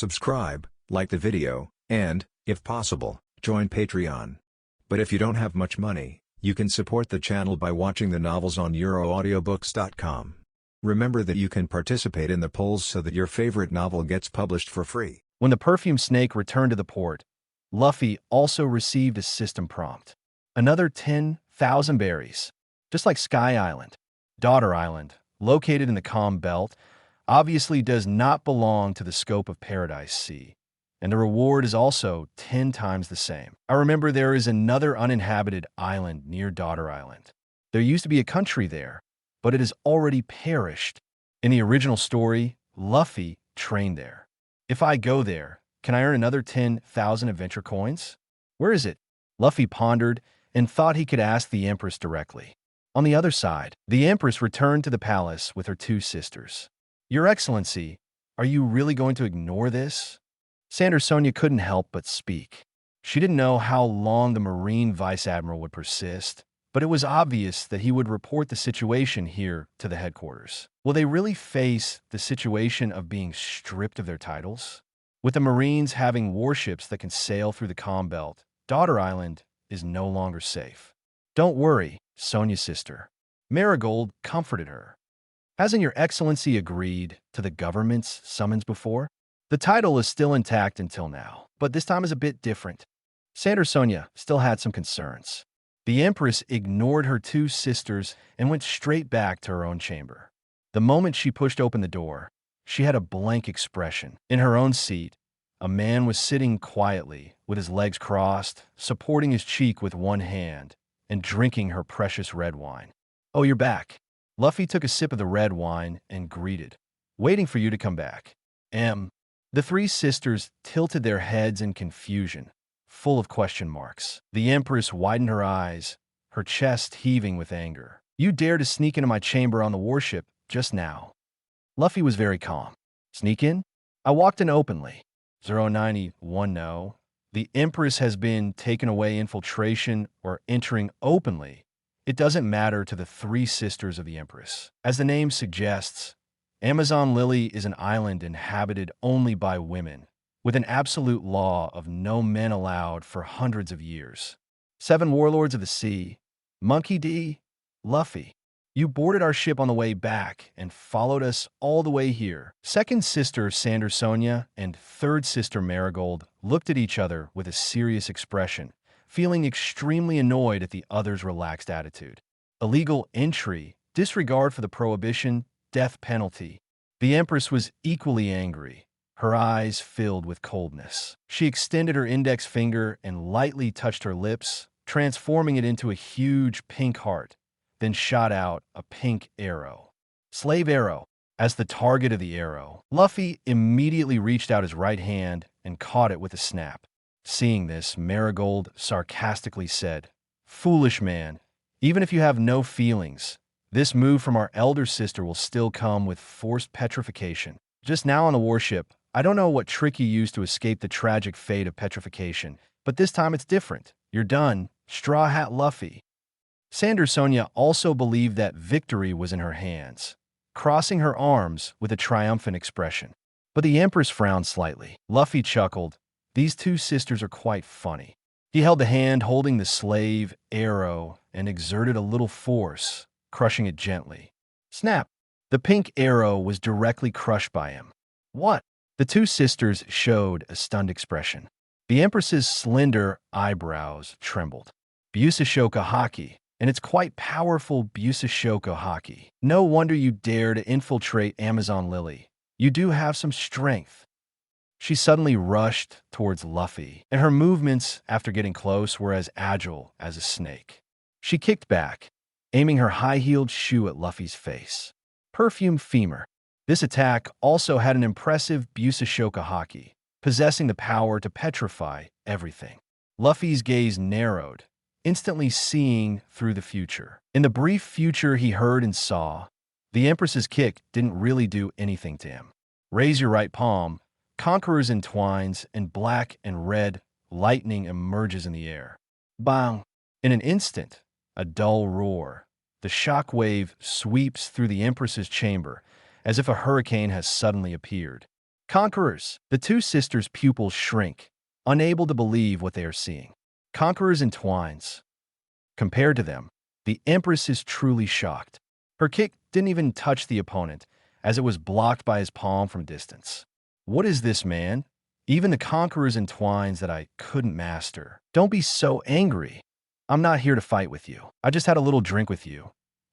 Subscribe, like the video, and, if possible, join Patreon. But if you don't have much money, you can support the channel by watching the novels on euroaudiobooks.com. Remember that you can participate in the polls so that your favorite novel gets published for free. When the perfume snake returned to the port, Luffy also received a system prompt. Another 10,000 berries. Just like Sky Island, Daughter Island, located in the Calm Belt, obviously does not belong to the scope of Paradise Sea, and the reward is also 10 times the same. I remember there is another uninhabited island near Daughter Island. There used to be a country there, but it has already perished. In the original story, Luffy trained there. If I go there, can I earn another 10,000 adventure coins? Where is it? Luffy pondered and thought he could ask the Empress directly. On the other side, the Empress returned to the palace with her two sisters. Your Excellency, are you really going to ignore this? Sonia couldn't help but speak. She didn't know how long the Marine Vice Admiral would persist, but it was obvious that he would report the situation here to the headquarters. Will they really face the situation of being stripped of their titles? With the Marines having warships that can sail through the Calm Belt, Daughter Island is no longer safe. Don't worry, Sonia's sister. Marigold comforted her. Hasn't Your Excellency agreed to the government's summons before? The title is still intact until now, but this time is a bit different. Sonia still had some concerns. The Empress ignored her two sisters and went straight back to her own chamber. The moment she pushed open the door, she had a blank expression. In her own seat, a man was sitting quietly with his legs crossed, supporting his cheek with one hand, and drinking her precious red wine. Oh, you're back. Luffy took a sip of the red wine and greeted. Waiting for you to come back. The three sisters tilted their heads in confusion, full of question marks. The Empress widened her eyes, her chest heaving with anger. You dared to sneak into my chamber on the warship just now. Luffy was very calm. Sneak in? I walked in openly. 091 no. The Empress has been taken away infiltration or entering openly. It doesn't matter to the three sisters of the Empress. As the name suggests, Amazon Lily is an island inhabited only by women, with an absolute law of no men allowed for hundreds of years. 7 warlords of the sea, Monkey D, Luffy. You boarded our ship on the way back and followed us all the way here. Second sister Sonia and third sister Marigold looked at each other with a serious expression, feeling extremely annoyed at the other's relaxed attitude. Illegal entry, disregard for the prohibition, death penalty. The Empress was equally angry, her eyes filled with coldness. She extended her index finger and lightly touched her lips, transforming it into a huge pink heart, then shot out a pink arrow. Slave arrow. As the target of the arrow, Luffy immediately reached out his right hand and caught it with a snap. Seeing this, Marigold sarcastically said, Foolish man, even if you have no feelings, this move from our elder sister will still come with forced petrification. Just now on the warship, I don't know what trick you used to escape the tragic fate of petrification, but this time it's different. You're done, Straw Hat Luffy. Sonia also believed that victory was in her hands, crossing her arms with a triumphant expression. But the Empress frowned slightly. Luffy chuckled. These two sisters are quite funny. He held the hand holding the slave arrow and exerted a little force, crushing it gently. Snap! The pink arrow was directly crushed by him. What? The two sisters showed a stunned expression. The Empress's slender eyebrows trembled. Busashoka Haki, and it's quite powerful Busashoka Haki. No wonder you dare to infiltrate Amazon Lily. You do have some strength. She suddenly rushed towards Luffy, and her movements after getting close were as agile as a snake. She kicked back, aiming her high-heeled shoe at Luffy's face. Perfume femur. This attack also had an impressive Busashoka Haki, possessing the power to petrify everything. Luffy's gaze narrowed, instantly seeing through the future. In the brief future he heard and saw, the Empress's kick didn't really do anything to him. Raise your right palm. Conquerors entwines, and black and red lightning emerges in the air. Bang! In an instant, a dull roar. The shock wave sweeps through the Empress's chamber, as if a hurricane has suddenly appeared. Conquerors. The two sisters' pupils shrink, unable to believe what they are seeing. Conquerors entwines. Compared to them, the Empress is truly shocked. Her kick didn't even touch the opponent, as it was blocked by his palm from distance. What is this, man? Even the Conquerors entwines that I couldn't master. Don't be so angry. I'm not here to fight with you. I just had a little drink with you,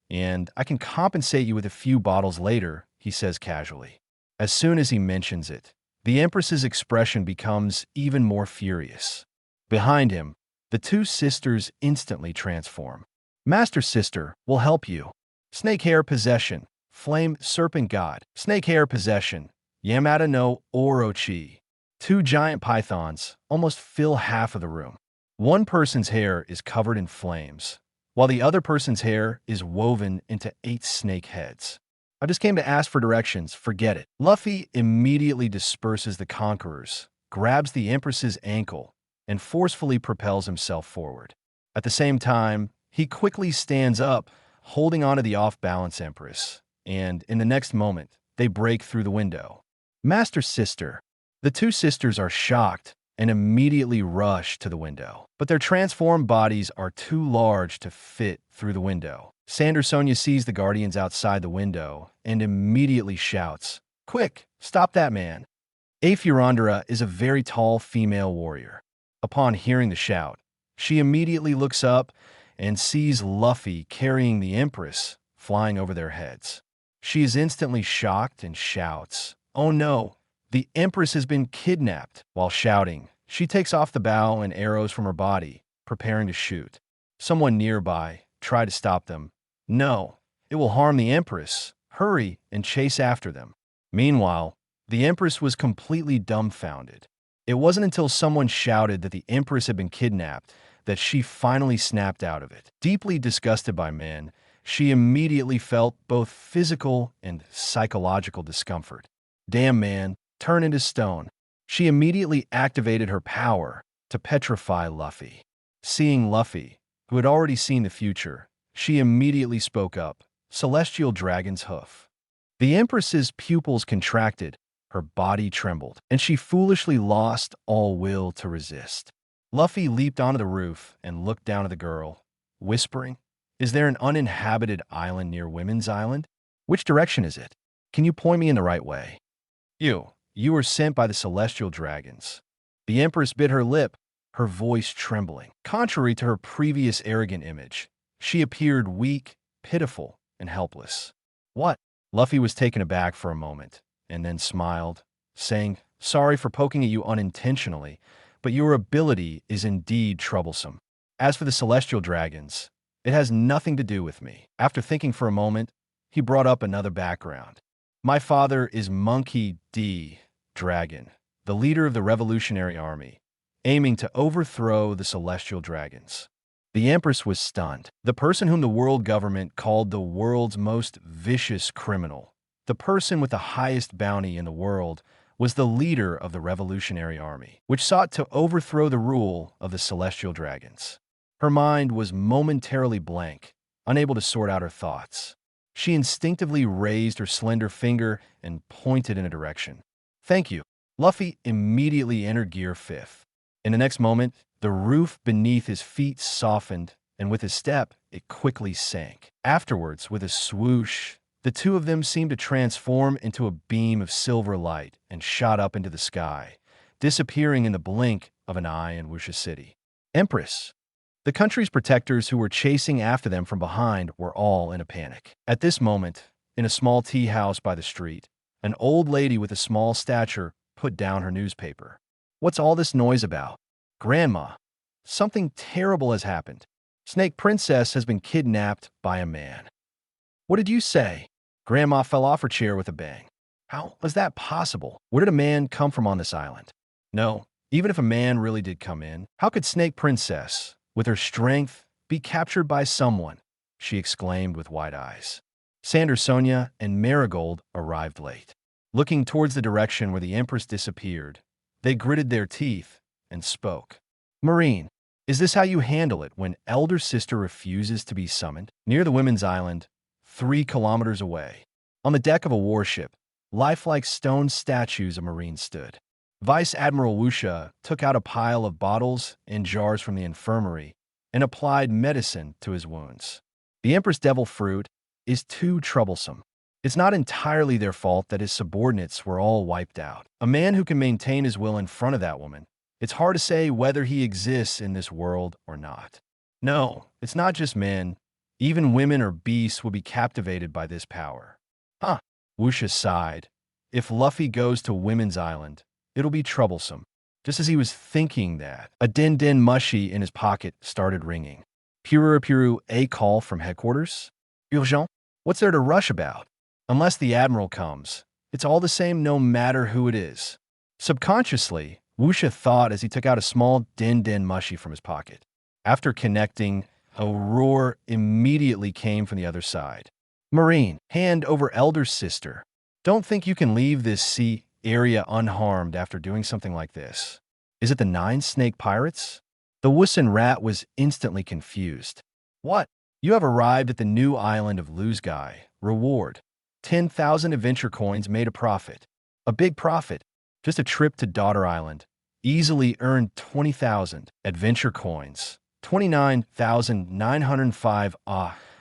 and I can compensate you with a few bottles later, he says casually. As soon as he mentions it, the Empress's expression becomes even more furious. Behind him, the two sisters instantly transform. Master Sister will help you. Snake Hair Possession, Flame Serpent God. Snake Hair Possession, Yamada no Orochi. Two giant pythons almost fill half of the room. One person's hair is covered in flames, while the other person's hair is woven into 8 snake heads. I just came to ask for directions, forget it. Luffy immediately disperses the conquerors, grabs the Empress's ankle, and forcefully propels himself forward. At the same time, he quickly stands up, holding onto the off-balance Empress, and in the next moment, they break through the window. Master Sister. The two sisters are shocked and immediately rush to the window, but their transformed bodies are too large to fit through the window. Sandersonia sees the Guardians outside the window and immediately shouts, "Quick, stop that man!" Aphirondra is a very tall female warrior. Upon hearing the shout, she immediately looks up and sees Luffy carrying the Empress flying over their heads. She is instantly shocked and shouts, "Oh no, the Empress has been kidnapped!" While shouting, she takes off the bow and arrows from her body, preparing to shoot. Someone nearby tried to stop them. "No, it will harm the Empress. Hurry and chase after them." Meanwhile, the Empress was completely dumbfounded. It wasn't until someone shouted that the Empress had been kidnapped that she finally snapped out of it. Deeply disgusted by men, she immediately felt both physical and psychological discomfort. "Damn, man, turn into stone." She immediately activated her power to petrify Luffy. Seeing Luffy, who had already seen the future, she immediately spoke up, "Celestial Dragon's Hoof." The Empress's pupils contracted, her body trembled, and she foolishly lost all will to resist. Luffy leaped onto the roof and looked down at the girl, whispering, "Is there an uninhabited island near Women's Island? Which direction is it? Can you point me in the right way?" You were sent by the Celestial Dragons." The Empress bit her lip, her voice trembling. Contrary to her previous arrogant image, she appeared weak, pitiful, and helpless. "What?" Luffy was taken aback for a moment, and then smiled, saying, "Sorry for poking at you unintentionally, but your ability is indeed troublesome. As for the Celestial Dragons, it has nothing to do with me." After thinking for a moment, he brought up another background. "My father is Monkey D. Dragon, the leader of the Revolutionary Army, aiming to overthrow the Celestial Dragons." The Empress was stunned. The person whom the world government called the world's most vicious criminal, the person with the highest bounty in the world, was the leader of the Revolutionary Army, which sought to overthrow the rule of the Celestial Dragons. Her mind was momentarily blank, unable to sort out her thoughts. She instinctively raised her slender finger and pointed in a direction. "Thank you." Luffy immediately entered Gear 5th. In the next moment, the roof beneath his feet softened, and with his step, it quickly sank. Afterwards, with a swoosh, the two of them seemed to transform into a beam of silver light and shot up into the sky, disappearing in the blink of an eye in Wuxia City. Empress. The country's protectors who were chasing after them from behind were all in a panic. At this moment, in a small tea house by the street, an old lady with a small stature put down her newspaper. "What's all this noise about?" "Grandma, something terrible has happened. Snake Princess has been kidnapped by a man." "What did you say?" Grandma fell off her chair with a bang. "How was that possible? Where did a man come from on this island?" "No, even if a man really did come in, how could Snake Princess, with her strength, be captured by someone?" she exclaimed with wide eyes. Sandersonia and Marigold arrived late. Looking towards the direction where the Empress disappeared, they gritted their teeth and spoke. "Marine, is this how you handle it when elder sister refuses to be summoned?" Near the Women's Island, 3 kilometers away, on the deck of a warship, Lifelike stone statues of Marines stood. Vice Admiral Wuxia took out a pile of bottles and jars from the infirmary and applied medicine to his wounds. The Empress Devil Fruit is too troublesome. It's not entirely their fault that his subordinates were all wiped out. A man who can maintain his will in front of that woman, it's hard to say whether he exists in this world or not. No, it's not just men. Even women or beasts will be captivated by this power. Huh, Wuxia sighed. If Luffy goes to Women's Island, it'll be troublesome. Just as he was thinking that, a din-din mushy in his pocket started ringing. Puru, a call from headquarters? Urgent? What's there to rush about? Unless the admiral comes, it's all the same no matter who it is. Subconsciously, Wuxia thought as he took out a small din-din mushy from his pocket. After connecting, a roar immediately came from the other side. Marine, hand over elder sister. Don't think you can leave this sea area unharmed after doing something like this. Is it the 9 snake pirates? The Wussen rat was instantly confused. What? You have arrived at the new island of Luzgai. Reward. 10,000 adventure coins made a profit. A big profit. Just a trip to Daughter Island. Easily earned 20,000 adventure coins. 29,905.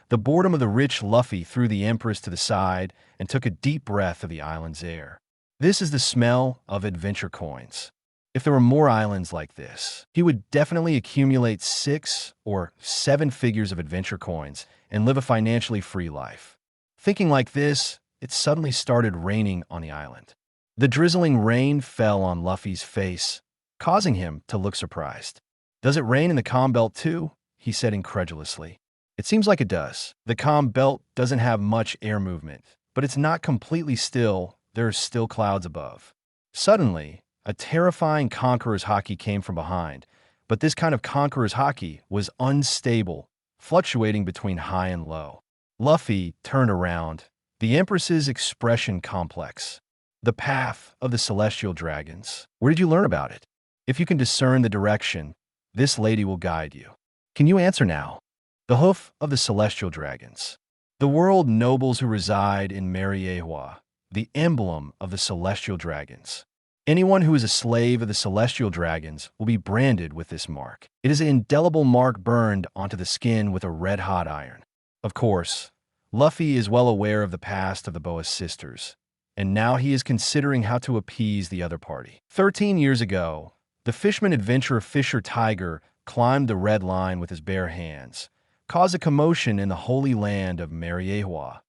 The boredom of the rich Luffy threw the Empress to the side and took a deep breath of the island's air. This is the smell of adventure coins. If there were more islands like this, he would definitely accumulate 6 or 7 figures of adventure coins and live a financially free life. Thinking like this, it suddenly started raining on the island. The drizzling rain fell on Luffy's face, causing him to look surprised. Does it rain in the calm belt too? He said incredulously. It seems like it does. The calm belt doesn't have much air movement, but it's not completely still. There are still clouds above. Suddenly, a terrifying conqueror's haki came from behind, but this kind of conqueror's haki was unstable, fluctuating between high and low. Luffy turned around, the Empress's expression complex. The path of the celestial dragons. Where did you learn about it? If you can discern the direction, this lady will guide you. Can you answer now? The hoof of the celestial dragons. The world nobles who reside in Mariejois, the emblem of the celestial dragons. Anyone who is a slave of the celestial dragons will be branded with this mark. It is an indelible mark burned onto the skin with a red-hot iron. Of course, Luffy is well aware of the past of the Boa sisters, and now he is considering how to appease the other party. 13 years ago, the fishman adventurer Fisher Tiger climbed the red line with his bare hands, caused a commotion in the holy land of Mariejois,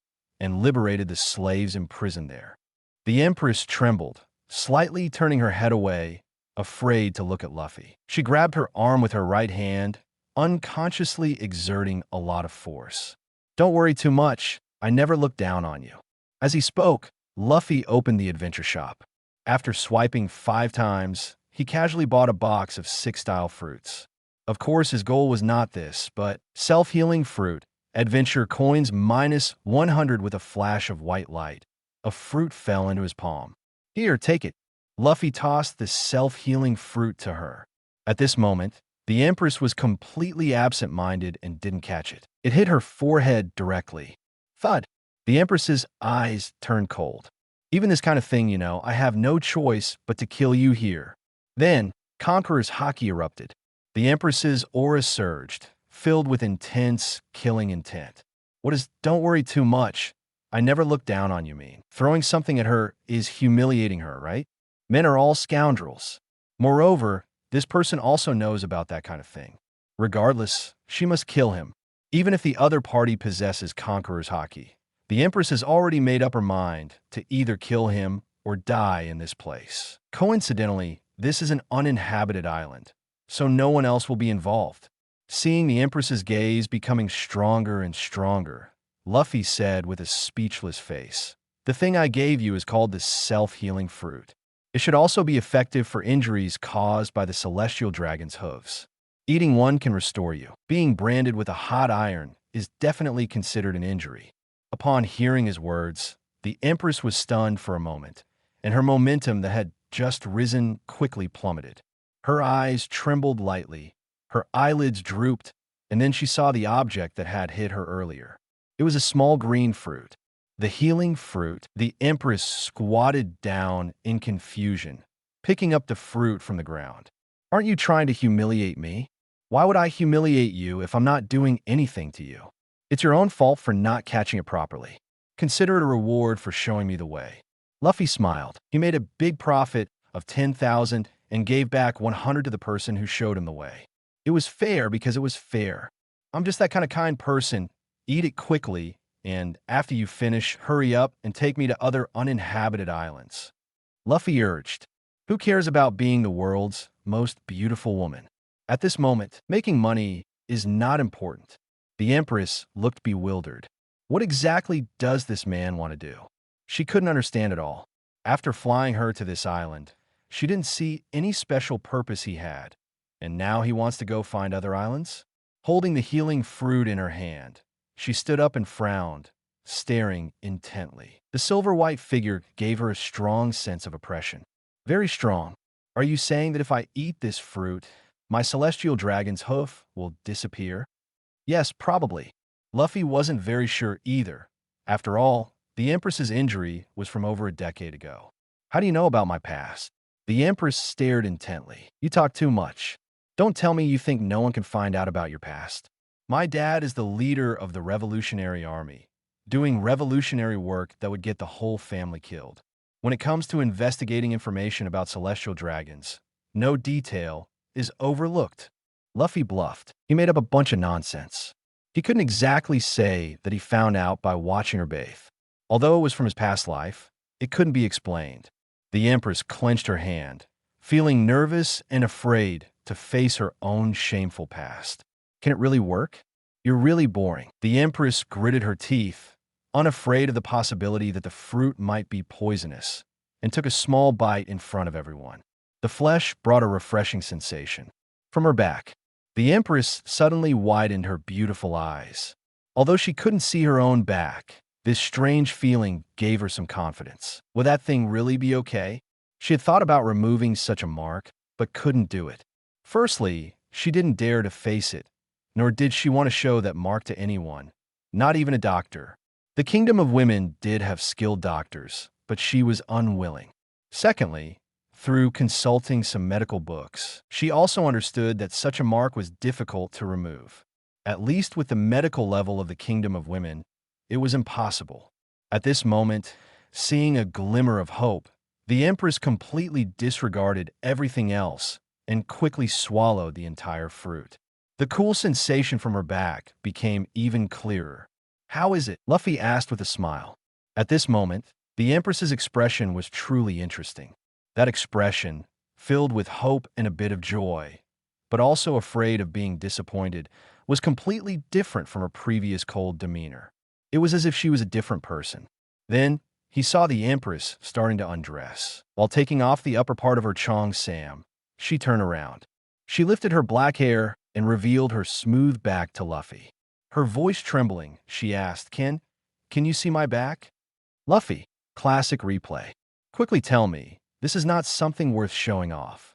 and liberated the slaves imprisoned there. The Empress trembled, slightly turning her head away, afraid to look at Luffy. She grabbed her arm with her right hand, unconsciously exerting a lot of force. Don't worry too much. I never looked down on you. As he spoke, Luffy opened the adventure shop. After swiping 5 times, he casually bought a box of 6-style fruits. Of course, his goal was not this, but self-healing fruit, adventure coins minus 100 with a flash of white light. A fruit fell into his palm. Here, take it. Luffy tossed the self-healing fruit to her. At this moment, the Empress was completely absent-minded and didn't catch it. It hit her forehead directly. Thud. The Empress's eyes turned cold. Even this kind of thing, I have no choice but to kill you here. Then, Conqueror's haki erupted. The Empress's aura surged, filled with intense, killing intent. Don't worry too much. I never looked down on you, mean. Throwing something at her is humiliating her, right? Men are all scoundrels. Moreover, this person also knows about that kind of thing. Regardless, she must kill him. Even if the other party possesses Conqueror's haki, the Empress has already made up her mind to either kill him or die in this place. Coincidentally, this is an uninhabited island, so no one else will be involved. Seeing the Empress's gaze becoming stronger and stronger, Luffy said with a speechless face, "The thing I gave you is called the self-healing fruit. It should also be effective for injuries caused by the celestial dragon's hooves. Eating one can restore you. Being branded with a hot iron is definitely considered an injury." Upon hearing his words, the Empress was stunned for a moment, and her momentum that had just risen quickly plummeted. Her eyes trembled lightly, her eyelids drooped, and then she saw the object that had hit her earlier. It was a small green fruit. The healing fruit. The Empress squatted down in confusion, picking up the fruit from the ground. Aren't you trying to humiliate me? Why would I humiliate you if I'm not doing anything to you? It's your own fault for not catching it properly. Consider it a reward for showing me the way. Luffy smiled. He made a big profit of 10,000 and gave back 100 to the person who showed him the way. It was fair because it was fair. I'm just that kind of kind person. Eat it quickly, and after you finish, hurry up and take me to other uninhabited islands. Luffy urged. Who cares about being the world's most beautiful woman? At this moment, making money is not important. The Empress looked bewildered. What exactly does this man want to do? She couldn't understand it all. After flying her to this island, she didn't see any special purpose he had. And now he wants to go find other islands? Holding the healing fruit in her hand, she stood up and frowned, staring intently. The silver-white figure gave her a strong sense of oppression. Very strong. Are you saying that if I eat this fruit, my celestial dragon's hoof will disappear? Yes, probably. Luffy wasn't very sure either. After all, the Empress's injury was from over a decade ago. How do you know about my past? The Empress stared intently. You talk too much. Don't tell me you think no one can find out about your past. My dad is the leader of the Revolutionary Army, doing revolutionary work that would get the whole family killed. When it comes to investigating information about celestial dragons, no detail is overlooked. Luffy bluffed. He made up a bunch of nonsense. He couldn't exactly say that he found out by watching her bathe. Although it was from his past life, it couldn't be explained. The Empress clenched her hand, feeling nervous and afraid to face her own shameful past. Can it really work? You're really boring. The Empress gritted her teeth, unafraid of the possibility that the fruit might be poisonous, and took a small bite in front of everyone. The flesh brought a refreshing sensation. From her back, the Empress suddenly widened her beautiful eyes. Although she couldn't see her own back, this strange feeling gave her some confidence. Would that thing really be okay? She had thought about removing such a mark, but couldn't do it. Firstly, she didn't dare to face it, nor did she want to show that mark to anyone, not even a doctor. The Kingdom of Women did have skilled doctors, but she was unwilling. Secondly, through consulting some medical books, she also understood that such a mark was difficult to remove. At least with the medical level of the Kingdom of Women, it was impossible. At this moment, seeing a glimmer of hope, the Empress completely disregarded everything else and quickly swallowed the entire fruit. The cool sensation from her back became even clearer. How is it? Luffy asked with a smile. At this moment, the Empress's expression was truly interesting. That expression, filled with hope and a bit of joy, but also afraid of being disappointed, was completely different from her previous cold demeanor. It was as if she was a different person. Then, he saw the Empress starting to undress. While taking off the upper part of her Chong Sam, she turned around. She lifted her black hair and revealed her smooth back to Luffy. Her voice trembling, she asked, Can you see my back? Luffy, classic replay. Quickly tell me, this is not something worth showing off.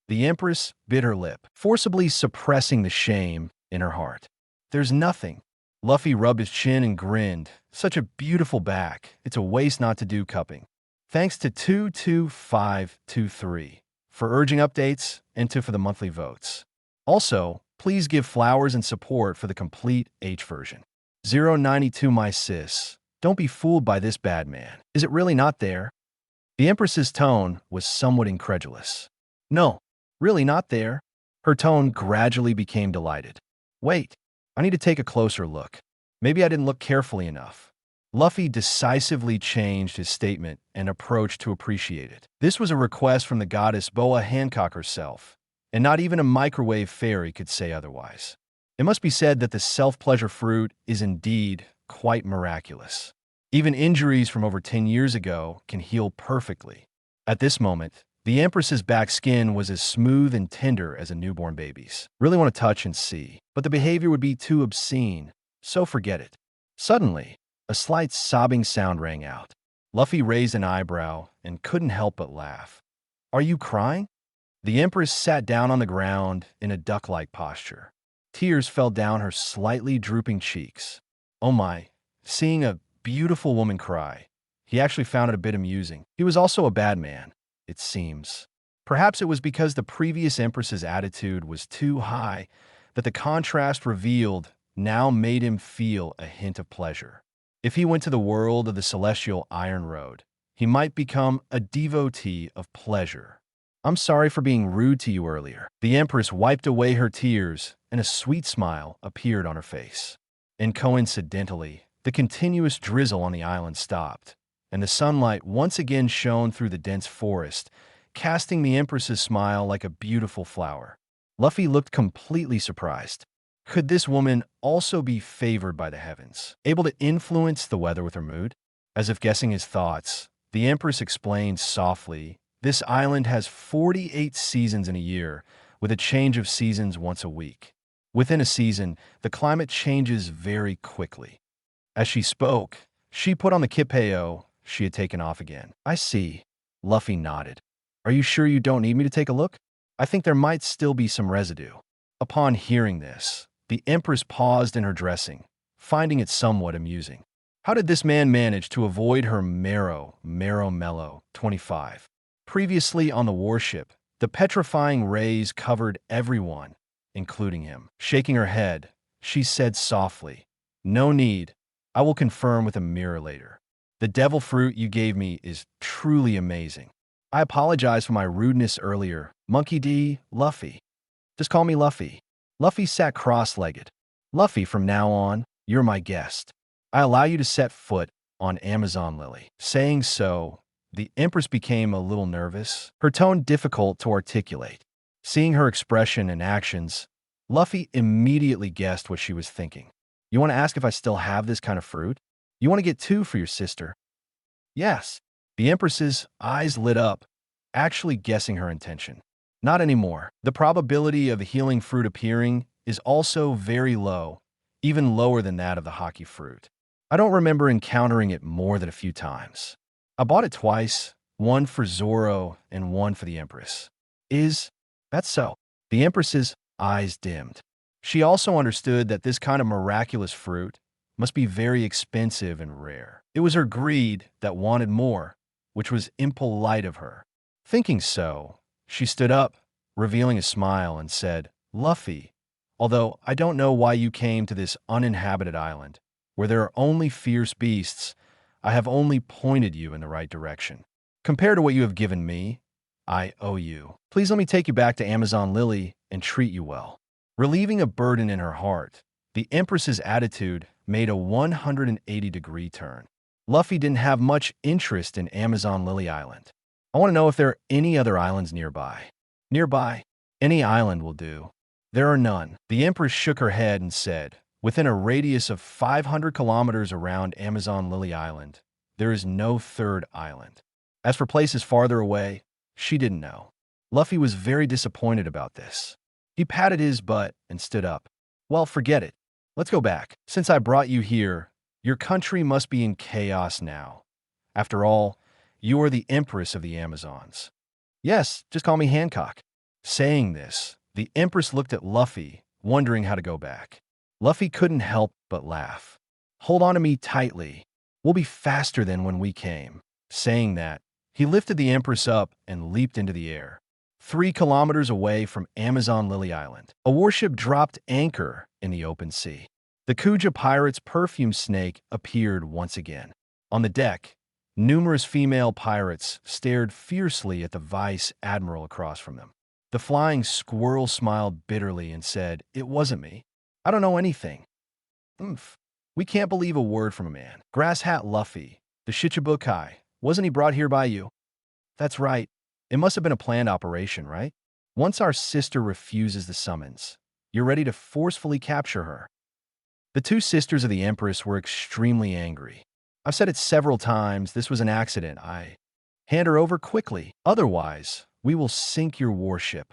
The Empress bit her lip, forcibly suppressing the shame in her heart. There's nothing. Luffy rubbed his chin and grinned. Such a beautiful back. It's a waste not to do cupping. Thanks to 22523 for urging updates and for the monthly votes. Also, please give flowers and support for the complete H version. 092 my sis. Don't be fooled by this bad man. Is it really not there? The Empress's tone was somewhat incredulous. No, really not there. Her tone gradually became delighted. Wait, I need to take a closer look. Maybe I didn't look carefully enough. Luffy decisively changed his statement and approach to appreciate it. This was a request from the goddess Boa Hancock herself, and not even a microwave fairy could say otherwise. It must be said that the self-pleasure fruit is indeed quite miraculous. Even injuries from over 10 years ago can heal perfectly. At this moment, the Empress's back skin was as smooth and tender as a newborn baby's. Really want to touch and see, but the behavior would be too obscene, so forget it. Suddenly, a slight sobbing sound rang out. Luffy raised an eyebrow and couldn't help but laugh. Are you crying? The Empress sat down on the ground in a duck-like posture. Tears fell down her slightly drooping cheeks. Oh my, seeing a beautiful woman cry. He actually found it a bit amusing. He was also a bad man, it seems. Perhaps it was because the previous empress's attitude was too high that the contrast revealed now made him feel a hint of pleasure. If he went to the world of the celestial iron road, he might become a devotee of pleasure. I'm sorry for being rude to you earlier. The empress wiped away her tears, and a sweet smile appeared on her face. And coincidentally, the continuous drizzle on the island stopped, and the sunlight once again shone through the dense forest, casting the empress's smile like a beautiful flower. Luffy looked completely surprised. Could this woman also be favored by the heavens, able to influence the weather with her mood? As if guessing his thoughts, the empress explained softly, "This island has 48 seasons in a year, with a change of seasons once a week. Within a season, the climate changes very quickly." As she spoke, she put on the kipeo she had taken off again. "I see." Luffy nodded. "Are you sure you don't need me to take a look? I think there might still be some residue." Upon hearing this, the empress paused in her dressing, finding it somewhat amusing. How did this man manage to avoid her Marrow Mellow 25? Previously on the warship, the petrifying rays covered everyone, including him. Shaking her head, she said softly, "No need. I will confirm with a mirror later. The devil fruit you gave me is truly amazing. I apologize for my rudeness earlier. Monkey D. Luffy. Just call me Luffy." Luffy sat cross-legged. "Luffy, from now on, you're my guest. I allow you to set foot on Amazon Lily." Saying so, the empress became a little nervous, her tone difficult to articulate. Seeing her expression and actions, Luffy immediately guessed what she was thinking. "You want to ask if I still have this kind of fruit? You want to get two for your sister?" "Yes." The empress's eyes lit up, actually guessing her intention. "Not anymore. The probability of the healing fruit appearing is also very low, even lower than that of the hockey fruit. I don't remember encountering it more than a few times. I bought it twice, one for Zoro and one for the empress." "Is that so?" The empress's eyes dimmed. She also understood that this kind of miraculous fruit must be very expensive and rare. It was her greed that wanted more, which was impolite of her. Thinking so, she stood up, revealing a smile, and said, "Luffy, although I don't know why you came to this uninhabited island, where there are only fierce beasts, I have only pointed you in the right direction. Compared to what you have given me, I owe you. Please let me take you back to Amazon Lily and treat you well." Relieving a burden in her heart, the empress's attitude made a 180-degree turn. Luffy didn't have much interest in Amazon Lily Island. "I want to know if there are any other islands nearby." "Nearby? Any island will do." "There are none." The empress shook her head and said, "Within a radius of 500 kilometers around Amazon Lily Island, there is no third island." As for places farther away, she didn't know. Luffy was very disappointed about this. He patted his butt and stood up. "Well, forget it. Let's go back. Since I brought you here, your country must be in chaos now. After all, you are the empress of the Amazons." "Yes, just call me Hancock." Saying this, the empress looked at Luffy, wondering how to go back. Luffy couldn't help but laugh. "Hold on to me tightly. We'll be faster than when we came." Saying that, he lifted the empress up and leaped into the air. 3 kilometers away from Amazon Lily Island, a warship dropped anchor in the open sea. The Kuja pirate's perfume snake appeared once again. On the deck, numerous female pirates stared fiercely at the vice admiral across from them. The flying squirrel smiled bitterly and said, "It wasn't me. I don't know anything." "Oomph. We can't believe a word from a man." Grass Hat Luffy, the Shichibukai, wasn't he brought here by you?" "That's right. It must have been a planned operation, right? Once our sister refuses the summons, you're ready to forcefully capture her." The two sisters of the Empress were extremely angry. "I've said it several times, this was an accident. Hand her over quickly. Otherwise, we will sink your warship."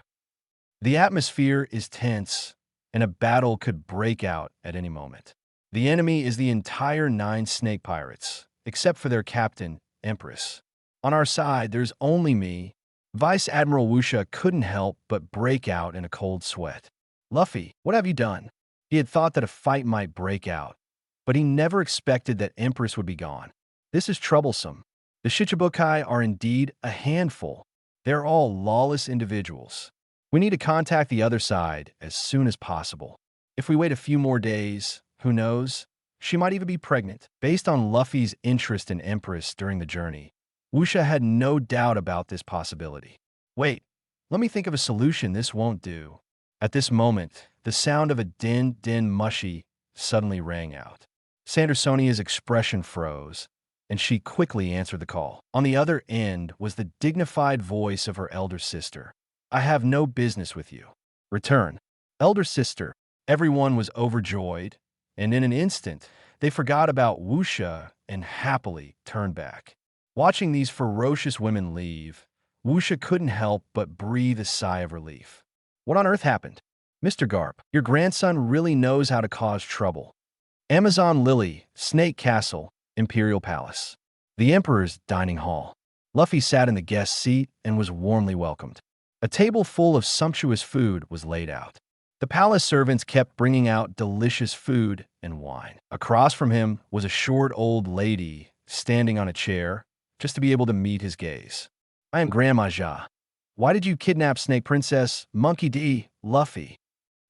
The atmosphere is tense, and a battle could break out at any moment. The enemy is the entire 9 snake pirates, except for their captain, Empress. On our side, there's only me. Vice Admiral Wusha couldn't help but break out in a cold sweat. "Luffy, what have you done?" He had thought that a fight might break out, but he never expected that Empress would be gone. This is troublesome. The Shichibukai are indeed a handful. They're all lawless individuals. We need to contact the other side as soon as possible. If we wait a few more days, who knows? She might even be pregnant. Based on Luffy's interest in Empress during the journey, Wuxia had no doubt about this possibility. Wait, let me think of a solution this won't do. At this moment, the sound of a din mushy suddenly rang out. Sandersonia's expression froze, and she quickly answered the call. On the other end was the dignified voice of her elder sister. I have no business with you. Return. Elder sister. Everyone was overjoyed, and in an instant, they forgot about Wuxia and happily turned back. Watching these ferocious women leave, Wuxia couldn't help but breathe a sigh of relief. What on earth happened? Mr. Garp, your grandson really knows how to cause trouble. Amazon Lily, Snake Castle, Imperial Palace. The Emperor's dining hall. Luffy sat in the guest seat and was warmly welcomed. A table full of sumptuous food was laid out. The palace servants kept bringing out delicious food and wine. Across from him was a short old lady standing on a chair just to be able to meet his gaze. I am Mariejois. Why did you kidnap Snake Princess Monkey D. Luffy?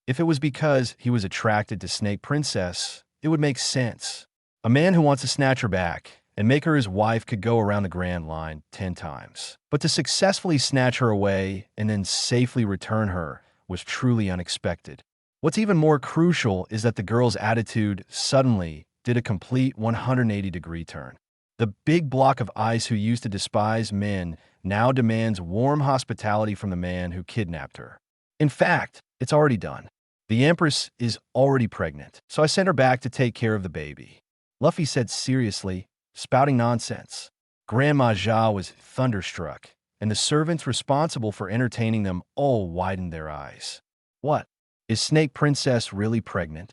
If it was because he was attracted to Snake Princess, it would make sense. A man who wants to snatch her back and make her his wife could go around the Grand Line 10 times. But to successfully snatch her away and then safely return her was truly unexpected. What's even more crucial is that the girl's attitude suddenly did a complete 180-degree turn. The big block of ice who used to despise men now demands warm hospitality from the man who kidnapped her. In fact, it's already done. The Empress is already pregnant, so I sent her back to take care of the baby. Luffy said seriously, spouting nonsense. Mariejois was thunderstruck, and the servants responsible for entertaining them all widened their eyes. What? Is Snake Princess really pregnant?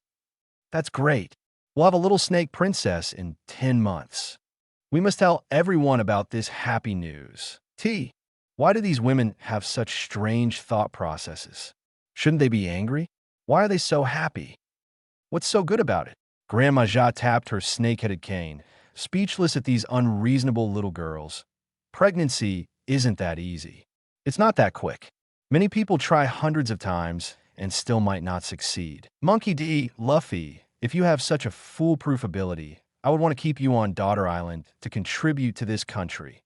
That's great. We'll have a little Snake Princess in 10 months. We must tell everyone about this happy news. Why do these women have such strange thought processes? Shouldn't they be angry? Why are they so happy? What's so good about it? Mariejois tapped her snake-headed cane, speechless at these unreasonable little girls. Pregnancy isn't that easy. It's not that quick. Many people try hundreds of times and still might not succeed. Monkey D. Luffy, if you have such a foolproof ability, I would want to keep you on Daughter Island to contribute to this country.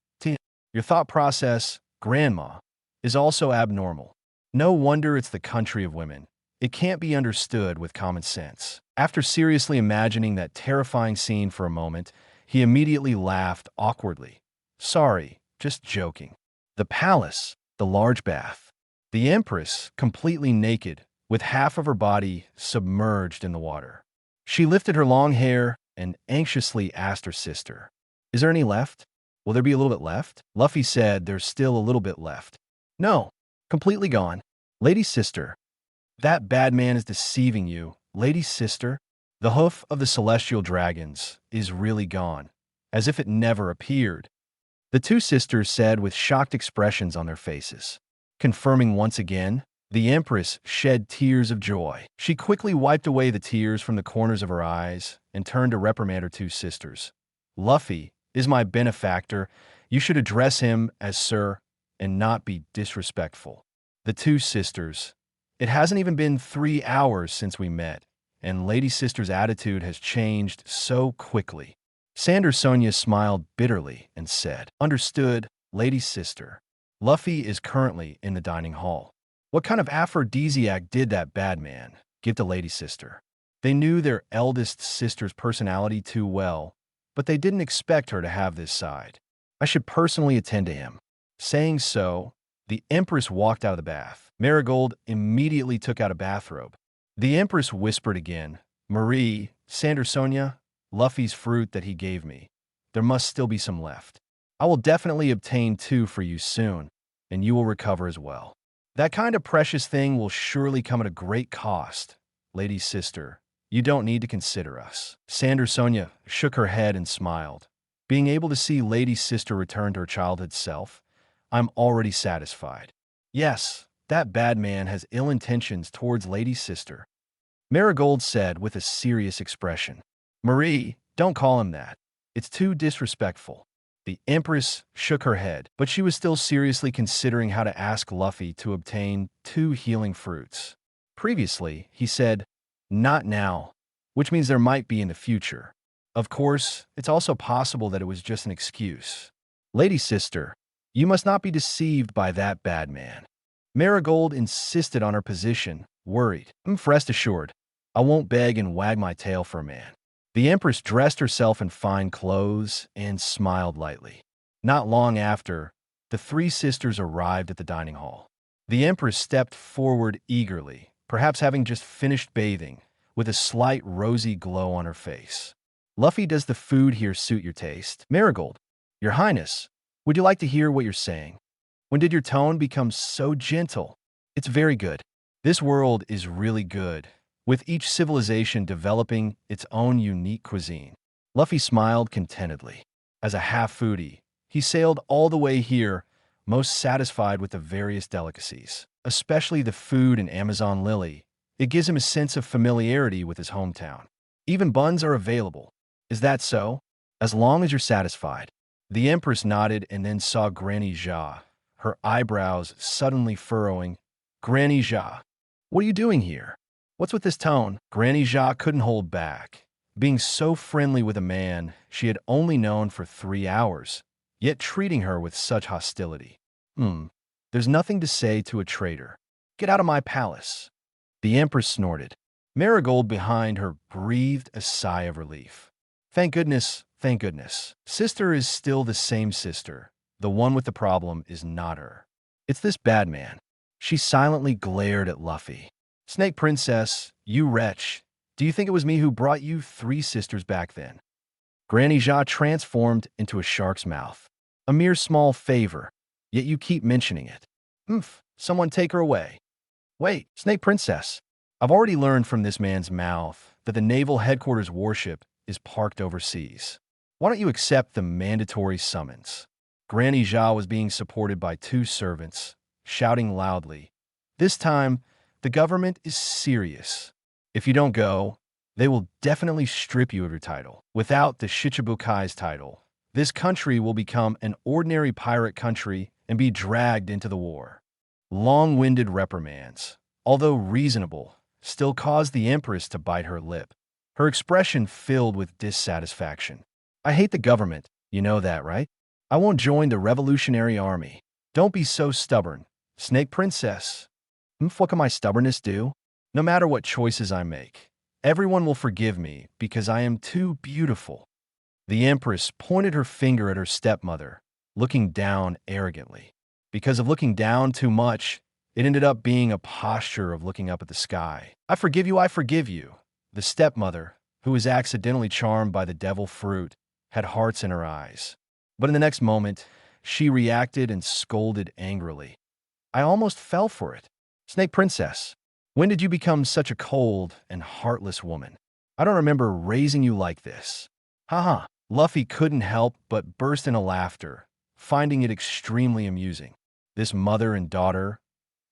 Your thought process, Grandma, is also abnormal. No wonder it's the country of women. It can't be understood with common sense. After seriously imagining that terrifying scene for a moment, he immediately laughed awkwardly. Sorry, just joking. The palace, the large bath. The Empress, completely naked, with half of her body submerged in the water. She lifted her long hair and anxiously asked her sister, "Is there any left? Will there be a little bit left?" Luffy said there's still a little bit left. No, completely gone. Lady sister, that bad man is deceiving you. Lady sister, the hoof of the celestial dragons is really gone, as if it never appeared. The two sisters said with shocked expressions on their faces. Confirming once again, the Empress shed tears of joy. She quickly wiped away the tears from the corners of her eyes and turned to reprimand her two sisters. Luffy is my benefactor. You should address him as sir and not be disrespectful. The two sisters. It hasn't even been 3 hours since we met, and Lady Sister's attitude has changed so quickly. Sandersonia smiled bitterly and said, Understood, Lady Sister. Luffy is currently in the dining hall. What kind of aphrodisiac did that bad man give to Lady Sister? They knew their eldest sister's personality too well, but they didn't expect her to have this side. I should personally attend to him. Saying so, the Empress walked out of the bath. Marigold immediately took out a bathrobe. The Empress whispered again, Marie, Sandersonia, Luffy's fruit that he gave me. There must still be some left. I will definitely obtain 2 for you soon, and you will recover as well. That kind of precious thing will surely come at a great cost. Lady Sister, you don't need to consider us. Sandersonia shook her head and smiled. Being able to see Lady Sister return to her childhood self, I'm already satisfied. Yes, that bad man has ill intentions towards Lady Sister. Marigold said with a serious expression. Marie, don't call him that. It's too disrespectful. The Empress shook her head, but she was still seriously considering how to ask Luffy to obtain 2 healing fruits. Previously, he said, "Not now," which means there might be in the future. Of course, it's also possible that it was just an excuse. Lady sister, you must not be deceived by that bad man. Marigold insisted on her position, worried. Rest assured, I won't beg and wag my tail for a man. The Empress dressed herself in fine clothes and smiled lightly. Not long after, the 3 sisters arrived at the dining hall. The Empress stepped forward eagerly, perhaps having just finished bathing, with a slight rosy glow on her face. Luffy, does the food here suit your taste? Marigold, Your Highness, would you like to hear what you're saying? When did your tone become so gentle? It's very good. This world is really good, with each civilization developing its own unique cuisine. Luffy smiled contentedly. As a half-foodie, he sailed all the way here, most satisfied with the various delicacies, especially the food in Amazon Lily. It gives him a sense of familiarity with his hometown. Even buns are available. Is that so? As long as you're satisfied. The Empress nodded and then saw Granny Jia, her eyebrows suddenly furrowing. Granny Jia, what are you doing here? What's with this tone? Granny Jia couldn't hold back, being so friendly with a man she had only known for 3 hours, yet treating her with such hostility. There's nothing to say to a traitor. Get out of my palace. The Empress snorted. Marigold behind her breathed a sigh of relief. Thank goodness, thank goodness. Sister is still the same sister. The one with the problem is not her. It's this bad man. She silently glared at Luffy. Snake Princess, you wretch. Do you think it was me who brought you 3 sisters back then? Granny Jia transformed into a shark's mouth. A mere small favor, yet you keep mentioning it. Someone take her away. Wait, Snake Princess. I've already learned from this man's mouth that the Naval Headquarters warship is parked overseas. Why don't you accept the mandatory summons? Granny Jia was being supported by 2 servants, shouting loudly. This time, the government is serious. If you don't go, they will definitely strip you of your title. Without the Shichibukai's title, this country will become an ordinary pirate country and be dragged into the war. Long-winded reprimands, although reasonable, still caused the Empress to bite her lip, her expression filled with dissatisfaction. I hate the government, you know that, right? I won't join the Revolutionary Army. Don't be so stubborn, Snake Princess. What can my stubbornness do? No matter what choices I make, everyone will forgive me because I am too beautiful. The Empress pointed her finger at her stepmother, looking down arrogantly. Because of looking down too much, it ended up being a posture of looking up at the sky. I forgive you, I forgive you. The stepmother, who was accidentally charmed by the devil fruit, had hearts in her eyes. But in the next moment, she reacted and scolded angrily. I almost fell for it. Snake Princess, when did you become such a cold and heartless woman? I don't remember raising you like this. Haha. Luffy couldn't help but burst into laughter, finding it extremely amusing. This mother and daughter,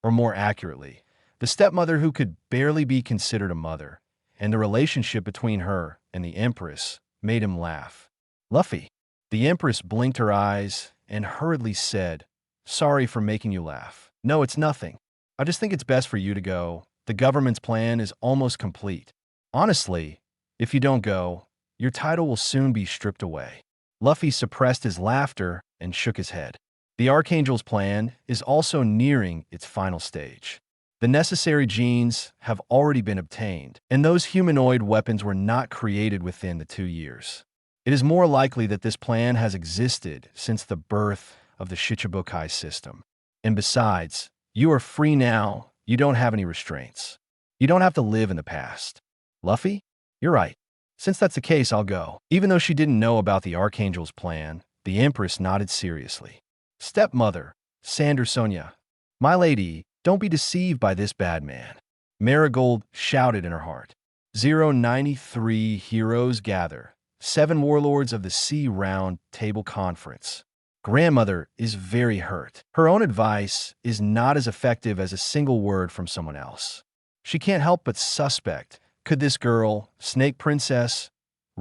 or more accurately, the stepmother who could barely be considered a mother, and the relationship between her and the Empress made him laugh. Luffy, the Empress blinked her eyes and hurriedly said, Sorry for making you laugh. No, it's nothing. I just think it's best for you to go. The government's plan is almost complete. Honestly, if you don't go, your title will soon be stripped away. Luffy suppressed his laughter and shook his head. The Archangel's plan is also nearing its final stage. The necessary genes have already been obtained, and those humanoid weapons were not created within the 2 years. It is more likely that this plan has existed since the birth of the Shichibukai system. And besides, you are free now. You don't have any restraints. You don't have to live in the past. Luffy, you're right. Since that's the case, I'll go. Even though she didn't know about the Archangel's plan, the Empress nodded seriously. Stepmother, Sandersonia, my lady, don't be deceived by this bad man. Marigold shouted in her heart. 093 heroes gather. 7 warlords of the Sea Round Table Conference. Grandmother is very hurt. Her own advice is not as effective as a single word from someone else. She can't help but suspect, could this girl, Snake Princess,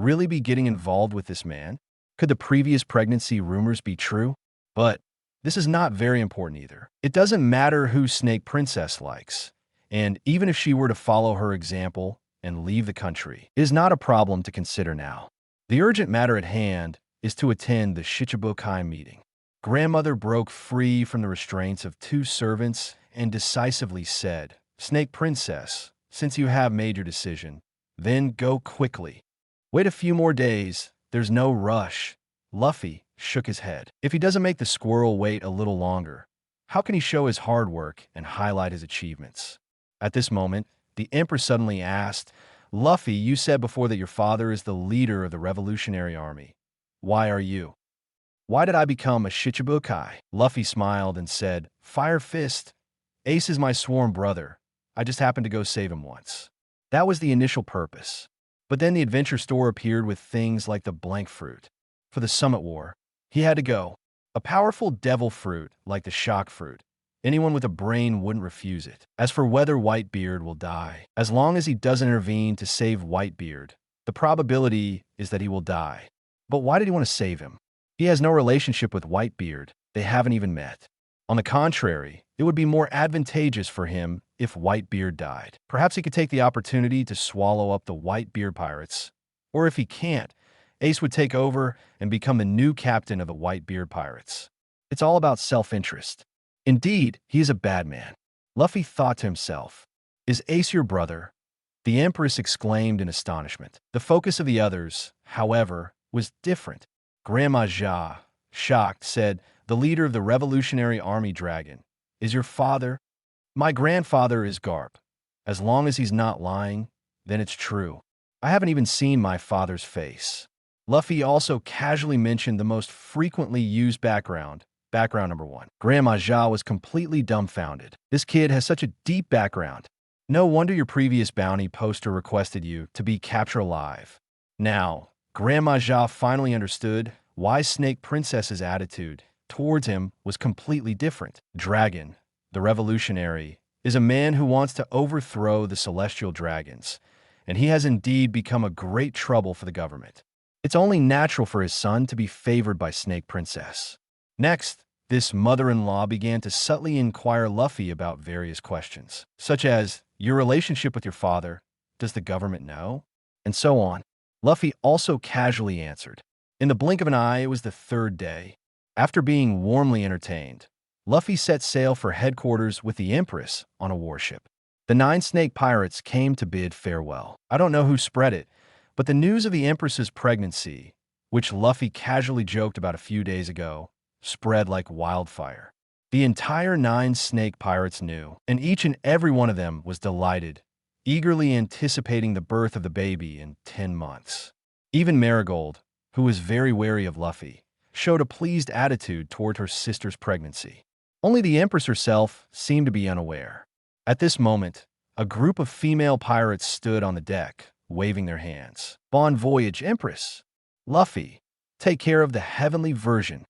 really be getting involved with this man? Could the previous pregnancy rumors be true? But this is not very important either. It doesn't matter who Snake Princess likes, and even if she were to follow her example and leave the country, it is not a problem to consider now. The urgent matter at hand is to attend the Shichibukai meeting. Grandmother broke free from the restraints of two servants and decisively said, "Snake Princess, since you have made your decision, then go quickly. Wait a few more days. There's no rush." Luffy shook his head. If he doesn't make the squirrel wait a little longer, how can he show his hard work and highlight his achievements? At this moment, the Empress suddenly asked, "Luffy, you said before that your father is the leader of the Revolutionary Army. Why are you? Why did I become a Shichibukai?" Luffy smiled and said, "Fire Fist. Ace is my sworn brother. I just happened to go save him once." That was the initial purpose. But then the adventure store appeared with things like the blank fruit. For the Summit War, he had to go. A powerful devil fruit like the shock fruit. Anyone with a brain wouldn't refuse it. As for whether Whitebeard will die, as long as he doesn't intervene to save Whitebeard, the probability is that he will die. But why did he want to save him? He has no relationship with Whitebeard. They haven't even met. On the contrary, it would be more advantageous for him if Whitebeard died. Perhaps he could take the opportunity to swallow up the Whitebeard pirates. Or if he can't, Ace would take over and become the new captain of the Whitebeard pirates. It's all about self-interest. Indeed, he is a bad man. Luffy thought to himself, "Is Ace your brother?" The Empress exclaimed in astonishment. The focus of the others, however, was different. Mariejois, shocked, said, "The leader of the Revolutionary Army Dragon is your father?" "My grandfather is Garp. As long as he's not lying, then it's true. I haven't even seen my father's face." Luffy also casually mentioned the most frequently used background number 1. Mariejois was completely dumbfounded. This kid has such a deep background. No wonder your previous bounty poster requested you to be captured alive. Now, Mariejois finally understood why Snake Princess's attitude towards him was completely different. Dragon, the revolutionary, is a man who wants to overthrow the celestial dragons, and he has indeed become a great trouble for the government. It's only natural for his son to be favored by Snake Princess. Next, this mother-in-law began to subtly inquire Luffy about various questions, such as, your relationship with your father, does the government know? And so on. Luffy also casually answered. In the blink of an eye, it was the third day. After being warmly entertained, Luffy set sail for headquarters with the Empress on a warship. The 9 snake pirates came to bid farewell. I don't know who spread it, but the news of the Empress's pregnancy, which Luffy casually joked about a few days ago, spread like wildfire. The entire 9 snake pirates knew, and each and every one of them was delighted, eagerly anticipating the birth of the baby in 10 months. Even Marigold, who was very wary of Luffy, showed a pleased attitude toward her sister's pregnancy. Only the Empress herself seemed to be unaware. At this moment, a group of female pirates stood on the deck, waving their hands. "Bon voyage, Empress! Luffy, take care of the heavenly virgin.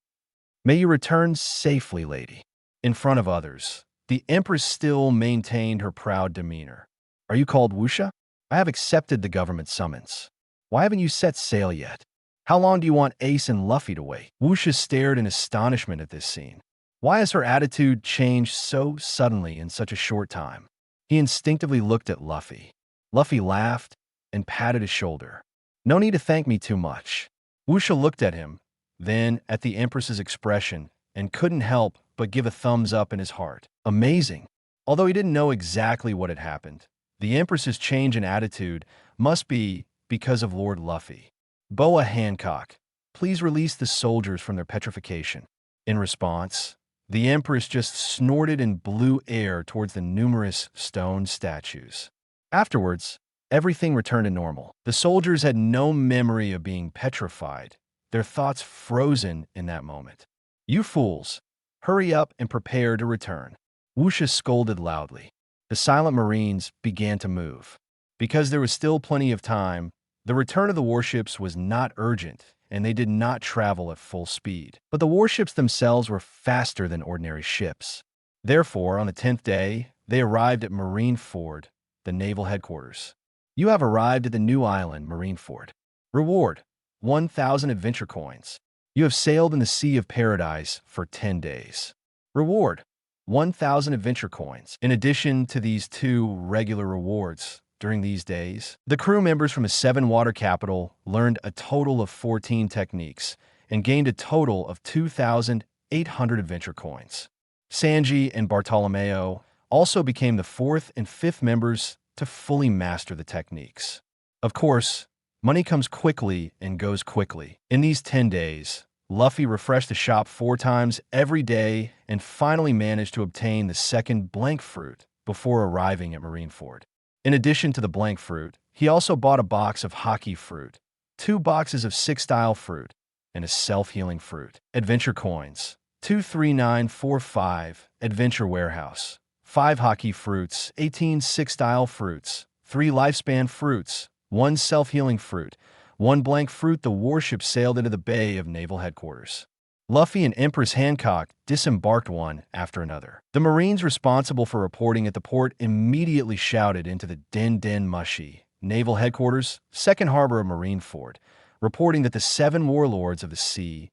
May you return safely, lady." In front of others, the Empress still maintained her proud demeanor. "Are you called Wusha? I have accepted the government summons. Why haven't you set sail yet? How long do you want Ace and Luffy to wait?" Wusha stared in astonishment at this scene. Why has her attitude changed so suddenly in such a short time? He instinctively looked at Luffy. Luffy laughed and patted his shoulder. "No need to thank me too much." Wusha looked at him, then at the Empress's expression, and couldn't help but give a thumbs up in his heart. Amazing. Although he didn't know exactly what had happened, the Empress's change in attitude must be because of Lord Luffy. "Boa Hancock, please release the soldiers from their petrification." In response, the Empress just snorted and blew air towards the numerous stone statues. Afterwards, everything returned to normal. The soldiers had no memory of being petrified, their thoughts frozen in that moment. "You fools, hurry up and prepare to return." Wusha scolded loudly. The silent Marines began to move. Because there was still plenty of time, the return of the warships was not urgent, and they did not travel at full speed. But the warships themselves were faster than ordinary ships. Therefore, on the 10th day, they arrived at Marineford, the naval headquarters. "You have arrived at the new island, Marineford. Reward: 1,000 adventure coins. You have sailed in the Sea of Paradise for 10 days. Reward: 1,000 adventure coins. In addition to these two regular rewards, during these days, the crew members from a 7-water capital learned a total of 14 techniques and gained a total of 2,800 adventure coins. Sanji and Bartolomeo also became the 4th and 5th members to fully master the techniques. Of course, money comes quickly and goes quickly. In these 10 days, Luffy refreshed the shop 4 times every day and finally managed to obtain the second blank fruit before arriving at Marineford. In addition to the blank fruit, he also bought a box of hockey fruit, 2 boxes of 6-style fruit, and a self-healing fruit. Adventure coins: 23945, Adventure Warehouse, 5 hockey fruits, 18 6-style fruits, 3 lifespan fruits, 1 self-healing fruit, 1 blank fruit. The warship sailed into the bay of Naval Headquarters. Luffy and Empress Hancock disembarked one after another. The Marines responsible for reporting at the port immediately shouted into the Den Mushi, Naval Headquarters, 2nd Harbor of Marineford, reporting that the 7 warlords of the sea,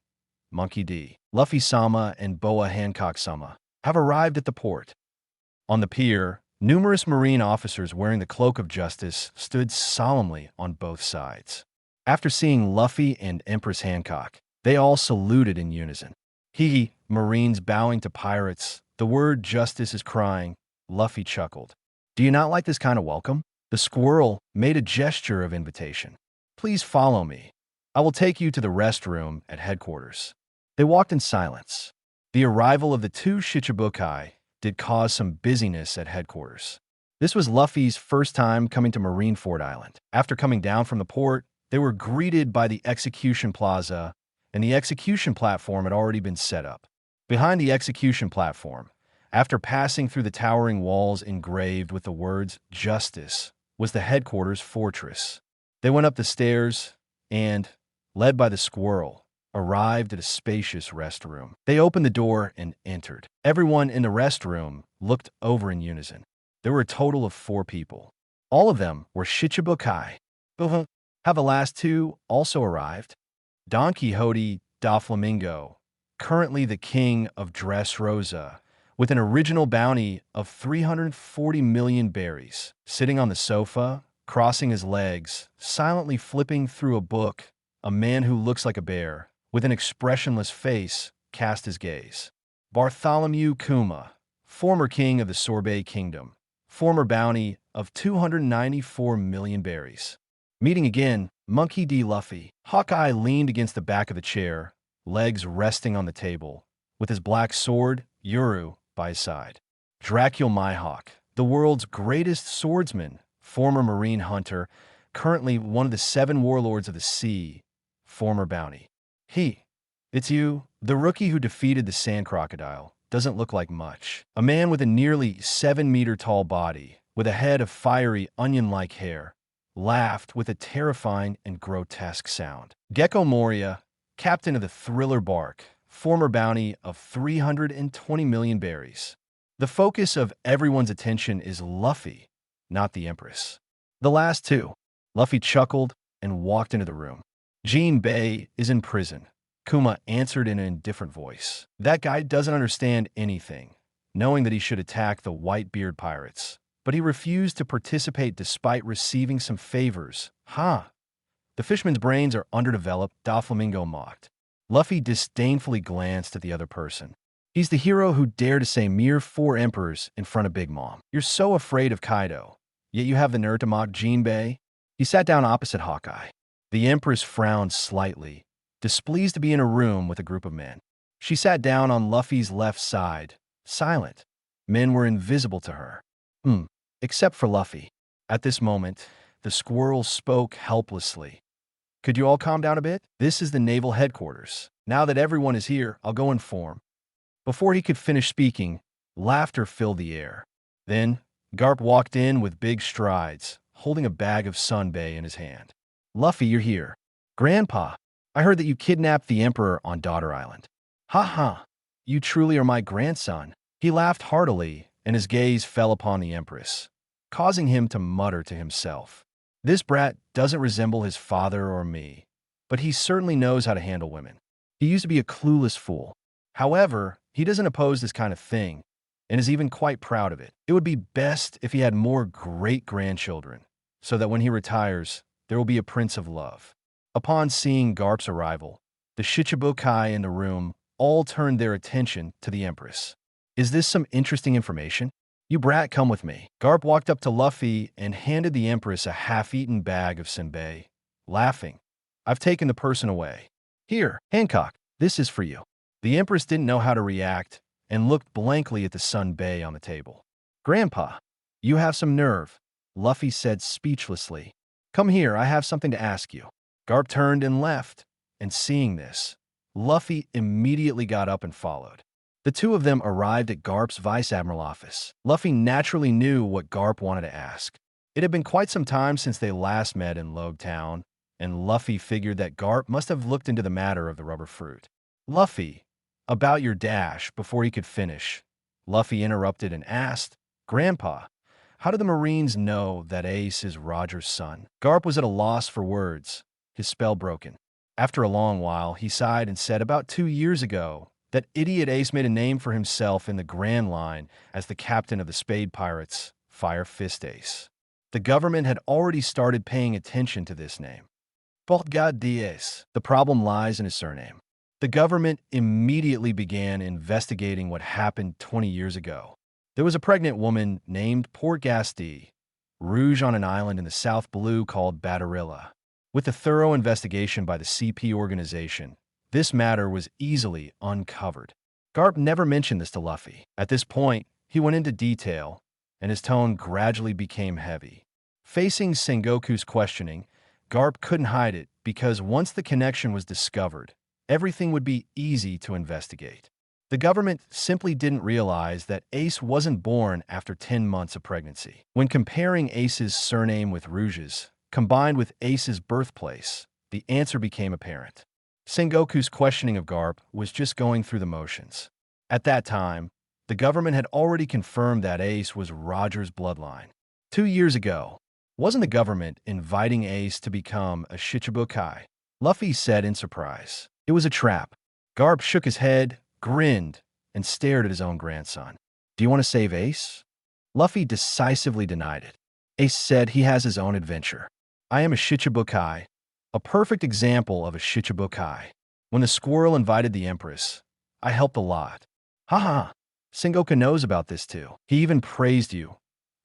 Monkey D., Luffy-sama, and Boa Hancock-sama, have arrived at the port. On the pier, numerous Marine officers wearing the Cloak of Justice stood solemnly on both sides. After seeing Luffy and Empress Hancock, they all saluted in unison. Marines bowing to pirates, the word justice is crying. Luffy chuckled. Do you not like this kind of welcome? The squirrel made a gesture of invitation. Please follow me. I will take you to the restroom at headquarters. They walked in silence. The arrival of the 2 Shichibukai did cause some busyness at headquarters. This was Luffy's first time coming to Marineford Island. After coming down from the port, they were greeted by the execution plaza, and the execution platform had already been set up. Behind the execution platform, after passing through the towering walls engraved with the words "Justice," was the headquarters fortress. They went up the stairs and, led by the squirrel, arrived at a spacious restroom. They opened the door and entered. Everyone in the restroom looked over in unison. There were a total of 4 people. All of them were Shichibukai. Have the last 2 also arrived? Don Quixote da Flamingo, currently the king of Dressrosa, with an original bounty of 340 million berries, sitting on the sofa, crossing his legs, silently flipping through a book. A man who looks like a bear, with an expressionless face, cast his gaze. Bartholomew Kuma, former king of the Sorbet Kingdom, former bounty of 294 million berries. Meeting again, Monkey D. Luffy. Hawkeye leaned against the back of the chair, legs resting on the table, with his black sword, Yuru, by his side. Dracula Mihawk, the world's greatest swordsman, former marine hunter, currently one of the 7 warlords of the sea, former bounty. It's you, the rookie who defeated the sand crocodile, doesn't look like much. A man with a nearly 7-meter-tall body, with a head of fiery onion-like hair, laughed with a terrifying and grotesque sound. Gecko Moria, captain of the Thriller Bark, former bounty of 320 million berries. The focus of everyone's attention is Luffy, not the Empress. The last 2. Luffy chuckled and walked into the room. Jean Bay is in prison, Kuma answered in an indifferent voice. That guy doesn't understand anything, knowing that he should attack the Whitebeard pirates. But he refused to participate despite receiving some favors. The fisherman's brains are underdeveloped, Doflamingo mocked. Luffy disdainfully glanced at the other person. He's the hero who dared to say mere 4 emperors in front of Big Mom. You're so afraid of Kaido, yet you have the nerve to mock Jinbei? He sat down opposite Hawkeye. The Empress frowned slightly, displeased to be in a room with a group of men. She sat down on Luffy's left side, silent. Men were invisible to her. Except for Luffy. At this moment, the squirrel spoke helplessly. Could you all calm down a bit? This is the naval headquarters. Now that everyone is here, I'll go inform. Before he could finish speaking, laughter filled the air. Then, Garp walked in with big strides, holding a bag of sunbae in his hand. Luffy, you're here. Grandpa, I heard that you kidnapped the Emperor on Daughter Island. You truly are my grandson. He laughed heartily, and his gaze fell upon the Empress, causing him to mutter to himself. This brat doesn't resemble his father or me, but he certainly knows how to handle women. He used to be a clueless fool. However, he doesn't oppose this kind of thing, and is even quite proud of it. It would be best if he had more great-grandchildren, so that when he retires, there will be a prince of love. Upon seeing Garp's arrival, the Shichibukai in the room all turned their attention to the Empress. Is this some interesting information? You brat, come with me. Garp walked up to Luffy and handed the Empress a half-eaten bag of senbei, laughing. I've taken the person away. Here, Hancock, this is for you. The Empress didn't know how to react and looked blankly at the senbei on the table. Grandpa, you have some nerve, Luffy said speechlessly. Come here, I have something to ask you. Garp turned and left, and seeing this, Luffy immediately got up and followed. The two of them arrived at Garp's vice admiral office. Luffy naturally knew what Garp wanted to ask. It had been quite some time since they last met in Logue Town, and Luffy figured that Garp must have looked into the matter of the rubber fruit. Luffy, about your dash, before he could finish, Luffy interrupted and asked, Grandpa, how do the Marines know that Ace is Roger's son? Garp was at a loss for words, his spell broken. After a long while, he sighed and said about 2 years ago, that idiot Ace made a name for himself in the Grand Line as the captain of the Spade Pirates, Fire Fist Ace. The government had already started paying attention to this name. But God Diaz, the problem lies in his surname. The government immediately began investigating what happened 20 years ago. There was a pregnant woman named Port Gasti, Rouge on an island in the South Blue called Batarilla. With a thorough investigation by the CP organization, this matter was easily uncovered. Garp never mentioned this to Luffy. At this point, he went into detail, and his tone gradually became heavy. Facing Sengoku's questioning, Garp couldn't hide it because once the connection was discovered, everything would be easy to investigate. The government simply didn't realize that Ace wasn't born after 10 months of pregnancy. When comparing Ace's surname with Rouge's, combined with Ace's birthplace, the answer became apparent. Sengoku's questioning of Garp was just going through the motions. At that time, the government had already confirmed that Ace was Roger's bloodline. 2 years ago, wasn't the government inviting Ace to become a Shichibukai? Luffy said in surprise. It was a trap. Garp shook his head, grinned, and stared at his own grandson. Do you want to save Ace? Luffy decisively denied it. Ace said he has his own adventure. I am a Shichibukai, a perfect example of a Shichibukai. When the squirrel invited the Empress, I helped a lot. Ha ha, Sengoku knows about this too. He even praised you.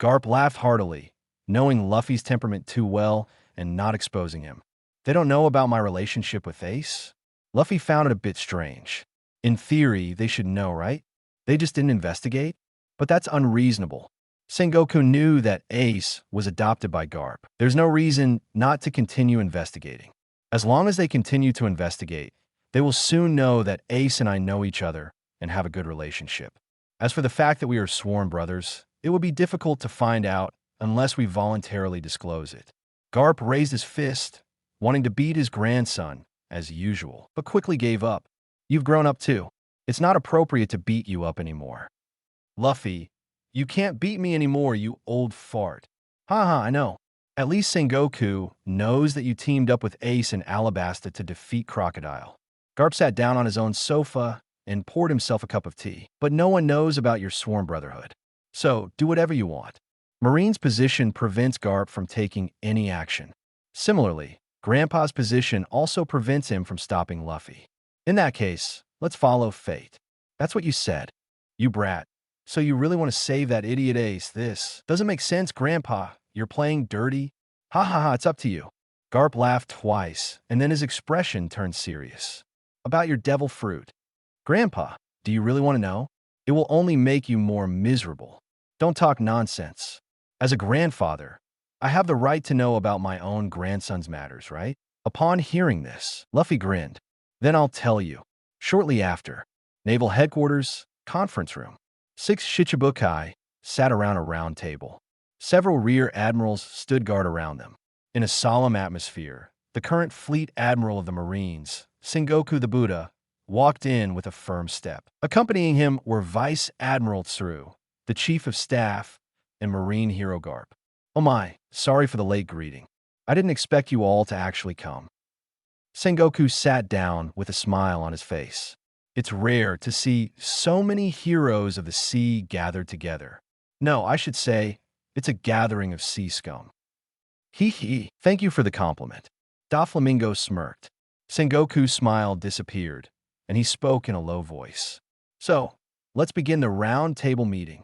Garp laughed heartily, knowing Luffy's temperament too well and not exposing him. They don't know about my relationship with Ace? Luffy found it a bit strange. In theory, they should know, right? They just didn't investigate? But that's unreasonable. Sengoku knew that Ace was adopted by Garp. There's no reason not to continue investigating. As long as they continue to investigate, they will soon know that Ace and I know each other and have a good relationship. As for the fact that we are sworn brothers, it would be difficult to find out unless we voluntarily disclose it. Garp raised his fist, wanting to beat his grandson, as usual, but quickly gave up. You've grown up too. It's not appropriate to beat you up anymore. Luffy, you can't beat me anymore, you old fart. Haha, I know. At least Sengoku knows that you teamed up with Ace and Alabasta to defeat Crocodile. Garp sat down on his own sofa and poured himself a cup of tea. But no one knows about your sworn brotherhood. So, do whatever you want. Marine's position prevents Garp from taking any action. Similarly, Grandpa's position also prevents him from stopping Luffy. In that case, let's follow fate. That's what you said. You brat. So you really want to save that idiot Ace? This doesn't make sense, Grandpa. You're playing dirty. Ha ha ha, it's up to you. Garp laughed twice, and then his expression turned serious. About your devil fruit. Grandpa, do you really want to know? It will only make you more miserable. Don't talk nonsense. As a grandfather, I have the right to know about my own grandson's matters, right? Upon hearing this, Luffy grinned. Then I'll tell you. Shortly after, Naval Headquarters, conference room. 6 Shichibukai sat around a round table. Several rear admirals stood guard around them. In a solemn atmosphere, the current fleet admiral of the Marines, Sengoku the Buddha, walked in with a firm step. Accompanying him were Vice Admiral Tsuru, the Chief of Staff, and Marine Hero Garp. Oh my, sorry for the late greeting. I didn't expect you all to actually come. Sengoku sat down with a smile on his face. It's rare to see so many heroes of the sea gathered together. No, I should say, it's a gathering of sea scum. Hee hee, thank you for the compliment. Doflamingo smirked. Sengoku's smile disappeared, and he spoke in a low voice. So, let's begin the round table meeting.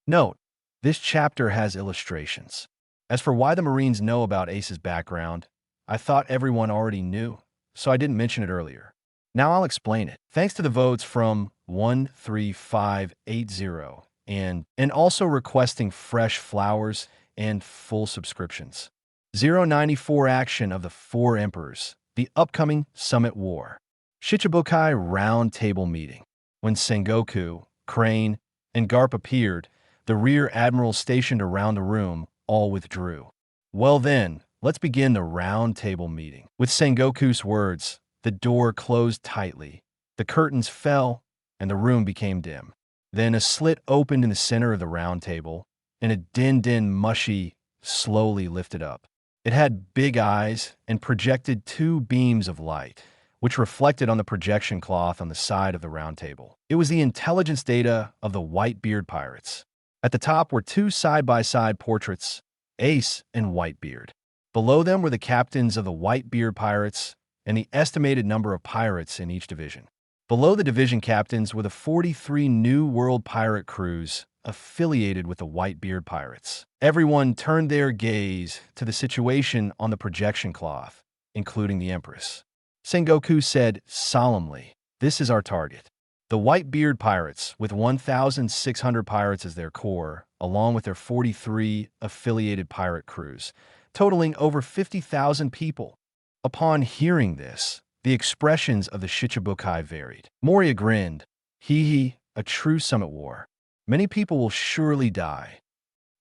Note, this chapter has illustrations. As for why the Marines know about Ace's background, I thought everyone already knew, so I didn't mention it earlier. Now I'll explain it. Thanks to the votes from 13580 and also requesting fresh flowers and full subscriptions. 094 action of the Four Emperors, the upcoming Summit War. Shichibukai Round Table Meeting. When Sengoku, Crane, and Garp appeared, the rear admirals stationed around the room all withdrew. Well then, let's begin the round table meeting. With Sengoku's words, the door closed tightly, the curtains fell, and the room became dim. Then a slit opened in the center of the round table, and a din mushy slowly lifted up. It had big eyes and projected two beams of light, which reflected on the projection cloth on the side of the round table. It was the intelligence data of the Whitebeard pirates. At the top were two side-by-side portraits, Ace and Whitebeard. Below them were the captains of the Whitebeard pirates and the estimated number of pirates in each division. Below the division captains were the 43 New World pirate crews affiliated with the Whitebeard pirates. Everyone turned their gaze to the situation on the projection cloth, including the Empress. Sengoku said solemnly, "This is our target." The Whitebeard pirates, with 1,600 pirates as their core, along with their 43 affiliated pirate crews, totaling over 50,000 people. Upon hearing this, the expressions of the Shichibukai varied. Moria grinned. Hee, a true summit war. Many people will surely die.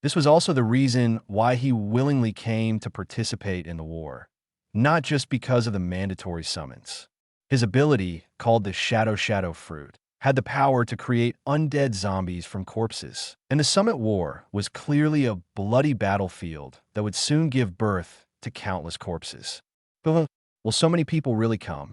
This was also the reason why he willingly came to participate in the war, not just because of the mandatory summons. His ability, called the Shadow Fruit, had the power to create undead zombies from corpses. And the Summit War was clearly a bloody battlefield that would soon give birth to countless corpses. But will so many people really come?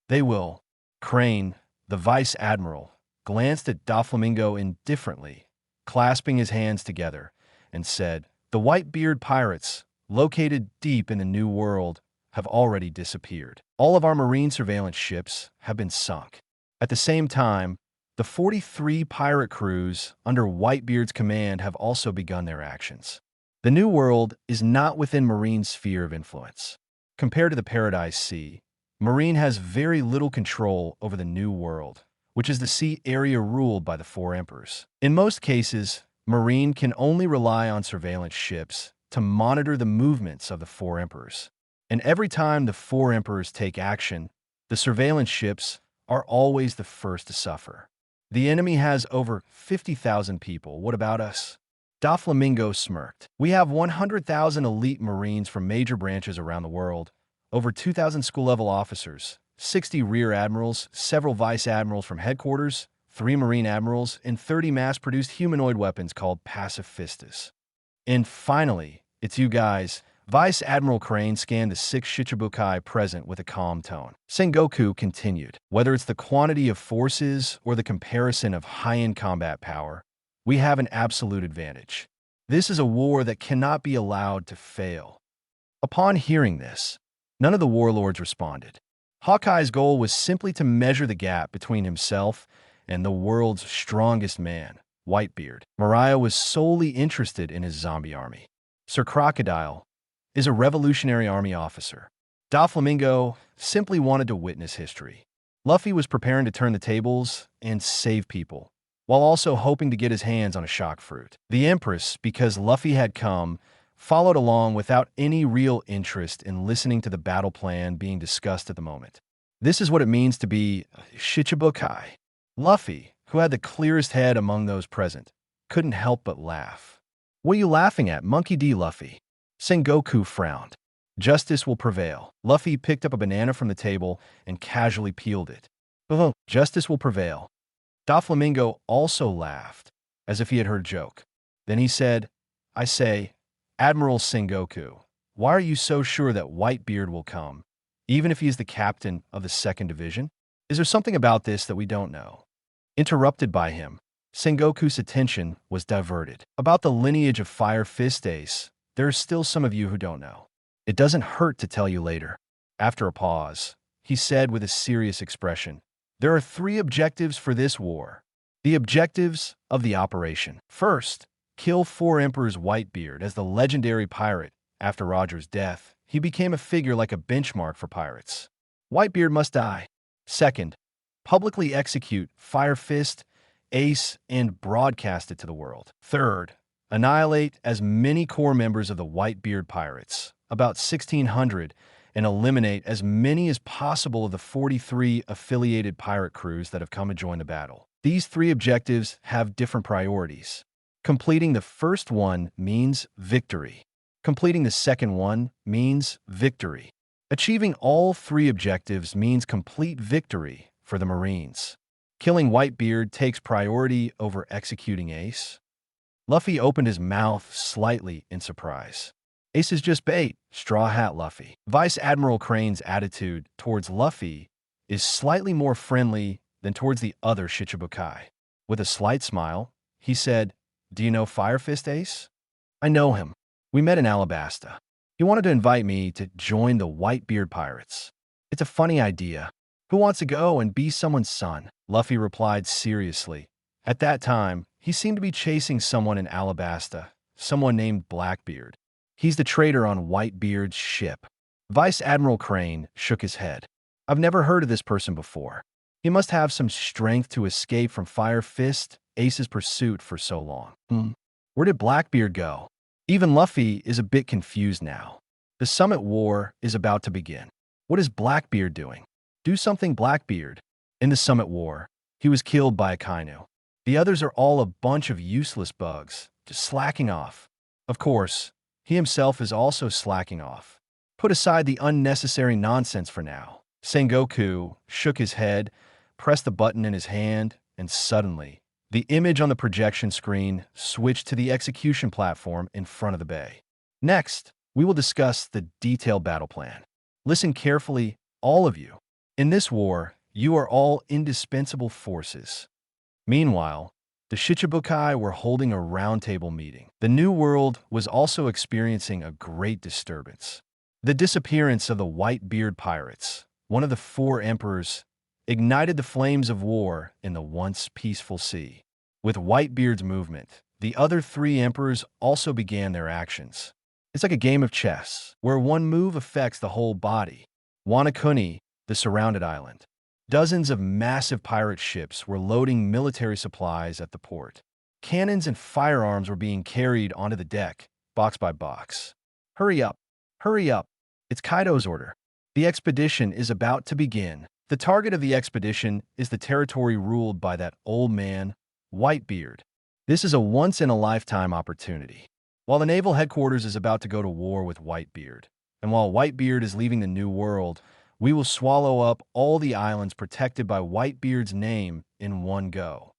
They will. Crane, the vice admiral, glanced at Doflamingo indifferently, clasping his hands together, and said, "The Whitebeard pirates, located deep in the New World, have already disappeared. All of our marine surveillance ships have been sunk. At the same time, the 43 pirate crews under Whitebeard's command have also begun their actions. The New World is not within Marine's sphere of influence. Compared to the Paradise Sea, Marine has very little control over the New World, which is the sea area ruled by the Four Emperors. In most cases, Marine can only rely on surveillance ships to monitor the movements of the Four Emperors. And every time the Four Emperors take action, the surveillance ships are always the first to suffer. The enemy has over 50,000 people. What about us?" Doflamingo smirked. "We have 100,000 elite Marines from major branches around the world, over 2,000 school-level officers, 60 rear admirals, several vice admirals from headquarters, 3 marine admirals, and 30 mass-produced humanoid weapons called pacifistas. And finally, it's you guys." Vice Admiral Crane scanned the 6 Shichibukai present with a calm tone. Sengoku continued, "Whether it's the quantity of forces or the comparison of high-end combat power, we have an absolute advantage. This is a war that cannot be allowed to fail." Upon hearing this, none of the warlords responded. Hawkeye's goal was simply to measure the gap between himself and the world's strongest man, Whitebeard. Mariejois was solely interested in his zombie army. Sir Crocodile is a Revolutionary Army officer. Doflamingo simply wanted to witness history. Luffy was preparing to turn the tables and save people, while also hoping to get his hands on a shock fruit. The Empress, because Luffy had come, followed along without any real interest in listening to the battle plan being discussed at the moment. This is what it means to be Shichibukai. Luffy, who had the clearest head among those present, couldn't help but laugh. "What are you laughing at, Monkey D. Luffy?" Sengoku frowned. "Justice will prevail." Luffy picked up a banana from the table and casually peeled it. "Oh, justice will prevail." Doflamingo also laughed, as if he had heard a joke. Then he said, "I say, Admiral Sengoku, why are you so sure that Whitebeard will come, even if he is the captain of the 2nd Division? Is there something about this that we don't know? Interrupted by him, Sengoku's attention was diverted. About the lineage of Fire Fist Ace, there are still some of you who don't know. It doesn't hurt to tell you later. After a pause, he said with a serious expression, there are 3 objectives for this war. The objectives of the operation. First, kill 4 Emperors Whitebeard as the legendary pirate. After Roger's death, he became a figure like a benchmark for pirates. Whitebeard must die. Second, publicly execute Fire Fist, Ace, and broadcast it to the world. Third, annihilate as many core members of the Whitebeard pirates, about 1,600, and eliminate as many as possible of the 43 affiliated pirate crews that have come to join the battle. These 3 objectives have different priorities. Completing the first one means victory. Completing the second one means victory. Achieving all 3 objectives means complete victory for the Marines. Killing Whitebeard takes priority over executing Ace. Luffy opened his mouth slightly in surprise. Ace is just bait, Straw Hat Luffy. Vice Admiral Crane's attitude towards Luffy is slightly more friendly than towards the other Shichibukai. With a slight smile, he said, do you know Fire Fist Ace? I know him. We met in Alabasta. He wanted to invite me to join the Whitebeard Pirates. It's a funny idea. Who wants to go and be someone's son? Luffy replied seriously. At that time, he seemed to be chasing someone in Alabasta, someone named Blackbeard. He's the traitor on Whitebeard's ship. Vice Admiral Crane shook his head. I've never heard of this person before. He must have some strength to escape from Fire Fist Ace's pursuit for so long. Where did Blackbeard go? Even Luffy is a bit confused now. The Summit War is about to begin. What is Blackbeard doing? Do something, Blackbeard. In the Summit War, he was killed by a Kainu. The others are all a bunch of useless bugs, just slacking off. Of course, he himself is also slacking off. Put aside the unnecessary nonsense for now. Sengoku shook his head, pressed the button in his hand, and suddenly, the image on the projection screen switched to the execution platform in front of the bay. Next, we will discuss the detailed battle plan. Listen carefully, all of you. In this war, you are all indispensable forces. Meanwhile, the Shichibukai were holding a roundtable meeting. The New World was also experiencing a great disturbance. The disappearance of the Whitebeard pirates, one of the 4 emperors, ignited the flames of war in the once peaceful sea. With Whitebeard's movement, the other 3 emperors also began their actions. It's like a game of chess, where one move affects the whole body. Wanakuni, the surrounded island. Dozens of massive pirate ships were loading military supplies at the port. Cannons and firearms were being carried onto the deck, box by box. Hurry up! Hurry up! It's Kaido's order. The expedition is about to begin. The target of the expedition is the territory ruled by that old man, Whitebeard. This is a once-in-a-lifetime opportunity. While the naval headquarters is about to go to war with Whitebeard, and while Whitebeard is leaving the New World, we will swallow up all the islands protected by Whitebeard's name in one go.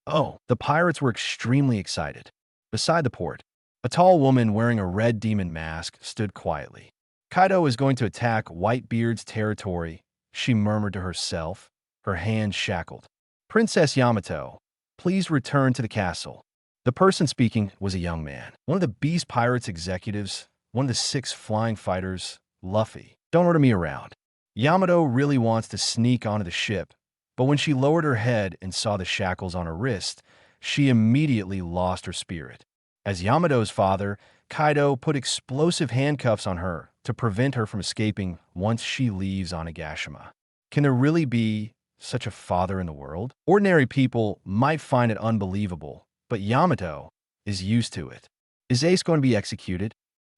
Oh, the pirates were extremely excited. Beside the port, a tall woman wearing a red demon mask stood quietly. Kaido is going to attack Whitebeard's territory, she murmured to herself, her hands shackled. Princess Yamato, please return to the castle. The person speaking was a young man, one of the Beast Pirates executives, one of the 6 flying fighters, Luffy. Don't order me around. Yamato really wants to sneak onto the ship, but when she lowered her head and saw the shackles on her wrist, she immediately lost her spirit. As Yamato's father, Kaido put explosive handcuffs on her to prevent her from escaping once she leaves Onigashima. Can there really be such a father in the world? Ordinary people might find it unbelievable, but Yamato is used to it. Is Ace going to be executed?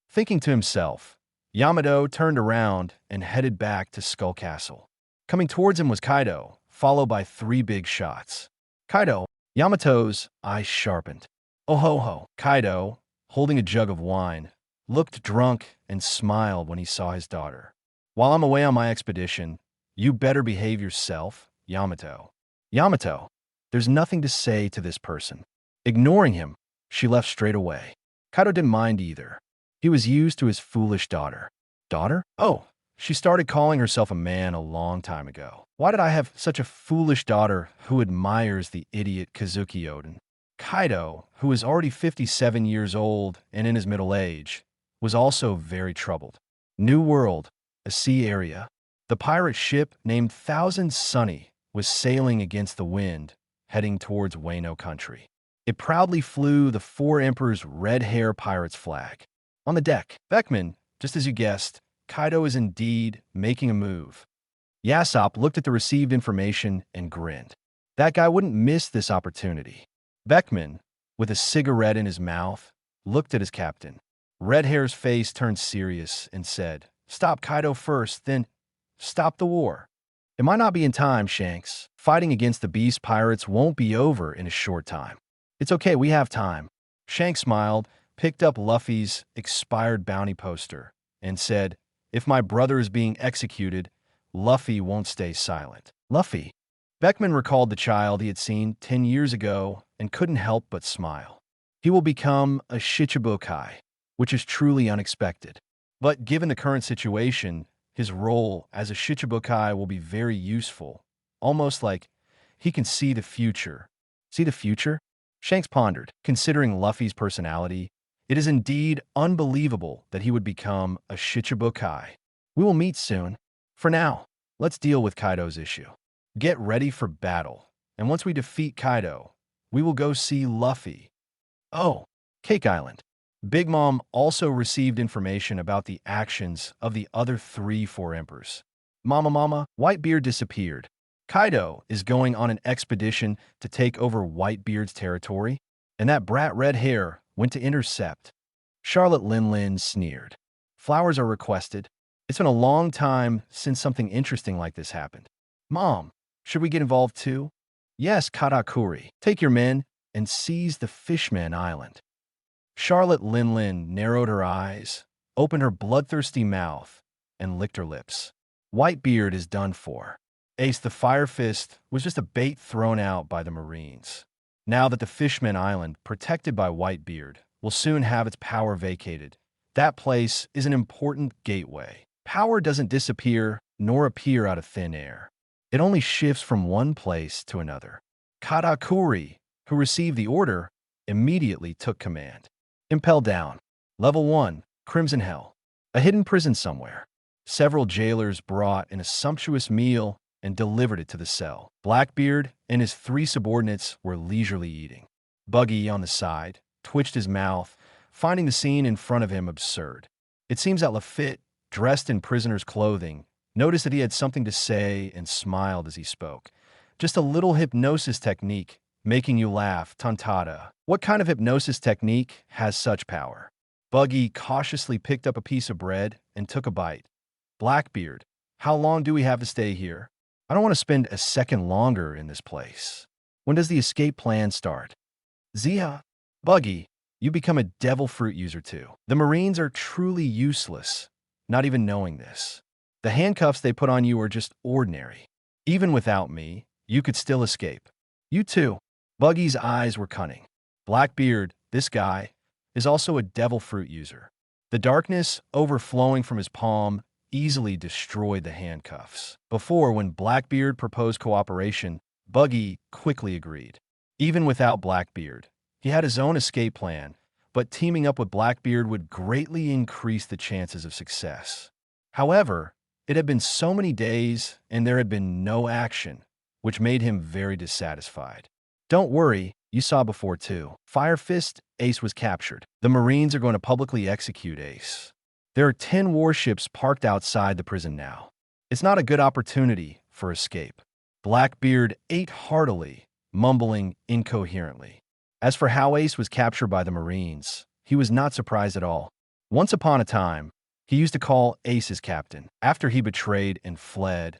Thinking to himself, Yamato turned around and headed back to Skull Castle. Coming towards him was Kaido, followed by 3 big shots. Kaido, Yamato's eyes sharpened. Oh ho ho. Kaido, holding a jug of wine, looked drunk and smiled when he saw his daughter. While I'm away on my expedition, you better behave yourself, Yamato. Yamato, there's nothing to say to this person. Ignoring him, she left straight away. Kaido didn't mind either. He was used to his foolish daughter. Daughter? Oh, she started calling herself a man a long time ago. Why did I have such a foolish daughter who admires the idiot Kazuki Oden? Kaido, who was already 57 years old and in his middle age, was also very troubled. New World, a sea area. The pirate ship named Thousand Sunny was sailing against the wind, heading towards Wano country. It proudly flew the Four Emperors' red hair pirate's flag. On the deck, Beckman, just as you guessed, Kaido is indeed making a move. Yasop looked at the received information and grinned. That guy wouldn't miss this opportunity. Beckman, with a cigarette in his mouth, looked at his captain. Red Hair's face turned serious and said, "Stop Kaido first, then stop the war." "It might not be in time, Shanks. Fighting against the beast pirates won't be over in a short time." "It's okay, we have time." Shanks smiled, picked up Luffy's expired bounty poster, and said, "If my brother is being executed, Luffy won't stay silent." Luffy. Beckman recalled the child he had seen 10 years ago and couldn't help but smile. He will become a Shichibukai, which is truly unexpected. But given the current situation, his role as a Shichibukai will be very useful, almost like he can see the future. See the future? Shanks pondered. Considering Luffy's personality, it is indeed unbelievable that he would become a Shichibukai. We will meet soon. For now, let's deal with Kaido's issue. Get ready for battle, and once we defeat Kaido, we will go see Luffy. Oh, Cake Island. Big Mom also received information about the actions of the other 3 Four Emperors. Mama, Whitebeard disappeared. Kaido is going on an expedition to take over Whitebeard's territory, and that brat Red Hair went to intercept. Charlotte Lin sneered. Flowers are requested. It's been a long time since something interesting like this happened. Mom, should we get involved too? Yes, Katakuri. Take your men and seize the Fishman Island. Charlotte Lin narrowed her eyes, opened her bloodthirsty mouth, and licked her lips. Whitebeard is done for. Ace the Fire Fist was just a bait thrown out by the Marines. Now that the Fishman Island, protected by Whitebeard, will soon have its power vacated, that place is an important gateway. Power doesn't disappear nor appear out of thin air. It only shifts from one place to another. Katakuri, who received the order, immediately took command. Impel down. Level 1, Crimson Hell. A hidden prison somewhere. Several jailers brought in a sumptuous meal and delivered it to the cell. Blackbeard and his 3 subordinates were leisurely eating. Buggy, on the side, twitched his mouth, finding the scene in front of him absurd. It seems that Lafitte, dressed in prisoner's clothing, noticed that he had something to say and smiled as he spoke. Just a little hypnosis technique, making you laugh, Tontada. What kind of hypnosis technique has such power? Buggy cautiously picked up a piece of bread and took a bite. Blackbeard, how long do we have to stay here? I don't want to spend a second longer in this place. When does the escape plan start? Zia. Buggy, you become a devil fruit user too. The Marines are truly useless, not even knowing this. The handcuffs they put on you are just ordinary. Even without me, you could still escape. You too. Buggy's eyes were cunning. Blackbeard, this guy, is also a devil fruit user. The darkness overflowing from his palm easily destroyed the handcuffs. Before, when Blackbeard proposed cooperation, Buggy quickly agreed. Even without Blackbeard, he had his own escape plan, but teaming up with Blackbeard would greatly increase the chances of success. However, it had been so many days and there had been no action, which made him very dissatisfied. Don't worry, you saw before too. Fire Fist, Ace was captured. The Marines are going to publicly execute Ace. There are 10 warships parked outside the prison now. It's not a good opportunity for escape. Blackbeard ate heartily, mumbling incoherently. As for how Ace was captured by the Marines, he was not surprised at all. Once upon a time, he used to call Ace his captain. After he betrayed and fled,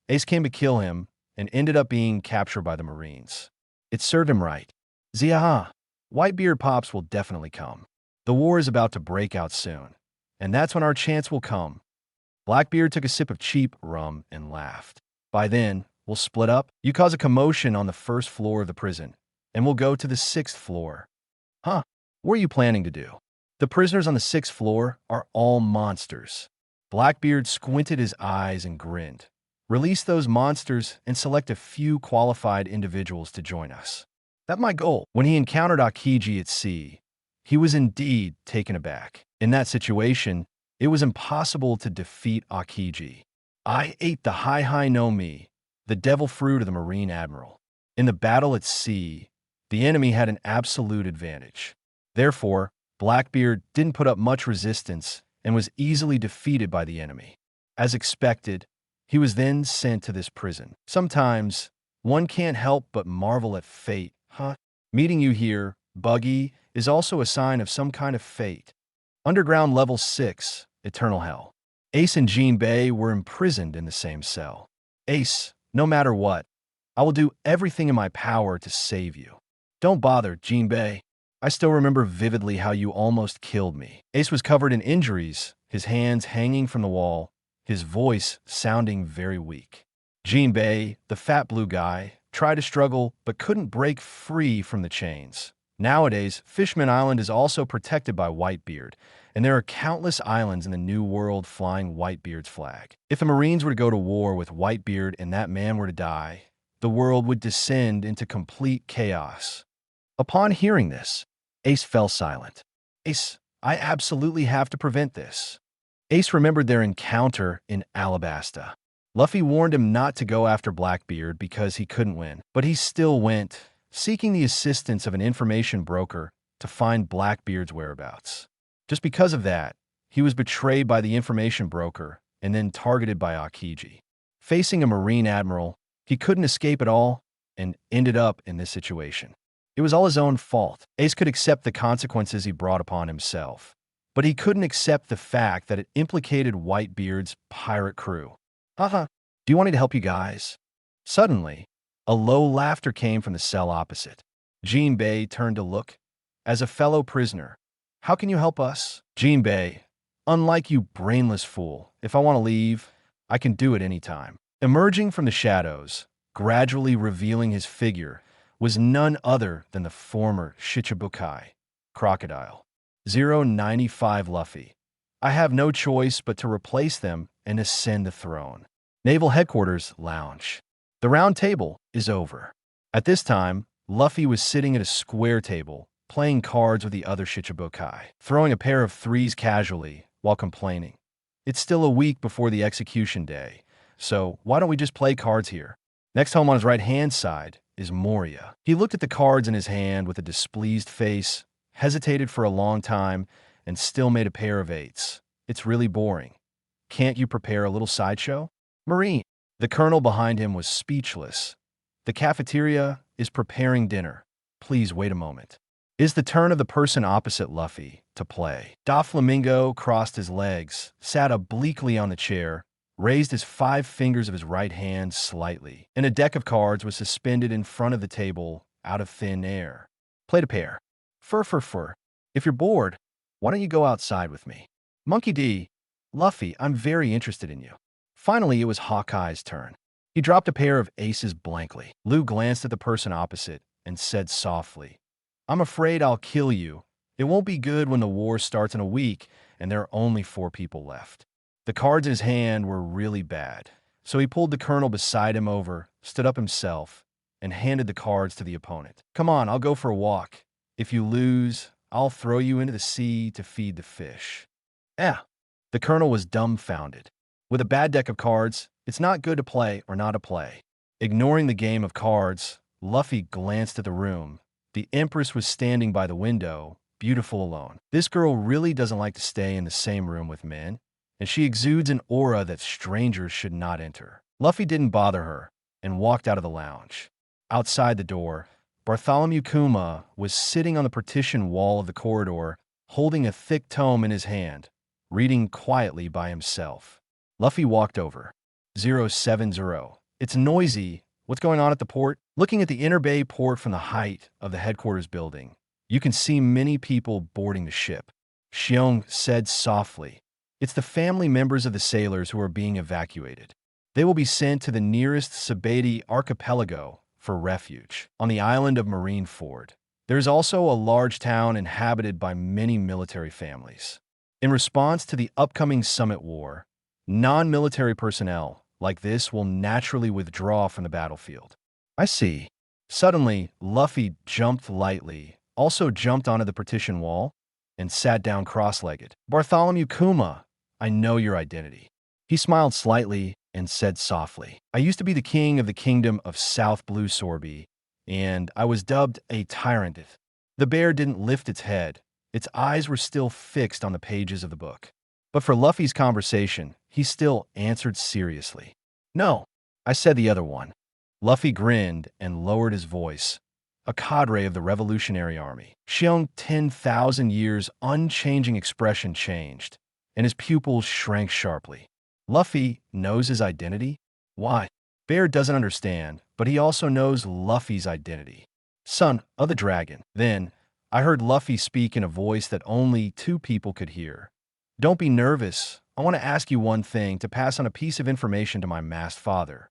Ace came to kill him and ended up being captured by the Marines. It served him right. Ziaha, Whitebeard Pops will definitely come. The war is about to break out soon, and that's when our chance will come. Blackbeard took a sip of cheap rum and laughed. By then, we'll split up. You cause a commotion on the 1st floor of the prison, and we'll go to the 6th floor. Huh? What are you planning to do? The prisoners on the 6th floor are all monsters. Blackbeard squinted his eyes and grinned. Release those monsters and select a few qualified individuals to join us. That's my goal. When he encountered Akiji at sea, he was indeed taken aback. In that situation, it was impossible to defeat Akiji. I ate the Hi no Mi, the devil fruit of the Marine Admiral. In the battle at sea, the enemy had an absolute advantage. Therefore, Blackbeard didn't put up much resistance and was easily defeated by the enemy. As expected, he was then sent to this prison. Sometimes, one can't help but marvel at fate, huh? Meeting you here, Buggy, is also a sign of some kind of fate. Underground Level 6, Eternal Hell. Ace and Jinbei were imprisoned in the same cell. Ace, no matter what, I will do everything in my power to save you. Don't bother, Jinbei. I still remember vividly how you almost killed me. Ace was covered in injuries, his hands hanging from the wall, his voice sounding very weak. Jinbei, the fat blue guy, tried to struggle but couldn't break free from the chains. Nowadays, Fishman Island is also protected by Whitebeard, and there are countless islands in the New World flying Whitebeard's flag. If the Marines were to go to war with Whitebeard and that man were to die, the world would descend into complete chaos. Upon hearing this, Ace fell silent. Ace, I absolutely have to prevent this. Ace remembered their encounter in Alabasta. Luffy warned him not to go after Blackbeard because he couldn't win, but he still went, seeking the assistance of an information broker to find Blackbeard's whereabouts. Just because of that, he was betrayed by the information broker and then targeted by Akiji. Facing a Marine Admiral, he couldn't escape at all and ended up in this situation. It was all his own fault. Ace could accept the consequences he brought upon himself, but he couldn't accept the fact that it implicated Whitebeard's pirate crew. Haha, do you want me to help you guys? Suddenly, a low laughter came from the cell opposite. Jinbei turned to look. As a fellow prisoner, how can you help us? Jinbei, unlike you brainless fool, if I want to leave, I can do it anytime. Emerging from the shadows, gradually revealing his figure, was none other than the former Shichibukai crocodile. 095 Luffy. I have no choice but to replace them and ascend the throne. Naval Headquarters Lounge. The round table is over. At this time, Luffy was sitting at a square table, playing cards with the other Shichibukai, throwing a pair of threes casually while complaining. It's still a week before the execution day, so why don't we just play cards here? Next home on his right-hand side is Moria. He looked at the cards in his hand with a displeased face, hesitated for a long time, and still made a pair of eights. It's really boring. Can't you prepare a little sideshow? Marine. The colonel behind him was speechless. The cafeteria is preparing dinner. Please wait a moment. It's the turn of the person opposite Luffy to play. Doflamingo crossed his legs, sat obliquely on the chair, raised his 5 fingers of his right hand slightly, and a deck of cards was suspended in front of the table out of thin air. Played a pair. Fur. If you're bored, why don't you go outside with me? Monkey D. Luffy, I'm very interested in you. Finally, it was Hawkeye's turn. He dropped a pair of aces blankly. Lou glanced at the person opposite and said softly, I'm afraid I'll kill you. It won't be good when the war starts in a week and there are only 4 people left. The cards in his hand were really bad, so he pulled the colonel beside him over, stood up himself, and handed the cards to the opponent. Come on, I'll go for a walk. If you lose, I'll throw you into the sea to feed the fish. The colonel was dumbfounded. With a bad deck of cards, it's not good to play or not to play. Ignoring the game of cards, Luffy glanced at the room. The Empress was standing by the window, beautiful alone. This girl really doesn't like to stay in the same room with men, and she exudes an aura that strangers should not enter. Luffy didn't bother her and walked out of the lounge. Outside the door, Bartholomew Kuma was sitting on the partition wall of the corridor, holding a thick tome in his hand, reading quietly by himself. Luffy walked over. 070. It's noisy. What's going on at the port? Looking at the inner bay port from the height of the headquarters building, you can see many people boarding the ship. Xiong said softly, It's the family members of the sailors who are being evacuated. They will be sent to the nearest Sabaody Archipelago for refuge. On the island of Marineford, There's also a large town inhabited by many military families. In response to the upcoming summit war, non-military personnel like this will naturally withdraw from the battlefield. I see. Suddenly, Luffy jumped lightly, also jumped onto the partition wall, and sat down cross-legged. Bartholomew Kuma, I know your identity. He smiled slightly and said softly, I used to be the king of the kingdom of South Blue Sorbet, and I was dubbed a tyrant. The bear didn't lift its head. Its eyes were still fixed on the pages of the book. But for Luffy's conversation, he still answered seriously. No, I said the other one. Luffy grinned and lowered his voice. A cadre of the Revolutionary Army. Xiong 10,000 years' unchanging expression changed, and his pupils shrank sharply. Luffy knows his identity? Why? Bear doesn't understand, but he also knows Luffy's identity. Son of the dragon. Then, I heard Luffy speak in a voice that only two people could hear. Don't be nervous. I want to ask you one thing to pass on a piece of information to my masked father.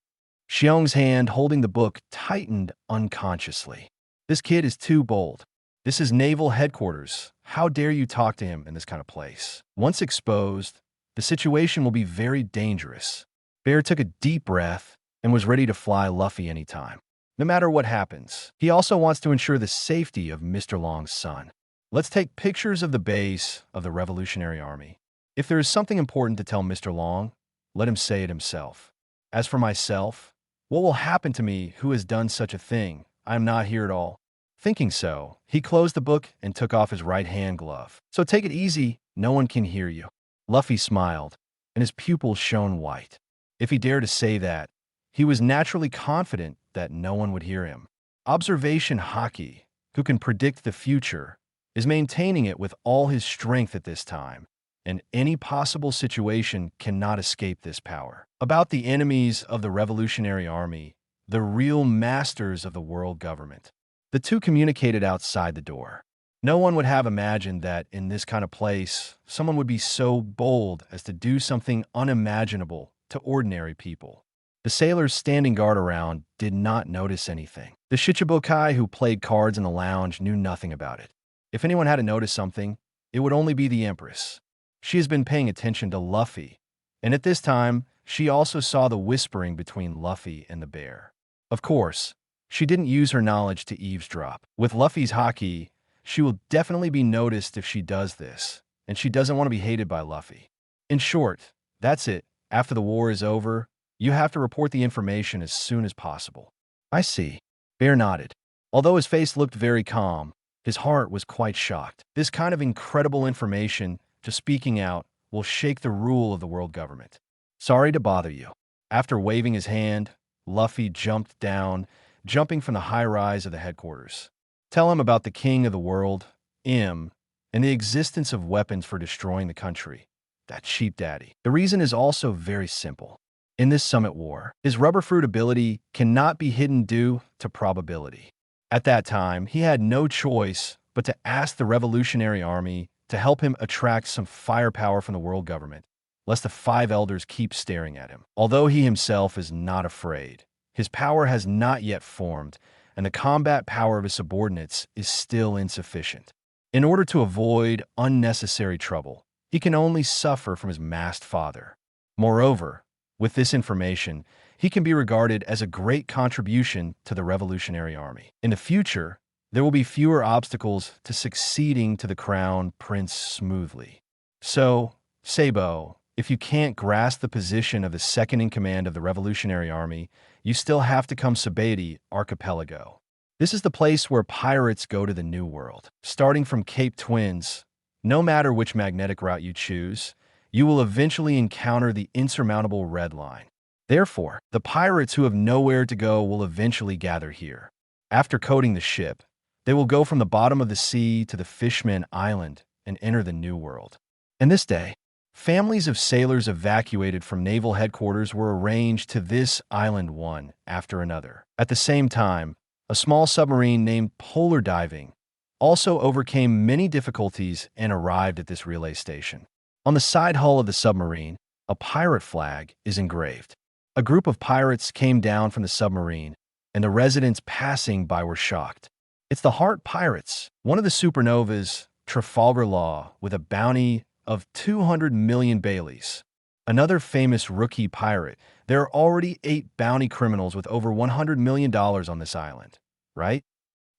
Xiong's hand holding the book tightened unconsciously. This kid is too bold. This is naval headquarters. How dare you talk to him in this kind of place? Once exposed, the situation will be very dangerous. Bear took a deep breath and was ready to fly Luffy anytime. No matter what happens, he also wants to ensure the safety of Mr. Long's son. Let's take pictures of the base of the Revolutionary Army. If there is something important to tell Mr. Long, let him say it himself. As for myself, what will happen to me who has done such a thing? I am not here at all. Thinking so, he closed the book and took off his right-hand glove. So take it easy, no one can hear you. Luffy smiled, and his pupils shone white. If he dared to say that, he was naturally confident that no one would hear him. Observation Haki, who can predict the future, is maintaining it with all his strength at this time, and any possible situation cannot escape this power. About the enemies of the Revolutionary Army, the real masters of the world government. The two communicated outside the door. No one would have imagined that in this kind of place, someone would be so bold as to do something unimaginable to ordinary people. The sailors standing guard around did not notice anything. The Shichibukai who played cards in the lounge knew nothing about it. If anyone had to notice something, it would only be the Empress. She has been paying attention to Luffy, and at this time, she also saw the whispering between Luffy and the bear. Of course, she didn't use her knowledge to eavesdrop. With Luffy's haki, she will definitely be noticed if she does this, and she doesn't want to be hated by Luffy. In short, that's it. After the war is over, you have to report the information as soon as possible. I see. Bear nodded. Although his face looked very calm, his heart was quite shocked. This kind of incredible information, just speaking out, will shake the rule of the world government. Sorry to bother you. After waving his hand, Luffy jumped down, jumping from the high rise of the headquarters. Tell him about the king of the world, M, and the existence of weapons for destroying the country. That cheap daddy. The reason is also very simple. In this summit war, his rubber fruit ability cannot be hidden due to probability. At that time, he had no choice but to ask the Revolutionary Army to help him attract some firepower from the world government, lest the five elders keep staring at him. Although he himself is not afraid, his power has not yet formed, and the combat power of his subordinates is still insufficient. In order to avoid unnecessary trouble, he can only suffer from his masked father. Moreover, with this information, he can be regarded as a great contribution to the Revolutionary Army. In the future, there will be fewer obstacles to succeeding to the crown prince smoothly. So, Sabo, if you can't grasp the position of the second-in-command of the Revolutionary Army, you still have to come Sabaody Archipelago. This is the place where pirates go to the New World. Starting from Cape Twins, no matter which magnetic route you choose, you will eventually encounter the insurmountable Red Line. Therefore, the pirates who have nowhere to go will eventually gather here. After coating the ship, they will go from the bottom of the sea to the Fishman Island and enter the New World. And this day, families of sailors evacuated from naval headquarters were arranged to this island one after another. At the same time, a small submarine named Polar Diving also overcame many difficulties and arrived at this relay station. On the side hull of the submarine, a pirate flag is engraved. A group of pirates came down from the submarine, and the residents passing by were shocked. It's the Heart Pirates, one of the supernovas, Trafalgar Law, with a bounty of 200 million Baileys. Another famous rookie pirate. There are already 8 bounty criminals with over $100 million on this island, right?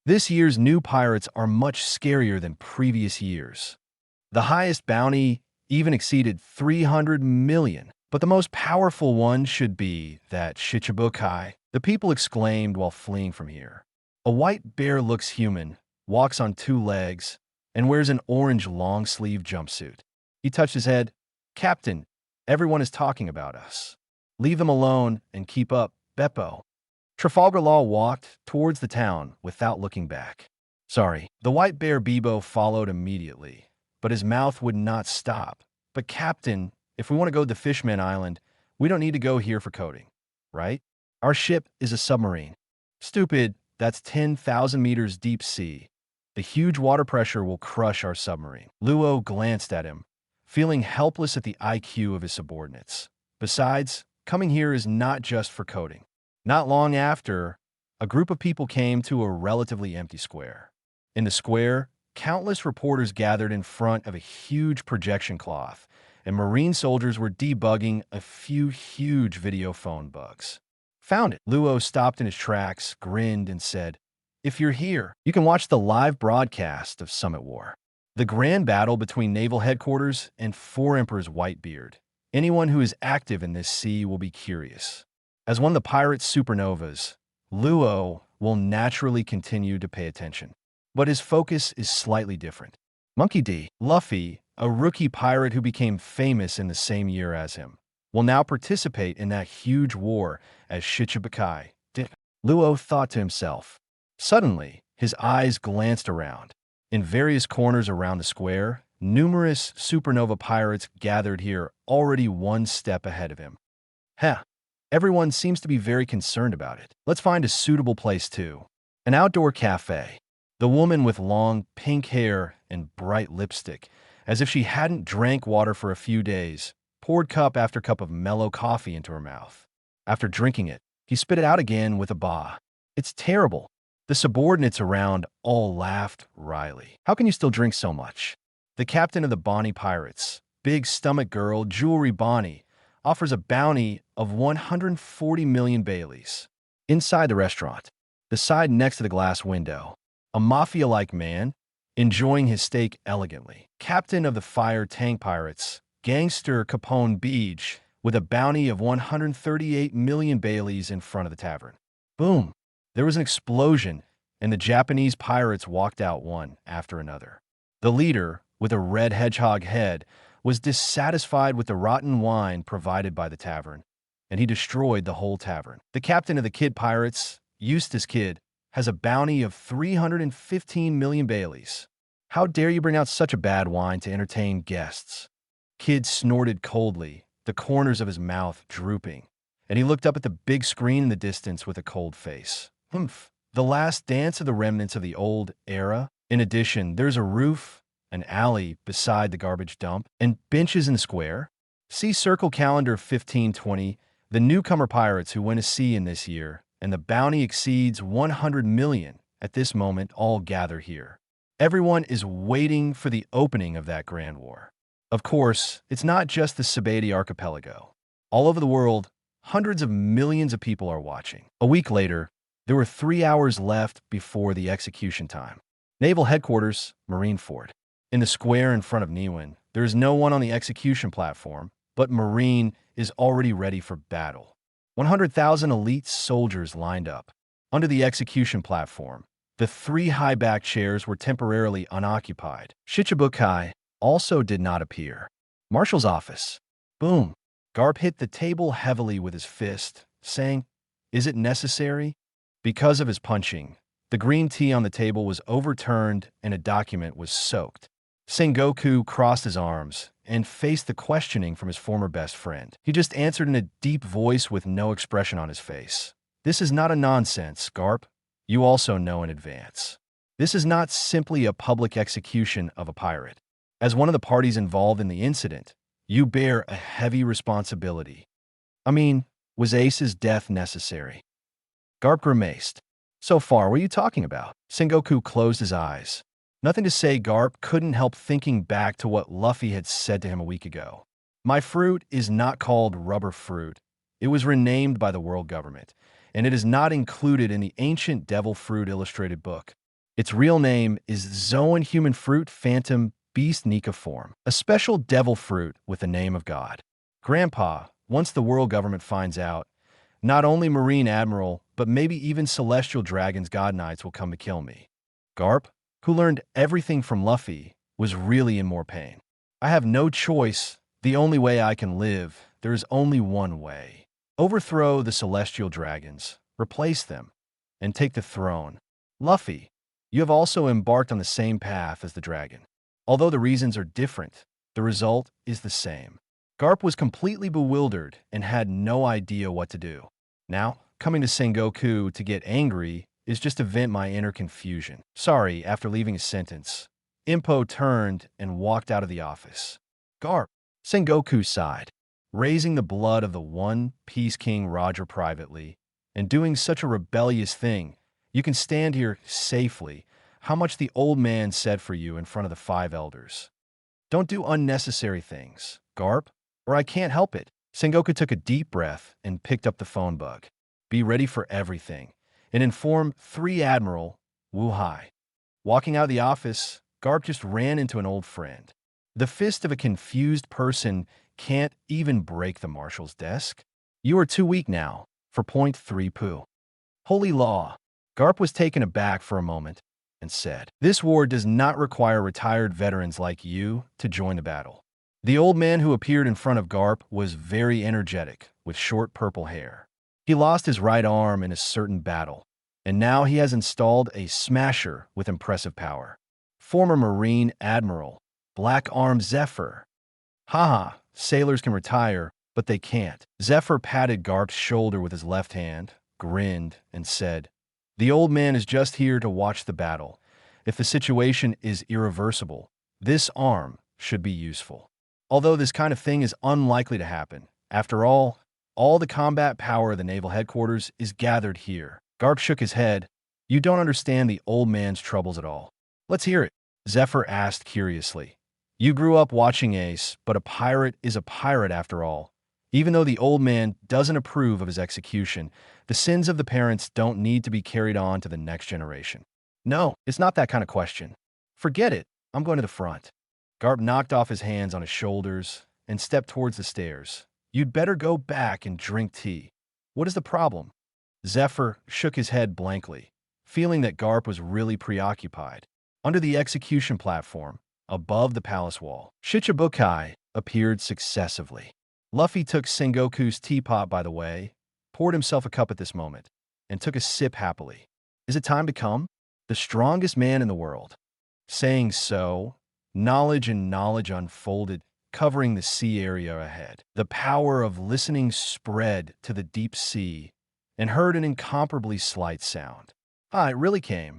This year's new pirates are much scarier than previous years. The highest bounty even exceeded 300 million. But the most powerful one should be that Shichibukai, the people exclaimed while fleeing from here. A white bear looks human, walks on 2 legs, and wears an orange long-sleeve jumpsuit. He touched his head. Captain, everyone is talking about us. Leave them alone and keep up, Beppo. Trafalgar Law walked towards the town without looking back. Sorry, the white bear Bebo followed immediately, but his mouth would not stop. But Captain, if we want to go to Fishman Island, we don't need to go here for coding, right? Our ship is a submarine. Stupid, that's 10,000 meters deep sea. The huge water pressure will crush our submarine. Luo glanced at him, feeling helpless at the IQ of his subordinates. Besides, coming here is not just for coding. Not long after, a group of people came to a relatively empty square. In the square, countless reporters gathered in front of a huge projection cloth, and Marine soldiers were debugging a few huge video phone bugs. Found it. Luo stopped in his tracks, grinned, and said, "If you're here, you can watch the live broadcast of Summit War. The grand battle between Naval Headquarters and 4 Emperors Whitebeard. Anyone who is active in this sea will be curious." As one of the pirate supernovas, Luo will naturally continue to pay attention. But his focus is slightly different. Monkey D. Luffy, a rookie pirate who became famous in the same year as him, will now participate in that huge war as Shichibukai did. Luo thought to himself. Suddenly, his eyes glanced around. In various corners around the square, numerous supernova pirates gathered here already 1 step ahead of him. Heh. Everyone seems to be very concerned about it. Let's find a suitable place too. An outdoor cafe. The woman with long pink hair and bright lipstick, as if she hadn't drank water for a few days, poured cup after cup of mellow coffee into her mouth. After drinking it, he spit it out again with a bah. It's terrible. The subordinates around all laughed wryly. How can you still drink so much? The captain of the Bonnie Pirates, big stomach girl Jewelry Bonnie, offers a bounty of 140 million Baileys. Inside the restaurant, the side next to the glass window, a mafia-like man, enjoying his steak elegantly. Captain of the Fire Tank Pirates, gangster Capone Beach, with a bounty of 138 million Baileys in front of the tavern. Boom! There was an explosion, and the Japanese pirates walked out one after another. The leader, with a red hedgehog head, was dissatisfied with the rotten wine provided by the tavern, and he destroyed the whole tavern. The captain of the Kid Pirates, Eustace Kid, has a bounty of 315 million Baileys. How dare you bring out such a bad wine to entertain guests? Kid snorted coldly, the corners of his mouth drooping, and he looked up at the big screen in the distance with a cold face. Humph. The last dance of the remnants of the old era. In addition, there's a roof, an alley beside the garbage dump, and benches in the square. See Circle Calendar 1520, the newcomer pirates who went to sea in this year, and the bounty exceeds 100 million. At this moment, all gather here. Everyone is waiting for the opening of that grand war. Of course, it's not just the Sabaody Archipelago. All over the world, hundreds of millions of people are watching. A week later, there were 3 hours left before the execution time. Naval Headquarters, Marineford. In the square in front of Niwan, there is no one on the execution platform, but Marine is already ready for battle. 100,000 elite soldiers lined up. Under the execution platform, the 3 high-back chairs were temporarily unoccupied. Shichibukai also did not appear. Marshal's office. Boom. Garp hit the table heavily with his fist, saying, "Is it necessary?" Because of his punching, the green tea on the table was overturned and a document was soaked. Sengoku crossed his arms and faced the questioning from his former best friend. He just answered in a deep voice with no expression on his face. "This is not a nonsense, Garp. You also know in advance. This is not simply a public execution of a pirate. As one of the parties involved in the incident, you bear a heavy responsibility. I mean, was Ace's death necessary?" Garp grimaced. So far, what are you talking about? Sengoku closed his eyes. Nothing to say. Garp couldn't help thinking back to what Luffy had said to him a week ago. My fruit is not called rubber fruit. It was renamed by the world government, and it is not included in the ancient devil fruit illustrated book. Its real name is Zoan human fruit phantom beast Nika form, a special devil fruit with the name of God. Grandpa, once the world government finds out, not only Marine Admiral, but maybe even Celestial Dragon's God Knights will come to kill me. Garp, who learned everything from Luffy, was really in more pain. I have no choice. The only way I can live, there is only one way. Overthrow the Celestial Dragons, replace them, and take the throne. Luffy, you have also embarked on the same path as the dragon. Although the reasons are different, the result is the same. Garp was completely bewildered and had no idea what to do. Now, coming to Sengoku to get angry is just to vent my inner confusion. Sorry, after leaving a sentence. Impo turned and walked out of the office. Garp, Sengoku sighed, raising the blood of the One Piece King Roger privately, and doing such a rebellious thing. You can stand here safely. How much the old man said for you in front of the 5 elders. Don't do unnecessary things, Garp, or I can't help it. Sengoku took a deep breath and picked up the phone bug. Be ready for everything, and inform 3 Admiral Wu Hai. Walking out of the office, Garp just ran into an old friend. The fist of a confused person can't even break the marshal's desk. You are too weak now for point 3 poo. Holy law. Garp was taken aback for a moment and said, this war does not require retired veterans like you to join the battle. The old man who appeared in front of Garp was very energetic, with short purple hair. He lost his right arm in a certain battle, and now he has installed a smasher with impressive power. Former Marine Admiral, Black Arm Zephyr. Haha, sailors can retire, but they can't. Zephyr patted Garp's shoulder with his left hand, grinned, and said, the old man is just here to watch the battle. If the situation is irreversible, this arm should be useful. Although this kind of thing is unlikely to happen. After all the combat power of the naval headquarters is gathered here. Garp shook his head. You don't understand the old man's troubles at all. Let's hear it. Zephyr asked curiously. You grew up watching Ace, but a pirate is a pirate after all. Even though the old man doesn't approve of his execution, the sins of the parents don't need to be carried on to the next generation. No, it's not that kind of question. Forget it. I'm going to the front. Garp knocked off his hands on his shoulders and stepped towards the stairs. You'd better go back and drink tea. What is the problem? Zephyr shook his head blankly, feeling that Garp was really preoccupied. Under the execution platform, above the palace wall, Shichibukai appeared successively. Luffy took Sengoku's teapot by the way, poured himself a cup at this moment, and took a sip happily. Is it time to come? The strongest man in the world. Saying so, knowledge unfolded, covering the sea area ahead. The power of listening spread to the deep sea and heard an incomparably slight sound. It really came.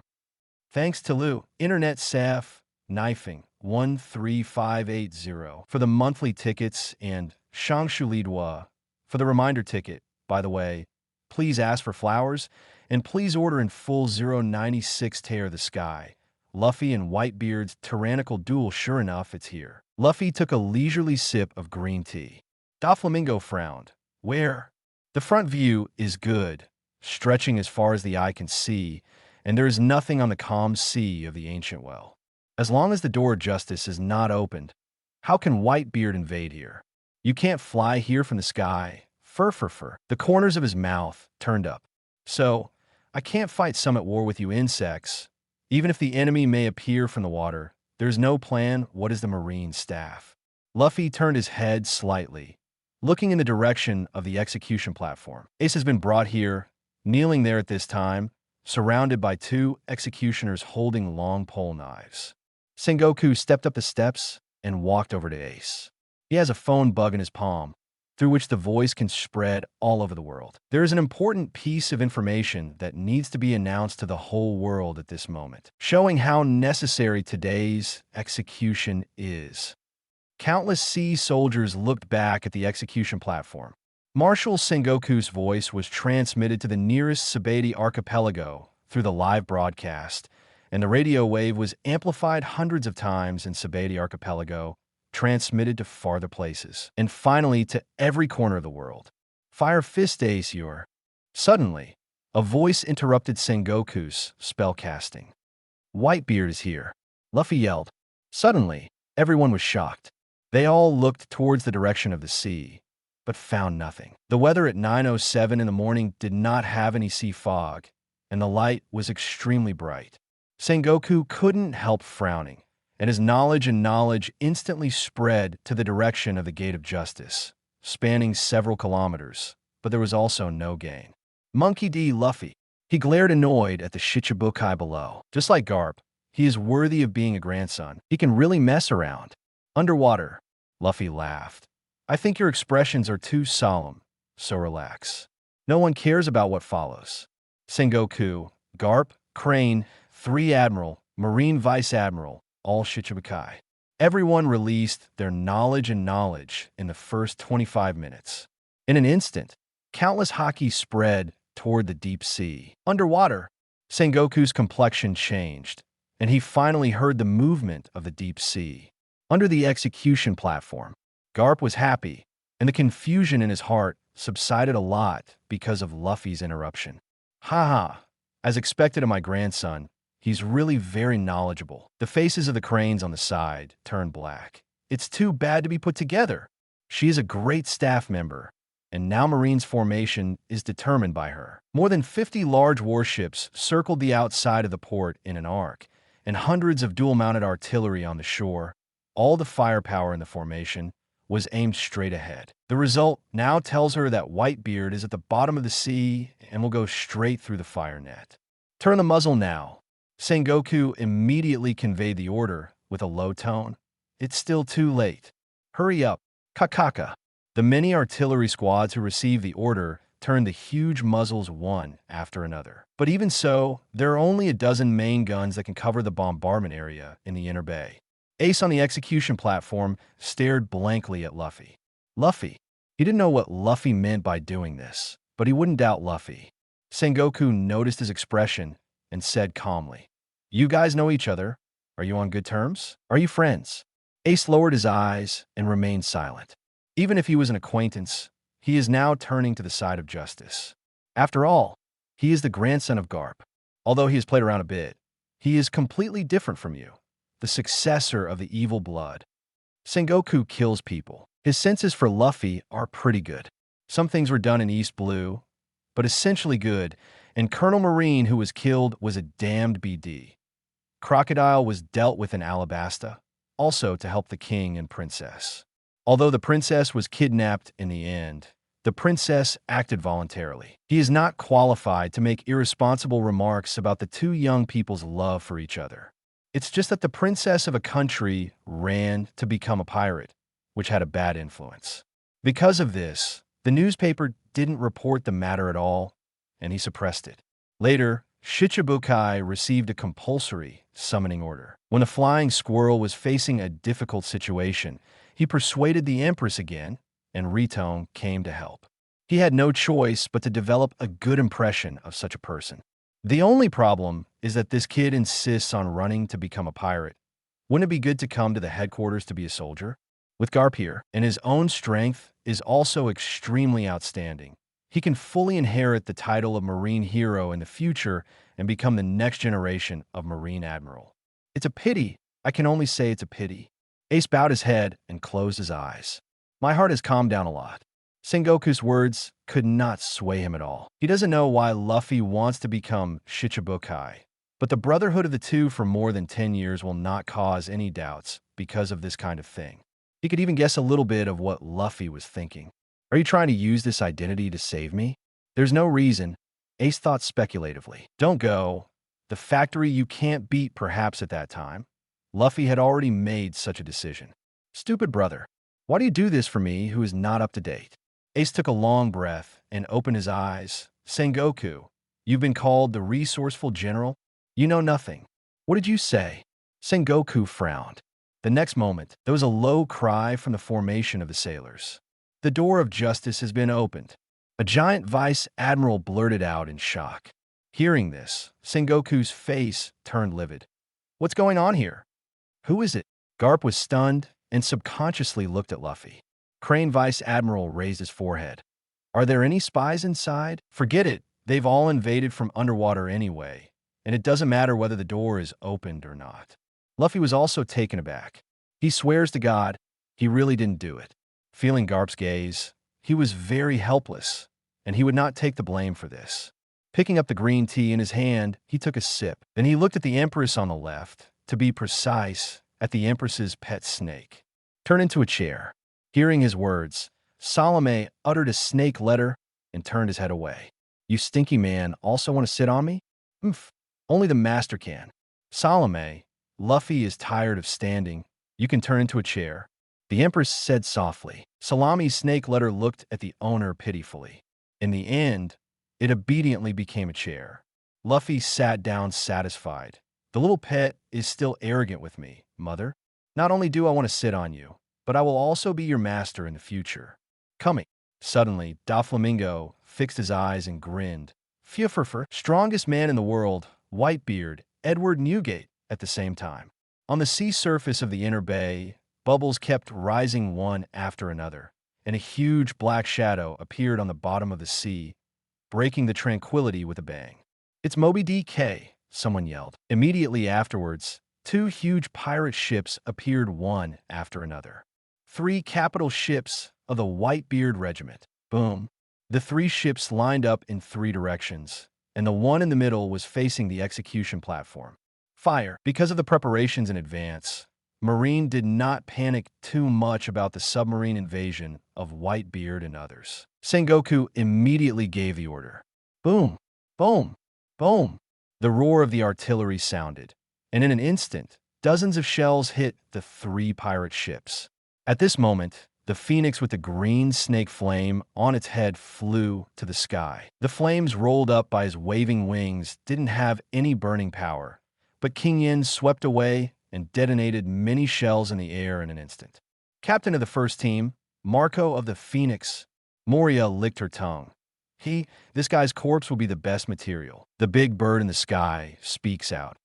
Thanks to Lu, Internet Saf, Knifing, 13580 for the monthly tickets and Shangshu Lidua for the reminder ticket. By the way, please ask for flowers and please order in full 096 Tear the Sky. Luffy and Whitebeard's tyrannical duel, sure enough, it's here. Luffy took a leisurely sip of green tea. Doflamingo frowned. Where? The front view is good, stretching as far as the eye can see, and there is nothing on the calm sea of the ancient well. As long as the door of justice is not opened, how can Whitebeard invade here? You can't fly here from the sky. Fur. The corners of his mouth turned up. So, I can't fight some at war with you insects. Even if the enemy may appear from the water, there's no plan. What is the marine staff? Luffy turned his head slightly, looking in the direction of the execution platform. Ace has been brought here, kneeling there at this time, surrounded by 2 executioners holding long pole knives. Sengoku stepped up the steps and walked over to Ace. He has a phone bug in his palm, through which the voice can spread all over the world. There is an important piece of information that needs to be announced to the whole world at this moment, showing how necessary today's execution is. Countless sea soldiers looked back at the execution platform. Marshal Sengoku's voice was transmitted to the nearest Sabaody Archipelago through the live broadcast, and the radio wave was amplified hundreds of times in Sabaody Archipelago, transmitted to farther places, and finally to every corner of the world. Fire Fist Ace, you're... Suddenly, a voice interrupted Sengoku's spellcasting. Whitebeard is here, Luffy yelled. Suddenly, everyone was shocked. They all looked towards the direction of the sea, but found nothing. The weather at 9:07 in the morning did not have any sea fog, and the light was extremely bright. Sengoku couldn't help frowning, and his knowledge instantly spread to the direction of the Gate of Justice, spanning several kilometers, but there was also no gain. Monkey D. Luffy. He glared annoyed at the Shichibukai below. Just like Garp, he is worthy of being a grandson. He can really mess around. Underwater, Luffy laughed. I think your expressions are too solemn, so relax. No one cares about what follows. Sengoku, Garp, Crane, 3 Admiral, Marine Vice Admiral, all Shichibukai. Everyone released their knowledge in the first 25 minutes. In an instant, countless haki spread toward the deep sea. Underwater, Sengoku's complexion changed, and he finally heard the movement of the deep sea. Under the execution platform, Garp was happy, and the confusion in his heart subsided a lot because of Luffy's interruption. Haha, as expected of my grandson, he's really very knowledgeable. The faces of the cranes on the side turned black. It's too bad to be put together. She is a great staff member, and now Marine's formation is determined by her. More than 50 large warships circled the outside of the port in an arc, and hundreds of dual-mounted artillery on the shore. All the firepower in the formation was aimed straight ahead. The result now tells her that Whitebeard is at the bottom of the sea and will go straight through the fire net. Turn the muzzle now. Sengoku immediately conveyed the order with a low tone. It's still too late. Hurry up, Kakaka. The many artillery squads who received the order turned the huge muzzles one after another. But even so, there are only a dozen main guns that can cover the bombardment area in the inner bay. Ace on the execution platform stared blankly at Luffy. Luffy. He didn't know what Luffy meant by doing this, but he wouldn't doubt Luffy. Sengoku noticed his expression and said calmly, You guys know each other. Are you on good terms? Are you friends? Ace lowered his eyes and remained silent. Even if he was an acquaintance, he is now turning to the side of justice. After all, he is the grandson of Garp. Although he has played around a bit, he is completely different from you, the successor of the evil blood. Sengoku kills people. His senses for Luffy are pretty good. Some things were done in East Blue, but essentially good, and Colonel Marine, who was killed, was a damned BD. Crocodile was dealt with in Alabasta, also to help the king and princess. Although the princess was kidnapped in the end, the princess acted voluntarily. He is not qualified to make irresponsible remarks about the two young people's love for each other. It's just that the princess of a country ran to become a pirate, which had a bad influence. Because of this, the newspaper didn't report the matter at all, and he suppressed it. Later, Shichibukai received a compulsory summoning order. When the flying squirrel was facing a difficult situation, he persuaded the Empress again, and Riton came to help. He had no choice but to develop a good impression of such a person. The only problem is that this kid insists on running to become a pirate. Wouldn't it be good to come to the headquarters to be a soldier? With Garp here, and his own strength is also extremely outstanding. He can fully inherit the title of Marine Hero in the future and become the next generation of Marine Admiral. It's a pity. I can only say it's a pity. Ace bowed his head and closed his eyes. My heart has calmed down a lot. Sengoku's words could not sway him at all. He doesn't know why Luffy wants to become Shichibukai, but the brotherhood of the two for more than 10 years will not cause any doubts because of this kind of thing. He could even guess a little bit of what Luffy was thinking. Are you trying to use this identity to save me? There's no reason. Ace thought speculatively. Don't go. The factory you can't beat perhaps at that time. Luffy had already made such a decision. Stupid brother. Why do you do this for me who is not up to date? Ace took a long breath and opened his eyes. Sengoku, you've been called the resourceful general? You know nothing. What did you say? Sengoku frowned. The next moment, there was a low cry from the formation of the sailors. The door of justice has been opened. A giant vice admiral blurted out in shock. Hearing this, Sengoku's face turned livid. What's going on here? Who is it? Garp was stunned and subconsciously looked at Luffy. Crane Vice Admiral raised his forehead. Are there any spies inside? Forget it. They've all invaded from underwater anyway, and it doesn't matter whether the door is opened or not. Luffy was also taken aback. He swears to God, he really didn't do it. Feeling Garp's gaze, he was very helpless, and he would not take the blame for this. Picking up the green tea in his hand, he took a sip. Then he looked at the Empress on the left, to be precise, at the Empress's pet snake. Turn into a chair. Hearing his words, Salome uttered a snake letter and turned his head away. You stinky man also want to sit on me? Only the master can. Salome, Luffy is tired of standing. You can turn into a chair. The Empress said softly. Salame's snake letter looked at the owner pitifully. In the end, it obediently became a chair. Luffy sat down satisfied. The little pet is still arrogant with me, mother. Not only do I want to sit on you, but I will also be your master in the future. Coming. Suddenly, Doflamingo fixed his eyes and grinned. Fufurfur, strongest man in the world, Whitebeard, Edward Newgate, at the same time. On the sea surface of the inner bay, bubbles kept rising one after another, and a huge black shadow appeared on the bottom of the sea, breaking the tranquility with a bang. It's Moby DK, someone yelled. Immediately afterwards, two huge pirate ships appeared one after another. 3 capital ships of the Whitebeard Regiment. Boom. The 3 ships lined up in 3 directions, and the one in the middle was facing the execution platform. Fire. Because of the preparations in advance, Marine did not panic too much about the submarine invasion of Whitebeard and others. Sengoku immediately gave the order. Boom, boom, boom. The roar of the artillery sounded, and in an instant, dozens of shells hit the 3 pirate ships. At this moment, the phoenix with the green snake flame on its head flew to the sky. The flames rolled up by his waving wings didn't have any burning power, but King Yin swept away and detonated many shells in the air in an instant. Captain of the first team, Marco of the Phoenix, Moria licked her tongue. This guy's corpse will be the best material. The big bird in the sky speaks out.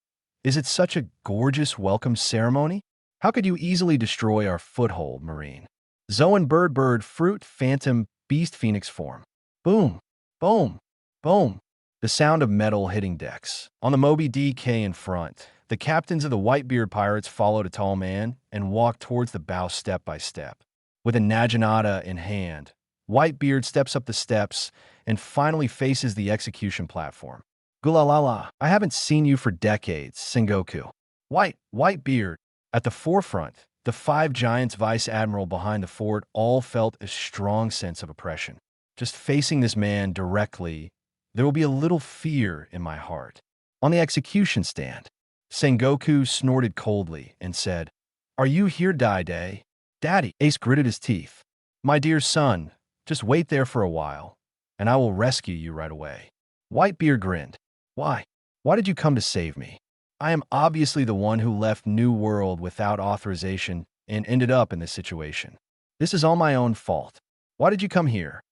Is it such a gorgeous welcome ceremony? How could you easily destroy our foothold, Marine? Zoan bird fruit phantom beast phoenix form. Boom, boom, boom. The sound of metal hitting decks. On the Moby DK in front, the captains of the Whitebeard pirates followed a tall man and walked towards the bow step by step. With a naginata in hand, Whitebeard steps up the steps and finally faces the execution platform. Gulalala, I haven't seen you for decades, Sengoku. Whitebeard. At the forefront, the 5 giants vice admiral behind the fort all felt a strong sense of oppression. Just facing this man directly, there will be a little fear in my heart. On the execution stand, Sengoku snorted coldly and said, Are you here, Day? Daddy, Ace gritted his teeth. My dear son, just wait there for a while, and I will rescue you right away. Whitebeard grinned. Why? Why did you come to save me? I am obviously the one who left New World without authorization and ended up in this situation. This is all my own fault. Why did you come here?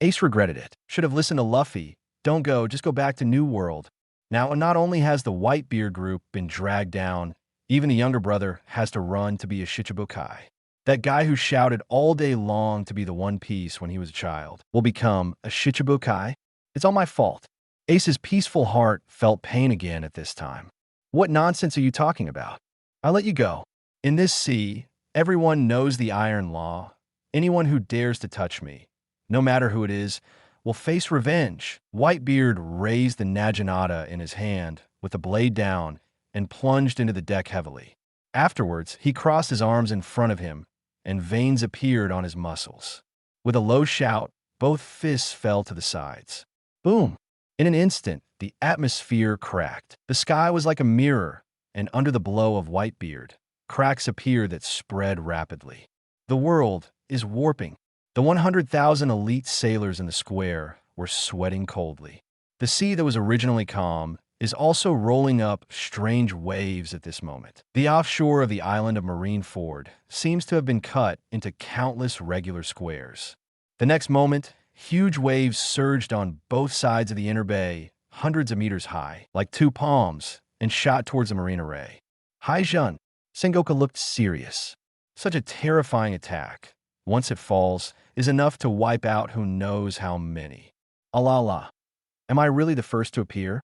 Ace regretted it. Should have listened to Luffy. Don't go, just go back to New World. Now, not only has the Whitebeard group been dragged down, even the younger brother has to run to be a Shichibukai. That guy who shouted all day long to be the One Piece when he was a child will become a Shichibukai. It's all my fault. Ace's peaceful heart felt pain again at this time. What nonsense are you talking about? I let you go. In this sea, everyone knows the iron law. Anyone who dares to touch me, no matter who it is, will face revenge. Whitebeard raised the naginata in his hand with the blade down and plunged into the deck heavily. Afterwards, he crossed his arms in front of him, and veins appeared on his muscles. With a low shout, both fists fell to the sides. Boom! In an instant, the atmosphere cracked. The sky was like a mirror, and under the blow of Whitebeard, cracks appeared that spread rapidly. The world is warping. The 100,000 elite sailors in the square were sweating coldly. The sea that was originally calm is also rolling up strange waves at this moment. The offshore of the island of Marineford seems to have been cut into countless regular squares. The next moment, huge waves surged on both sides of the inner bay, hundreds of meters high, like two palms, and shot towards the marine array. Haijun, Sengoku looked serious. Such a terrifying attack, once it falls, is enough to wipe out who knows how many. Alala. Am I really the first to appear?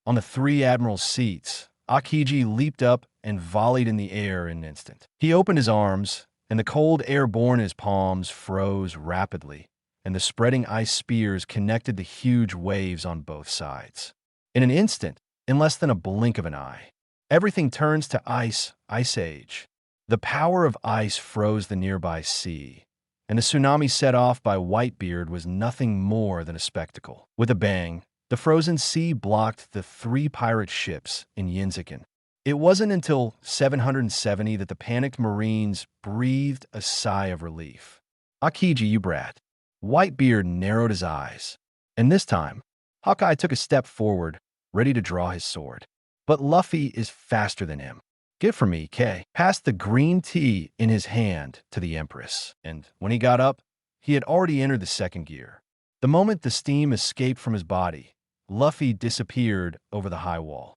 On the three admirals' seats, Akiji leaped up and volleyed in the air in an instant. He opened his arms, and the cold air borne in his palms froze rapidly, and the spreading ice spears connected the huge waves on both sides. In an instant, in less than a blink of an eye, everything turns to ice age. The power of ice froze the nearby sea, and the tsunami set off by Whitebeard was nothing more than a spectacle. With a bang, the frozen sea blocked the three pirate ships in Yinziken. It wasn't until 770 that the panicked Marines breathed a sigh of relief. Akiji, you brat. Whitebeard narrowed his eyes, and this time, Hawkeye took a step forward, ready to draw his sword. But Luffy is faster than him. Get for me, K. Passed the green tea in his hand to the Empress, and when he got up, he had already entered the second gear. The moment the steam escaped from his body, Luffy disappeared over the high wall.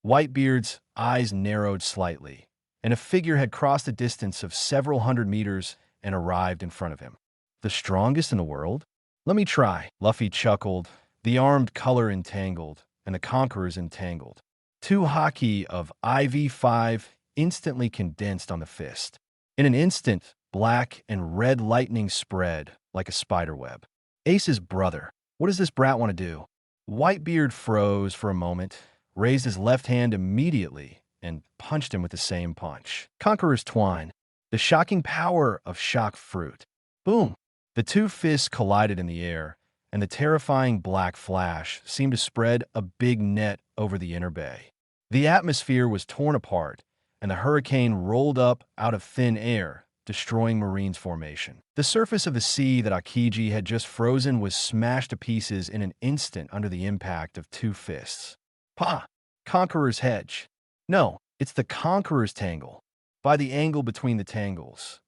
Whitebeard's eyes narrowed slightly, and a figure had crossed a distance of several hundred meters and arrived in front of him. The strongest in the world? Let me try. Luffy chuckled, the armed color entangled, and the conquerors entangled. Two haki of IV5 instantly condensed on the fist. In an instant, black and red lightning spread like a spiderweb. Ace's brother. What does this brat want to do? Whitebeard froze for a moment, raised his left hand immediately, and punched him with the same punch. Conqueror's twine. The shocking power of shock fruit. Boom! The two fists collided in the air, and the terrifying black flash seemed to spread a big net over the inner bay. The atmosphere was torn apart, and the hurricane rolled up out of thin air, destroying Marine's formation. The surface of the sea that Akiji had just frozen was smashed to pieces in an instant under the impact of two fists. Pa! Conqueror's hedge. No, it's the Conqueror's tangle. By the angle between the tangles.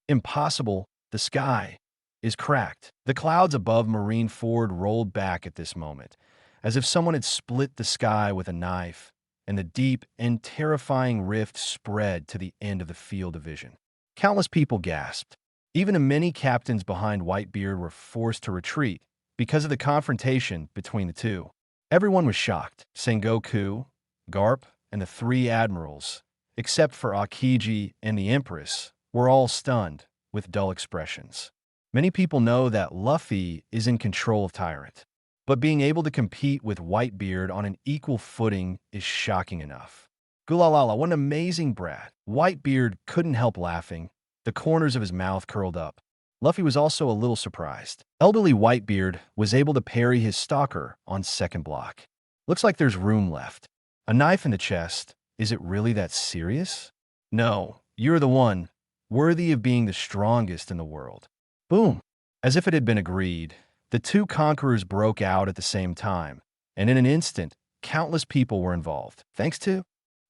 Impossible, the sky is cracked. The clouds above Marine Ford rolled back at this moment, as if someone had split the sky with a knife, and the deep and terrifying rift spread to the end of the field of vision. Countless people gasped. Even the many captains behind Whitebeard were forced to retreat because of the confrontation between the two. Everyone was shocked. Sengoku, Garp, and the three admirals, except for Akiji and the Empress, were all stunned with dull expressions. Many people know that Luffy is in control of Tyrant, but being able to compete with Whitebeard on an equal footing is shocking enough. Gulalala, what an amazing brat. Whitebeard couldn't help laughing. The corners of his mouth curled up. Luffy was also a little surprised. Elderly Whitebeard was able to parry his stalker on second block. Looks like there's room left. A knife in the chest. Is it really that serious? No, you're the one, worthy of being the strongest in the world. Boom! As if it had been agreed, the two conquerors broke out at the same time, and in an instant, countless people were involved. Thanks to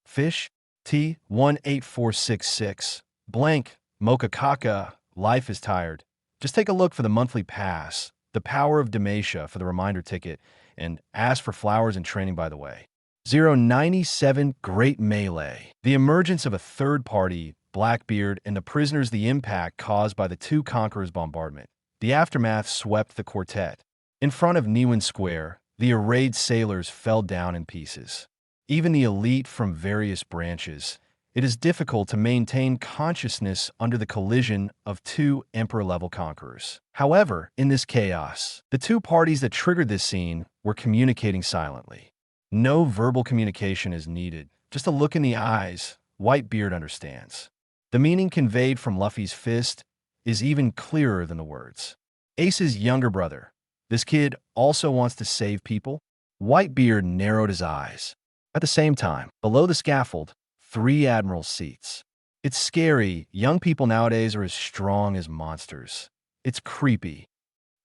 Fish, T18466, blank, Mokakaka, life is tired. Just take a look for the monthly pass, the power of Demacia for the reminder ticket, and ask for flowers and training by the way. 097 Great Melee. The emergence of a third party, Blackbeard, and the prisoners, the impact caused by the two conquerors' bombardment. The aftermath swept the quartet. In front of Niwen Square, the arrayed sailors fell down in pieces. Even the elite from various branches, it is difficult to maintain consciousness under the collision of two emperor-level conquerors. However, in this chaos, the two parties that triggered this scene were communicating silently. No verbal communication is needed. Just a look in the eyes, Whitebeard understands. The meaning conveyed from Luffy's fist is even clearer than the words. Ace's younger brother. This kid also wants to save people? Whitebeard narrowed his eyes. At the same time, below the scaffold, three admirals' seats. It's scary. Young people nowadays are as strong as monsters. It's creepy.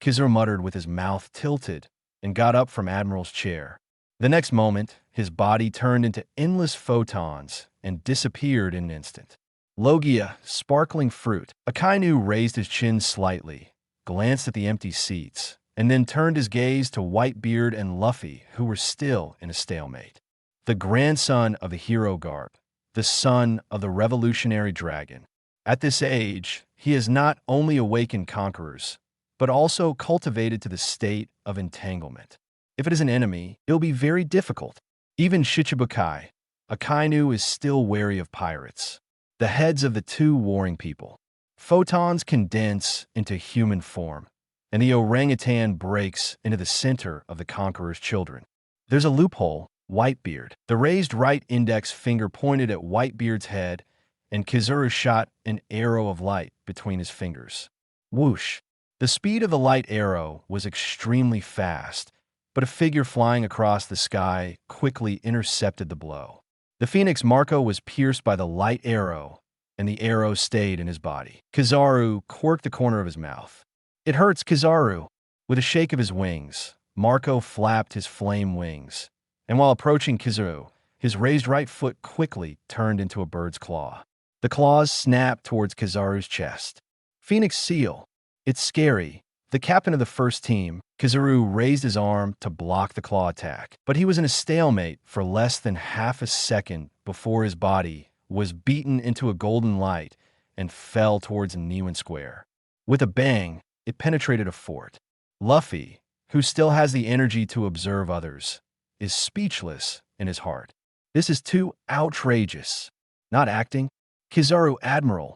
Kizaru muttered with his mouth tilted and got up from Admiral's chair. The next moment, his body turned into endless photons and disappeared in an instant. Logia, sparkling fruit. Akainu raised his chin slightly, glanced at the empty seats, and then turned his gaze to Whitebeard and Luffy, who were still in a stalemate. The grandson of the hero Garp, the son of the revolutionary dragon. At this age, he has not only awakened conquerors, but also cultivated to the state of entanglement. If it is an enemy, it will be very difficult. Even Shichibukai, Akainu, is still wary of pirates, the heads of the two warring people. Photons condense into human form, and the orangutan breaks into the center of the conqueror's children. There's a loophole, Whitebeard. The raised right index finger pointed at Whitebeard's head, and Kizaru shot an arrow of light between his fingers. Whoosh! The speed of the light arrow was extremely fast, but a figure flying across the sky quickly intercepted the blow. The Phoenix Marco was pierced by the light arrow, and the arrow stayed in his body. Kizaru quirked the corner of his mouth. "It hurts, Kizaru." With a shake of his wings, Marco flapped his flame wings, and while approaching Kizaru, his raised right foot quickly turned into a bird's claw. The claws snapped towards Kizaru's chest. Phoenix Seal. It's scary. The captain of the first team, Kizaru, raised his arm to block the claw attack, but he was in a stalemate for less than half a second before his body was beaten into a golden light and fell towards Niwen Square. With a bang, it penetrated a fort. Luffy, who still has the energy to observe others, is speechless in his heart. This is too outrageous. Not acting. Kizaru, Admiral.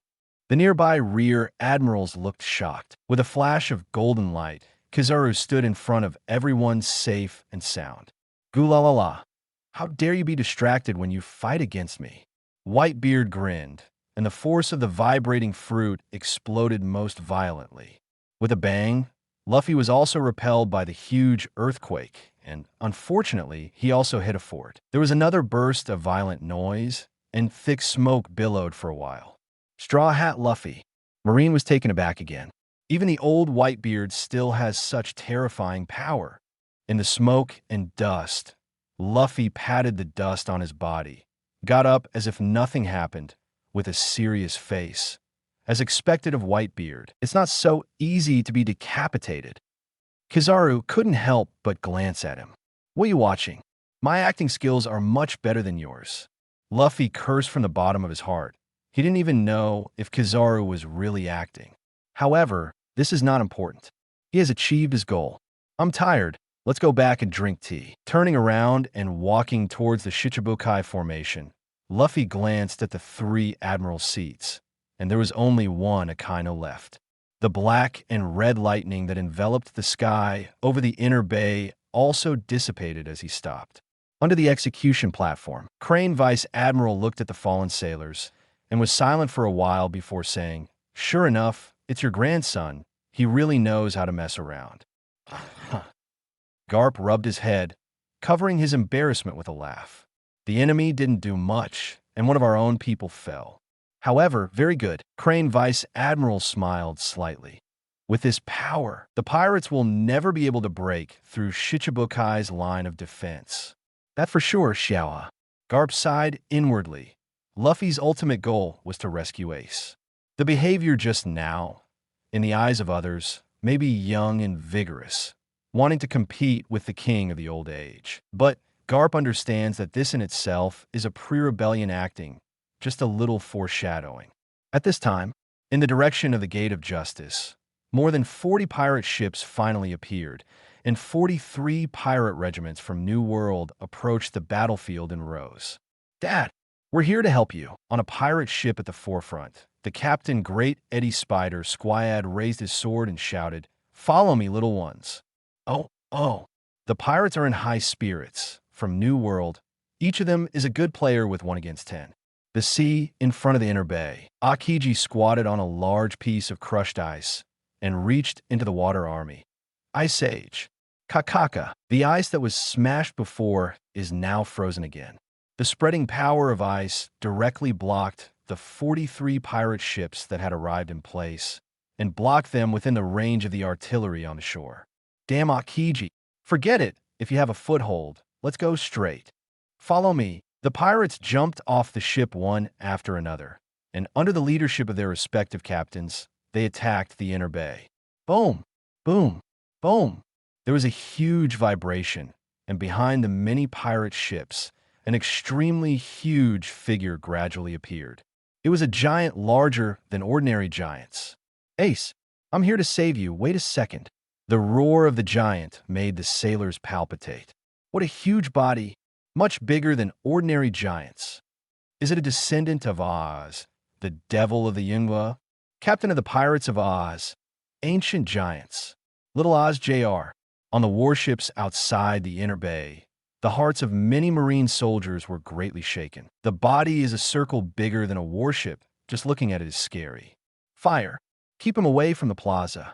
The nearby rear admirals looked shocked. With a flash of golden light, Kizaru stood in front of everyone safe and sound. Gulalala. How dare you be distracted when you fight against me? Whitebeard grinned, and the force of the vibrating fruit exploded most violently. With a bang, Luffy was also repelled by the huge earthquake, and unfortunately, he also hit a fort. There was another burst of violent noise, and thick smoke billowed for a while. Straw Hat Luffy. Marine was taken aback again. Even the old Whitebeard still has such terrifying power. In the smoke and dust, Luffy patted the dust on his body, got up as if nothing happened, with a serious face. As expected of Whitebeard, it's not so easy to be decapitated. Kizaru couldn't help but glance at him. "What are you watching? My acting skills are much better than yours." Luffy cursed from the bottom of his heart. He didn't even know if Kizaru was really acting. However, this is not important. He has achieved his goal. "I'm tired. Let's go back and drink tea." Turning around and walking towards the Shichibukai formation, Luffy glanced at the 3 admiral seats, and there was only one Akainu left. The black and red lightning that enveloped the sky over the inner bay also dissipated as he stopped. Under the execution platform, Crane Vice Admiral looked at the fallen sailors and was silent for a while before saying, "Sure enough, it's your grandson. He really knows how to mess around." Garp rubbed his head, covering his embarrassment with a laugh. "The enemy didn't do much, and one of our own people fell. However, very good." Crane Vice Admiral smiled slightly. "With this power, the pirates will never be able to break through Shichibukai's line of defense." "That for sure, Xiaoa." Garp sighed inwardly. Luffy's ultimate goal was to rescue Ace. The behavior just now, in the eyes of others, may be young and vigorous, wanting to compete with the king of the old age. But Garp understands that this in itself is a pre-rebellion acting, just a little foreshadowing. At this time, in the direction of the Gate of Justice, more than 40 pirate ships finally appeared, and 43 pirate regiments from New World approached the battlefield in rows. "Dad, we're here to help you." On a pirate ship at the forefront, the captain, Great Eddie Spider Squad, raised his sword and shouted, "Follow me, little ones." Oh. The pirates are in high spirits. From New World, each of them is a good player with 1 against 10. The sea in front of the inner bay. Akiji squatted on a large piece of crushed ice and reached into the water army. Ice Age. Kakaka. The ice that was smashed before is now frozen again. The spreading power of ice directly blocked the 43 pirate ships that had arrived in place and blocked them within the range of the artillery on the shore. "Damn Akiji. Forget it if you have a foothold. Let's go straight. Follow me." The pirates jumped off the ship one after another, and under the leadership of their respective captains, they attacked the inner bay. Boom! Boom! Boom! There was a huge vibration, and behind the many pirate ships, an extremely huge figure gradually appeared. It was a giant larger than ordinary giants. "Ace, I'm here to save you. Wait a second." The roar of the giant made the sailors palpitate. What a huge body, much bigger than ordinary giants. Is it a descendant of Oz, the devil of the Yingwa, captain of the pirates of Oz, ancient giants? Little Oz Jr. On the warships outside the inner bay, the hearts of many marine soldiers were greatly shaken. The body is a circle bigger than a warship. Just looking at it is scary. "Fire! Keep him away from the plaza,"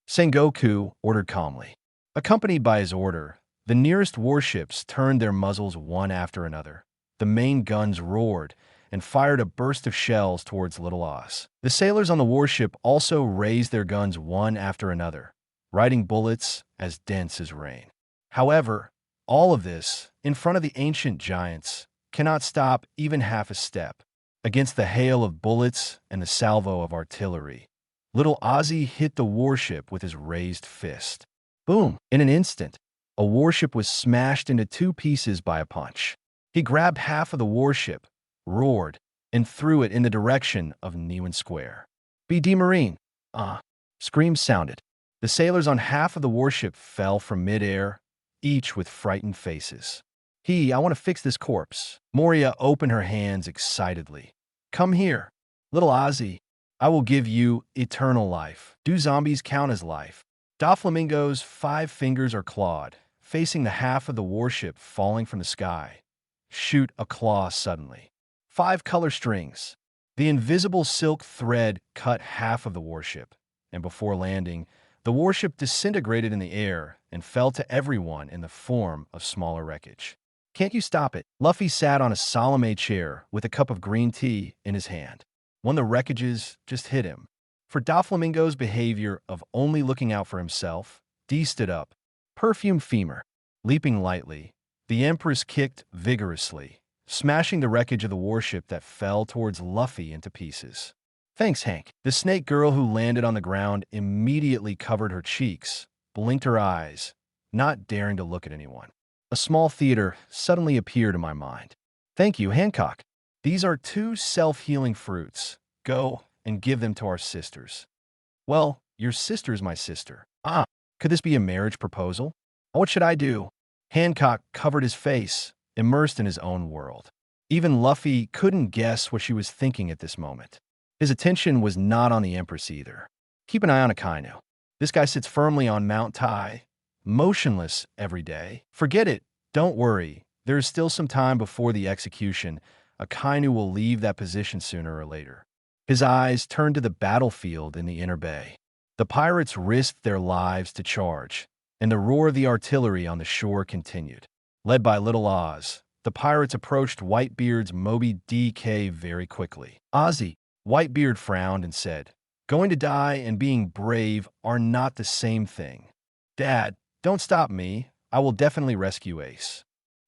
Sengoku ordered calmly. Accompanied by his order, the nearest warships turned their muzzles one after another. The main guns roared and fired a burst of shells towards Little Oz. The sailors on the warship also raised their guns one after another, riding bullets as dense as rain. However, all of this, in front of the ancient giants, cannot stop even half a step. Against the hail of bullets and the salvo of artillery, Little Ozzy hit the warship with his raised fist. Boom! In an instant, a warship was smashed into two pieces by a punch. He grabbed half of the warship, roared, and threw it in the direction of Niwan Square. "BD Marine!" Screams sounded. The sailors on half of the warship fell from midair, each with frightened faces. I want to fix this corpse." Moria opened her hands excitedly. "Come here, Little Ozzy. I will give you eternal life. Do zombies count as life?" Doflamingo's 5 fingers are clawed, facing the half of the warship falling from the sky. Shoot a claw suddenly. 5 color strings. The invisible silk thread cut half of the warship, and before landing, the warship disintegrated in the air and fell to everyone in the form of smaller wreckage. "Can't you stop it?" Luffy sat on a Salome chair with a cup of green tea in his hand. One of the wreckages just hit him. For Doflamingo's behavior of only looking out for himself, D stood up, perfume femur. Leaping lightly, the Empress kicked vigorously, smashing the wreckage of the warship that fell towards Luffy into pieces. "Thanks, Hank." The snake girl who landed on the ground immediately covered her cheeks, blinked her eyes, not daring to look at anyone. A small theater suddenly appeared in my mind. "Thank you, Hancock. These are 2 self-healing fruits. Go and give them to our sisters." "Well, your sister's my sister." Could this be a marriage proposal? What should I do?" Hancock covered his face, immersed in his own world. Even Luffy couldn't guess what she was thinking at this moment. His attention was not on the Empress either. Keep an eye on Akainu. This guy sits firmly on Mount Tai, motionless every day. Forget it. Don't worry. There is still some time before the execution. Akainu will leave that position sooner or later. His eyes turned to the battlefield in the inner bay. The pirates risked their lives to charge, and the roar of the artillery on the shore continued. Led by Little Oz, the pirates approached Whitebeard's Moby DK very quickly. "Ozzy," Whitebeard frowned and said, "Going to die and being brave are not the same thing." "Dad, don't stop me. I will definitely rescue Ace."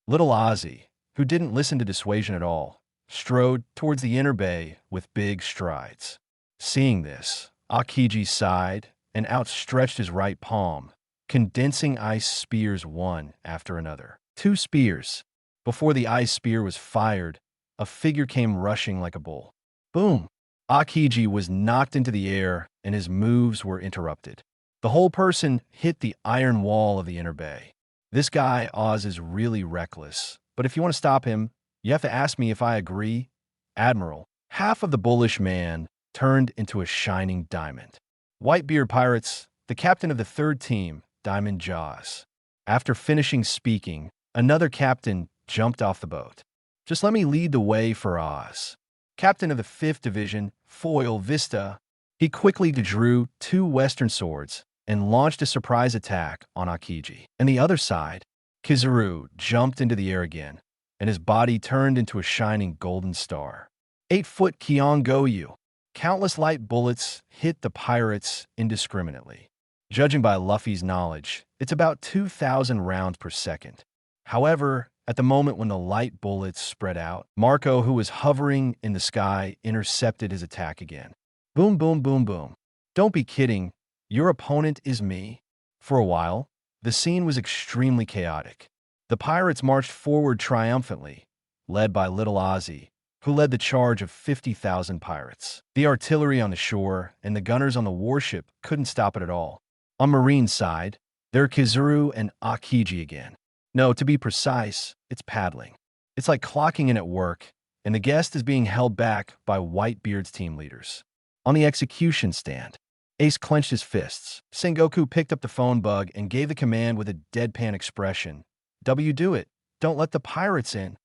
Little Ozzy, who didn't listen to dissuasion at all, strode towards the inner bay with big strides. Seeing this, Akiji sighed and outstretched his right palm, condensing ice spears one after another. 2 spears. Before the ice spear was fired, a figure came rushing like a bull. Boom! Akiji was knocked into the air and his moves were interrupted. The whole person hit the iron wall of the inner bay. This guy, Oz, is really reckless, but if you want to stop him, you have to ask me if I agree. Admiral. Half of the bullish man turned into a shining diamond. Whitebeard Pirates, the captain of the 3rd team, Diamond Jaws. After finishing speaking, another captain jumped off the boat. "Just let me lead the way for Oz." Captain of the 5th Division, Foil Vista, he quickly drew 2 Western swords and launched a surprise attack on Akiji. On the other side, Kizaru jumped into the air again, and his body turned into a shining golden star. 8-foot Kiongoyu. Countless light bullets hit the pirates indiscriminately. Judging by Luffy's knowledge, it's about 2,000 rounds per second. However, at the moment when the light bullets spread out, Marco, who was hovering in the sky, intercepted his attack again. Boom, boom, boom, boom. Don't be kidding. Your opponent is me. For a while, The scene was extremely chaotic. The pirates marched forward triumphantly, led by Little Ozzy, who led the charge of 50,000 pirates. The artillery on the shore and the gunners on the warship couldn't stop it at all. On Marine's side, there are Kizaru and Akiji again. No, to be precise, it's paddling. It's like clocking in at work, and the guest is being held back by Whitebeard's team leaders. On the execution stand, Ace clenched his fists. Sengoku picked up the phone bug and gave the command with a deadpan expression. "W, do it. Don't let the pirates in."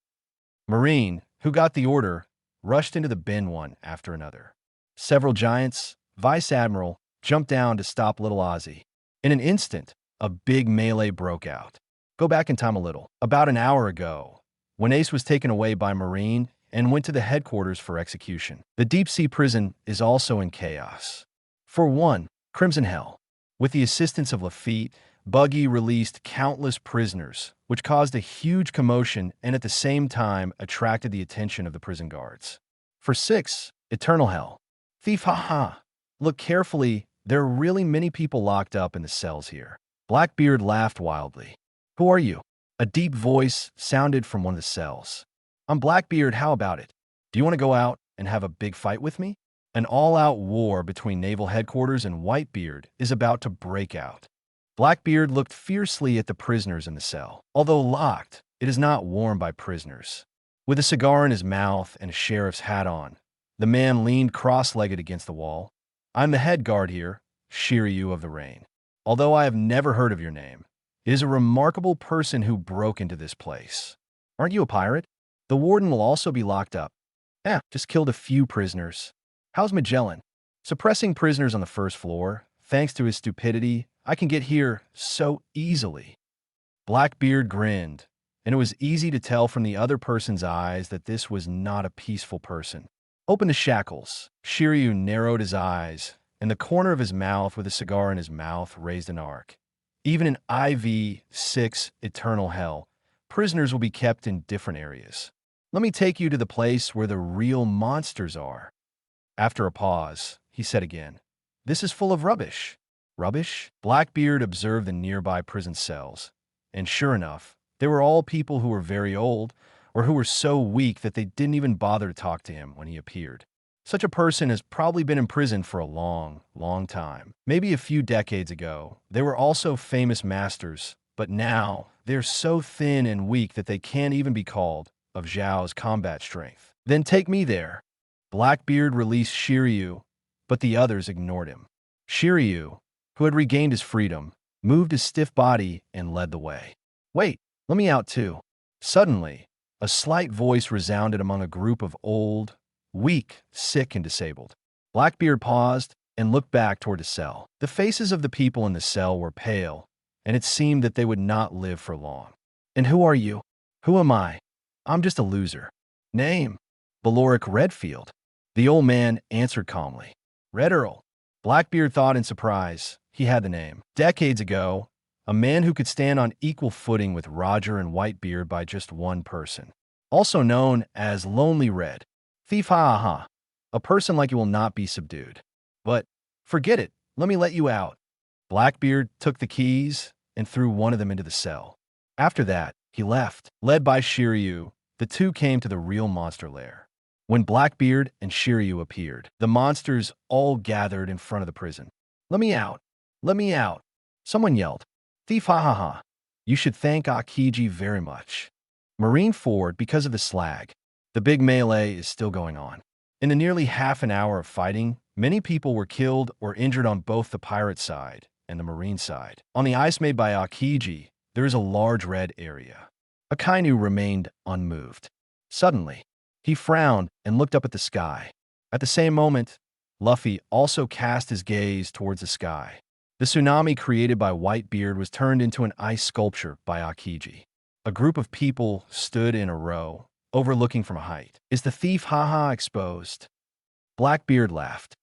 Marine, who got the order, rushed into the bin one after another. Several giants, Vice Admiral, jumped down to stop Little Ozzy. In an instant, a big melee broke out. Go back in time a little. About an hour ago, when Ace was taken away by Marine and went to the headquarters for execution. The deep-sea prison is also in chaos. For one, Crimson Hell. With the assistance of Lafitte, Buggy released countless prisoners, which caused a huge commotion and at the same time attracted the attention of the prison guards. For 6, Eternal Hell. Thief, haha. Look carefully, there are really many people locked up in the cells here. Blackbeard laughed wildly. Who are you? A deep voice sounded from one of the cells. I'm Blackbeard, how about it? Do you want to go out and have a big fight with me? An all-out war between Naval Headquarters and Whitebeard is about to break out. Blackbeard looked fiercely at the prisoners in the cell. Although locked, it is not worn by prisoners. With a cigar in his mouth and a sheriff's hat on, the man leaned cross-legged against the wall. I'm the head guard here, Shiryu of the Rain. Although I have never heard of your name, it is a remarkable person who broke into this place. Aren't you a pirate? The warden will also be locked up. Just killed a few prisoners. How's Magellan? Suppressing prisoners on the first floor. Thanks to his stupidity, I can get here so easily. Blackbeard grinned, and it was easy to tell from the other person's eyes that this was not a peaceful person. Open the shackles. Shiryu narrowed his eyes, and the corner of his mouth with a cigar in his mouth raised an arc. Even in IV-6 Eternal Hell, prisoners will be kept in different areas. Let me take you to the place where the real monsters are. After a pause, he said again, This is full of rubbish. Rubbish? Blackbeard observed the nearby prison cells, and sure enough, they were all people who were very old or who were so weak that they didn't even bother to talk to him when he appeared. Such a person has probably been in prison for a long, long time. Maybe a few decades ago, they were also famous masters, but now they're so thin and weak that they can't even be called of Zhao's combat strength. Then take me there. Blackbeard released Shiryu, but the others ignored him. Shiryu, who had regained his freedom, moved his stiff body and led the way. Wait, let me out too. Suddenly, a slight voice resounded among a group of old, weak, sick, and disabled. Blackbeard paused and looked back toward the cell. The faces of the people in the cell were pale, and it seemed that they would not live for long. And who are you? Who am I? I'm just a loser. Name? Beloric Redfield. The old man answered calmly. Red Earl. Blackbeard thought in surprise. He had the name. Decades ago, a man who could stand on equal footing with Roger and Whitebeard by just one person. Also known as Lonely Red. Thief, ha. A person like you will not be subdued. But, forget it, let me let you out. Blackbeard took the keys and threw one of them into the cell. After that, he left. Led by Shiryu, the two came to the real monster lair. When Blackbeard and Shiryu appeared, the monsters all gathered in front of the prison. Let me out! Let me out! Someone yelled. Thief, ha. You should thank Akiji very much. Marine Ford because of the slag. The big melee is still going on. In the nearly half an hour of fighting, many people were killed or injured on both the pirate side and the marine side. On the ice made by Akiji, there is a large red area. Akainu remained unmoved. Suddenly, he frowned and looked up at the sky. At the same moment, Luffy also cast his gaze towards the sky. The tsunami created by Whitebeard was turned into an ice sculpture by Akiji. A group of people stood in a row, overlooking from a height. Is the thief haha exposed? Blackbeard laughed.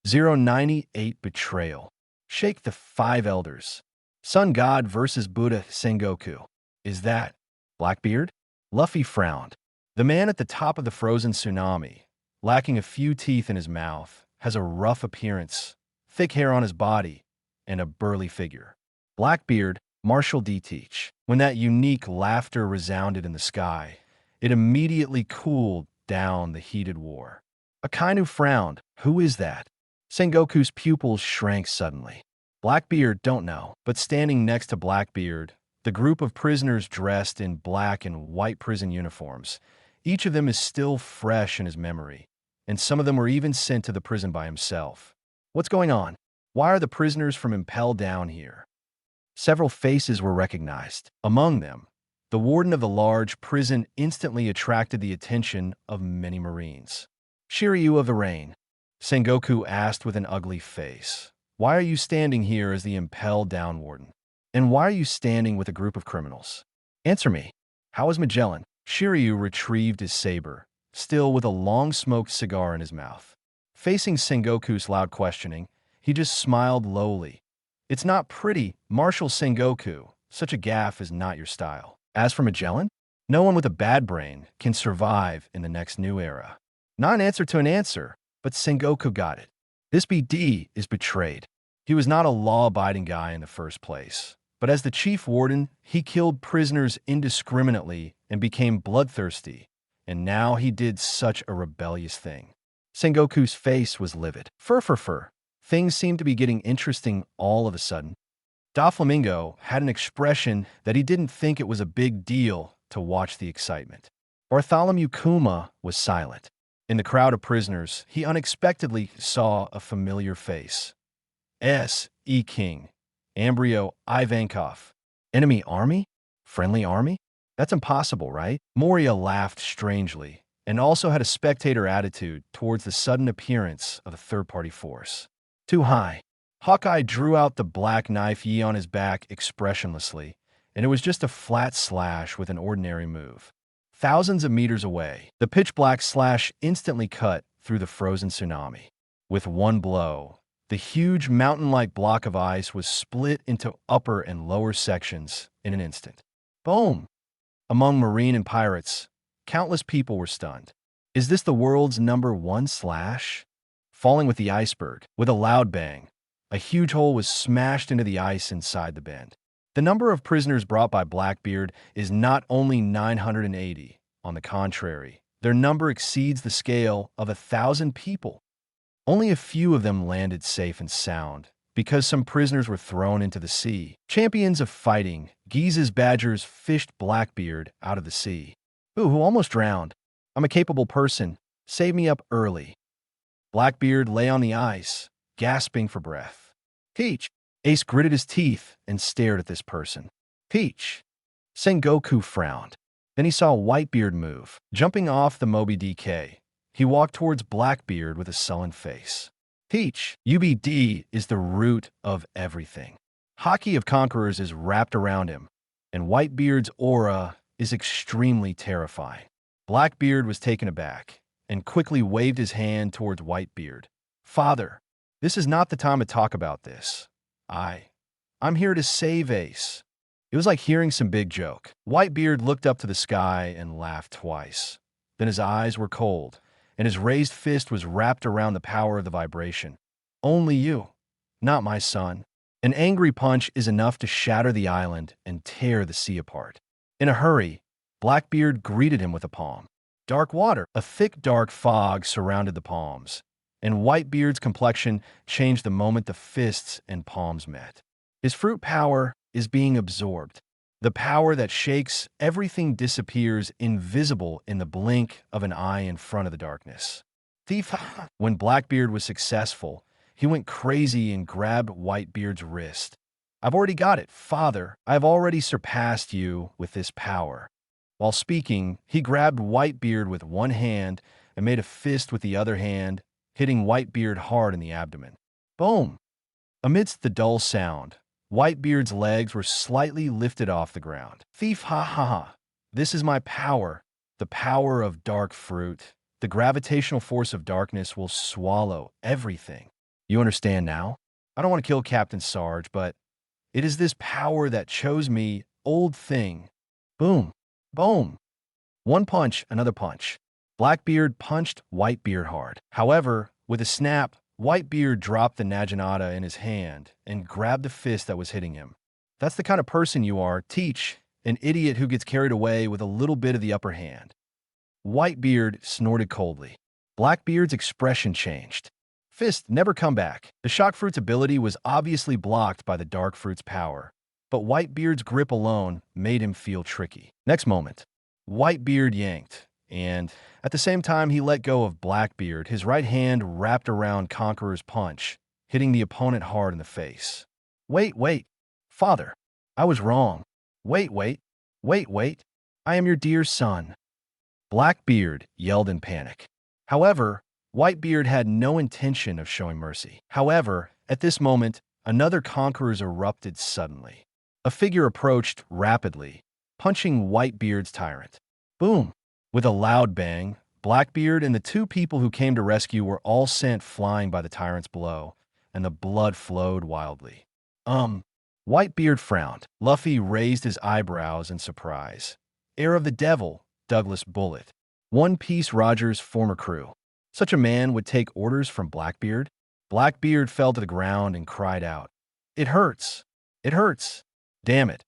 098 Betrayal. Shake the 5 elders. Sun God versus Buddha Sengoku. Is that Blackbeard? Luffy frowned. The man at the top of the frozen tsunami, lacking a few teeth in his mouth, has a rough appearance, thick hair on his body, and a burly figure. Blackbeard, Marshal D. Teach. When that unique laughter resounded in the sky, it immediately cooled down the heated war. Akainu frowned. Who is that? Sengoku's pupils shrank suddenly. Blackbeard, don't know. But standing next to Blackbeard, the group of prisoners dressed in black and white prison uniforms, each of them is still fresh in his memory, and some of them were even sent to the prison by himself. What's going on? Why are the prisoners from Impel down here? Several faces were recognized. Among them, the warden of the large prison instantly attracted the attention of many Marines. Shiryu of the Rain, Sengoku asked with an ugly face. Why are you standing here as the Impel Down warden? And why are you standing with a group of criminals? Answer me. How is Magellan? Shiryu retrieved his saber, still with a long-smoked cigar in his mouth. Facing Sengoku's loud questioning, he just smiled lowly. It's not pretty, Marshal Sengoku. Such a gaffe is not your style. As for Magellan, no one with a bad brain can survive in the next new era. Not an answer to an answer, but Sengoku got it. This BD is betrayed. He was not a law-abiding guy in the first place, but as the chief warden, he killed prisoners indiscriminately and became bloodthirsty, and now he did such a rebellious thing. Sengoku's face was livid. Fur. Things seemed to be getting interesting all of a sudden. Doflamingo had an expression that he didn't think it was a big deal to watch the excitement. Bartholomew Kuma was silent. In the crowd of prisoners, he unexpectedly saw a familiar face. S.E. King, Ambrio Ivankov. Enemy army? Friendly army? That's impossible, right? Moria laughed strangely, and also had a spectator attitude towards the sudden appearance of a third-party force. Too high. Hawkeye drew out the black knife Yi on his back expressionlessly, and it was just a flat slash with an ordinary move. Thousands of meters away, the pitch-black slash instantly cut through the frozen tsunami. With one blow, the huge mountain-like block of ice was split into upper and lower sections in an instant. Boom! Among Marine and pirates, countless people were stunned. Is this the world's #1 slash? Falling with the iceberg, with a loud bang, a huge hole was smashed into the ice inside the bend. The number of prisoners brought by Blackbeard is not only 980. On the contrary, their number exceeds the scale of 1,000 people. Only a few of them landed safe and sound, because some prisoners were thrown into the sea. Champions of fighting, Giza's badgers fished Blackbeard out of the sea. Ooh, who almost drowned. I'm a capable person. Save me up early. Blackbeard lay on the ice, gasping for breath. Peach! Ace gritted his teeth and stared at this person. Peach! Sengoku frowned. Then he saw Whitebeard move. Jumping off the Moby DK, he walked towards Blackbeard with a sullen face. Peach, UBD is the root of everything. Haki of Conquerors is wrapped around him, and Whitebeard's aura is extremely terrifying. Blackbeard was taken aback and quickly waved his hand towards Whitebeard. Father, this is not the time to talk about this. I'm here to save Ace. It was like hearing some big joke. Whitebeard looked up to the sky and laughed twice. Then his eyes were cold, and his raised fist was wrapped around the power of the vibration. Only you, not my son. An angry punch is enough to shatter the island and tear the sea apart. In a hurry, Blackbeard greeted him with a palm. Dark water. A thick dark fog surrounded the palms, and Whitebeard's complexion changed the moment the fists and palms met. His fruit power is being absorbed. The power that shakes everything disappears invisible in the blink of an eye in front of the darkness. Thief! When Blackbeard was successful, he went crazy and grabbed Whitebeard's wrist. I've already got it, father. I've already surpassed you with this power. While speaking, he grabbed Whitebeard with one hand and made a fist with the other hand, hitting Whitebeard hard in the abdomen. Boom! Amidst the dull sound, Whitebeard's legs were slightly lifted off the ground. Thief, ha ha ha. This is my power, the power of dark fruit. The gravitational force of darkness will swallow everything. You understand now? I don't want to kill Captain Sarge, but it is this power that chose me, old thing. Boom. Boom. One punch, another punch. Blackbeard punched Whitebeard hard. However, with a snap, Whitebeard dropped the Naginata in his hand and grabbed the fist that was hitting him. That's the kind of person you are. Teach an idiot who gets carried away with a little bit of the upper hand. Whitebeard snorted coldly. Blackbeard's expression changed. Fist never come back. The shock fruit's ability was obviously blocked by the dark fruit's power, but Whitebeard's grip alone made him feel tricky. Next moment, Whitebeard yanked, and at the same time he let go of Blackbeard, his right hand wrapped around Conqueror's punch, hitting the opponent hard in the face. Wait, father, I was wrong. Wait, I am your dear son. Blackbeard yelled in panic. However, Whitebeard had no intention of showing mercy. However, at this moment, another conqueror erupted suddenly. A figure approached rapidly, punching Whitebeard's tyrant. Boom! With a loud bang, Blackbeard and the two people who came to rescue were all sent flying by the tyrant's blow, and the blood flowed wildly. Whitebeard frowned. Luffy raised his eyebrows in surprise. Heir of the devil, Douglas Bullet. One Piece Roger's former crew. Such a man would take orders from Blackbeard? Blackbeard fell to the ground and cried out, "It hurts! It hurts! Damn it!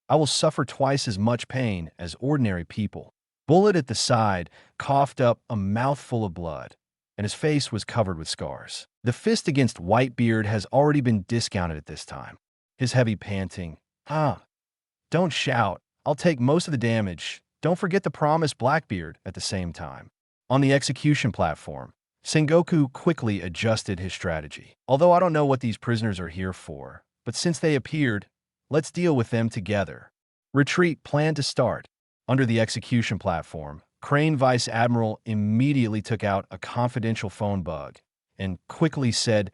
I will suffer twice as much pain as ordinary people." Bullet at the side coughed up a mouthful of blood, and his face was covered with scars. The fist against Whitebeard has already been discounted at this time. His heavy panting, don't shout, I'll take most of the damage. Don't forget the promise, Blackbeard," at the same time. On the execution platform, Sengoku quickly adjusted his strategy. Although I don't know what these prisoners are here for, but since they appeared, let's deal with them together. Retreat plan to start. Under the execution platform, Crane Vice Admiral immediately took out a confidential phone bug and quickly said,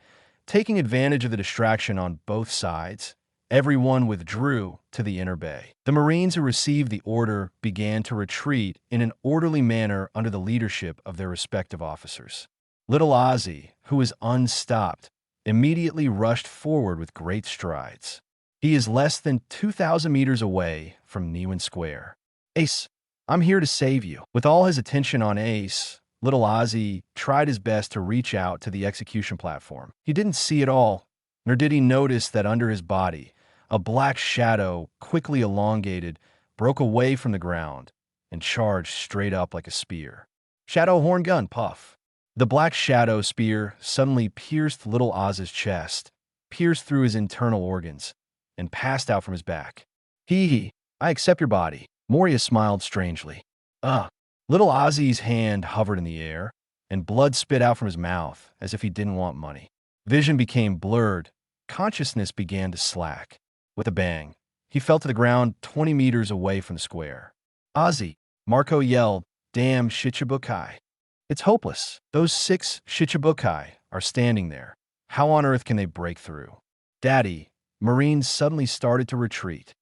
taking advantage of the distraction on both sides, everyone withdrew to the inner bay. The Marines who received the order began to retreat in an orderly manner under the leadership of their respective officers. Little Ozzy, who was unstopped, immediately rushed forward with great strides. He is less than 2,000 meters away from Niwen Square. "Ace, I'm here to save you." With all his attention on Ace, Little Ozzy tried his best to reach out to the execution platform. He didn't see it all, nor did he notice that under his body, a black shadow, quickly elongated, broke away from the ground and charged straight up like a spear. Shadow horn gun, puff. The black shadow spear suddenly pierced Little Oz's chest, pierced through his internal organs, and passed out from his back. "Hee, I accept your body." Moria smiled strangely. Little Ozzy's hand hovered in the air, and blood spit out from his mouth as if he didn't want money. Vision became blurred. Consciousness began to slack. With a bang, he fell to the ground 20 meters away from the square. "Ozzy!" Marco yelled, "Damn Shichibukai. It's hopeless. Those 6 Shichibukai are standing there. How on earth can they break through?" "Daddy!" Marines suddenly started to retreat.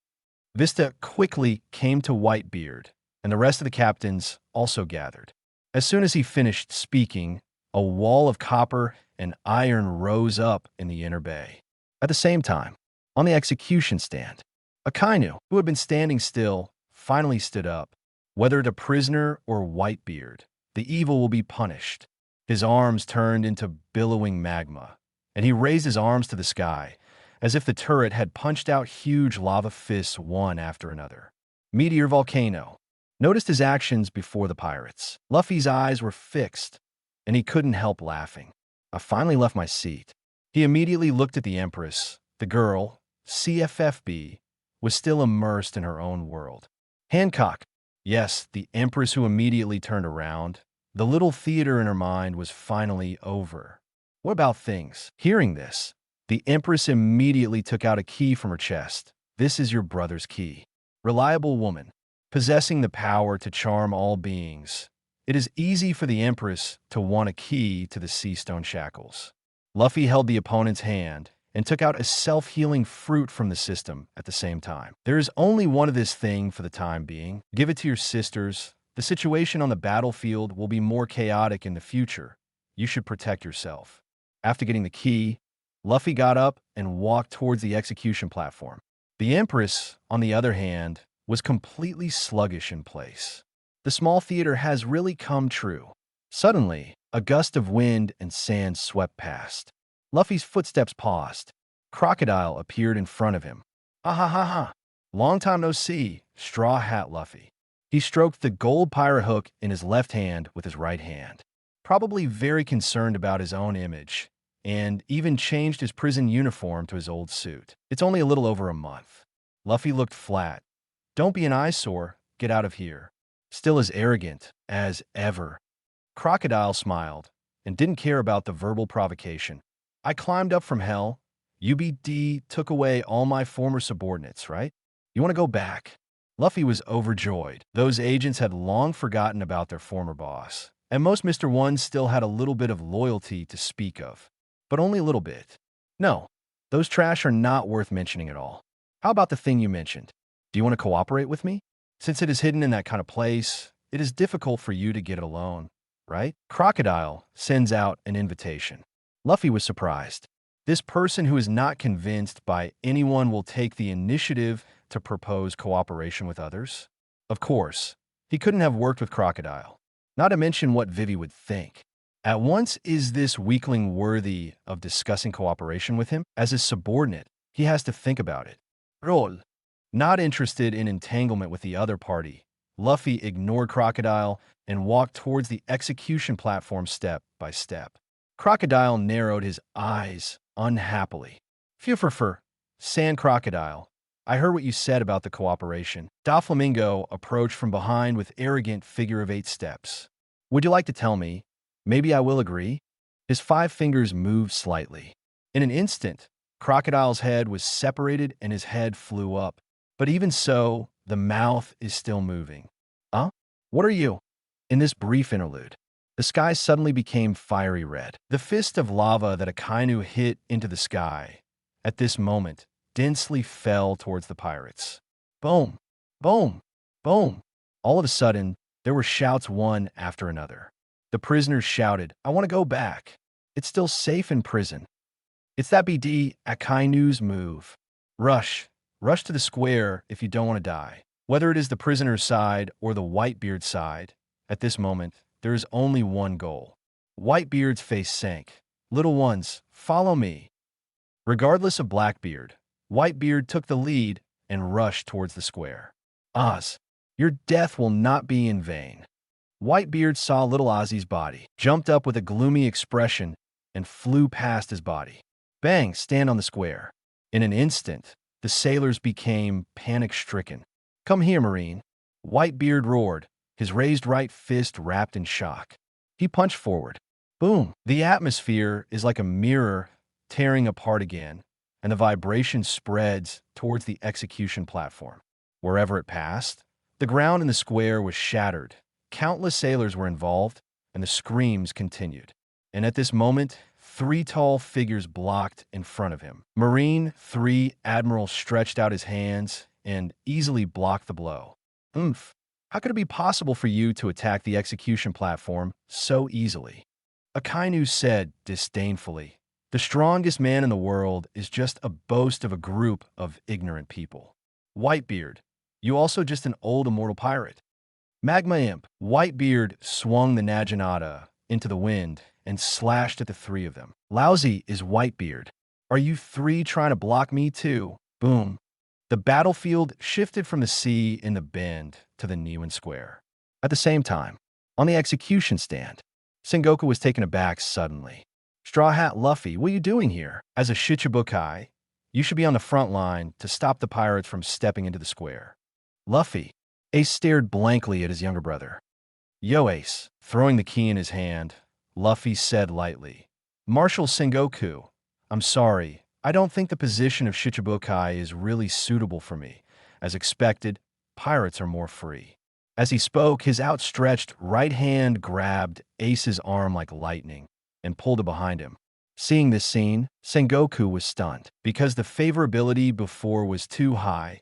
Vista quickly came to Whitebeard, and the rest of the captains also gathered. As soon as he finished speaking, a wall of copper and iron rose up in the inner bay. At the same time, on the execution stand, Akainu, who had been standing still, finally stood up. Whether a prisoner or Whitebeard, the evil will be punished. His arms turned into billowing magma, and he raised his arms to the sky, as if the turret had punched out huge lava fists one after another. Meteor Volcano noticed his actions before the pirates. Luffy's eyes were fixed, and he couldn't help laughing. "I finally left my seat." He immediately looked at the Empress. The girl, CFFB, was still immersed in her own world. Hancock. Yes, the Empress, who immediately turned around. The little theater in her mind was finally over. What about things? Hearing this, the Empress immediately took out a key from her chest. "This is your brother's key." Reliable woman, possessing the power to charm all beings. It is easy for the Empress to want a key to the sea stone shackles. Luffy held the opponent's hand and took out a self-healing fruit from the system at the same time. "There is only one of this thing for the time being. Give it to your sisters. The situation on the battlefield will be more chaotic in the future. You should protect yourself." After getting the key, Luffy got up and walked towards the execution platform. The Empress, on the other hand, was completely sluggish in place. The small theater has really come true. Suddenly, a gust of wind and sand swept past. Luffy's footsteps paused. Crocodile appeared in front of him. Ah ha ha ha. Long time no see, Straw Hat Luffy. He stroked the gold pirate hook in his left hand with his right hand, probably very concerned about his own image, and even changed his prison uniform to his old suit. It's only a little over a month. Luffy looked flat. Don't be an eyesore, get out of here. Still as arrogant as ever. Crocodile smiled and didn't care about the verbal provocation. I climbed up from hell. UBD took away all my former subordinates, right? You want to go back? Luffy was overjoyed. Those agents had long forgotten about their former boss, and most Mr. Ones still had a little bit of loyalty to speak of. But only a little bit. No, those trash are not worth mentioning at all. How about the thing you mentioned? Do you want to cooperate with me? Since it is hidden in that kind of place, it is difficult for you to get it alone, right? Crocodile sends out an invitation. Luffy was surprised. This person who is not convinced by anyone will take the initiative to propose cooperation with others? Of course, he couldn't have worked with Crocodile, not to mention what Vivi would think. At once, is this weakling worthy of discussing cooperation with him? As his subordinate, he has to think about it. Roll. Not interested in entanglement with the other party, Luffy ignored Crocodile and walked towards the execution platform step by step. Crocodile narrowed his eyes unhappily. Phew, Sand Crocodile. I heard what you said about the cooperation. Doflamingo approached from behind with arrogant figure-of-8 steps. Would you like to tell me? Maybe I will agree. His 5 fingers moved slightly. In an instant, Crocodile's head was separated and his head flew up. But even so, the mouth is still moving. Huh? What are you? In this brief interlude, the sky suddenly became fiery red. The fist of lava that Akainu hit into the sky, at this moment, densely fell towards the pirates. Boom! Boom! Boom! All of a sudden, there were shouts one after another. The prisoners shouted, I want to go back. It's still safe in prison. It's that BD Akainu's move. Rush. Rush to the square if you don't want to die. Whether it is the prisoner's side or the Whitebeard's side, at this moment, there is only one goal. Whitebeard's face sank. Little ones, follow me. Regardless of Blackbeard, Whitebeard took the lead and rushed towards the square. Oz, your death will not be in vain. Whitebeard saw little Ozzy's body, jumped up with a gloomy expression, and flew past his body. Bang, stand on the square. In an instant, the sailors became panic-stricken. Come here, Marine. Whitebeard roared, his raised right fist wrapped in shock. He punched forward. Boom! The atmosphere is like a mirror tearing apart again, and the vibration spreads towards the execution platform. Wherever it passed, the ground in the square was shattered. Countless sailors were involved, and the screams continued. And at this moment, 3 tall figures blocked in front of him. Marine 3 Admiral stretched out his hands and easily blocked the blow. Oomph! How could it be possible for you to attack the execution platform so easily? Akainu said disdainfully, the strongest man in the world is just a boast of a group of ignorant people. Whitebeard, you also just an old immortal pirate. Magma Imp, Whitebeard swung the Naginata into the wind and slashed at the 3 of them. Lousy is Whitebeard. Are you 3 trying to block me too? Boom. The battlefield shifted from the sea in the bend to the Niuan Square. At the same time, on the execution stand, Sengoku was taken aback suddenly. Straw Hat Luffy, what are you doing here? As a Shichibukai, you should be on the front line to stop the pirates from stepping into the square. Luffy. Ace stared blankly at his younger brother. Yo, Ace. Throwing the key in his hand, Luffy said lightly, Marshal Sengoku, I'm sorry, I don't think the position of Shichibukai is really suitable for me. As expected, pirates are more free. As he spoke, his outstretched right hand grabbed Ace's arm like lightning and pulled it behind him. Seeing this scene, Sengoku was stunned because the favorability before was too high,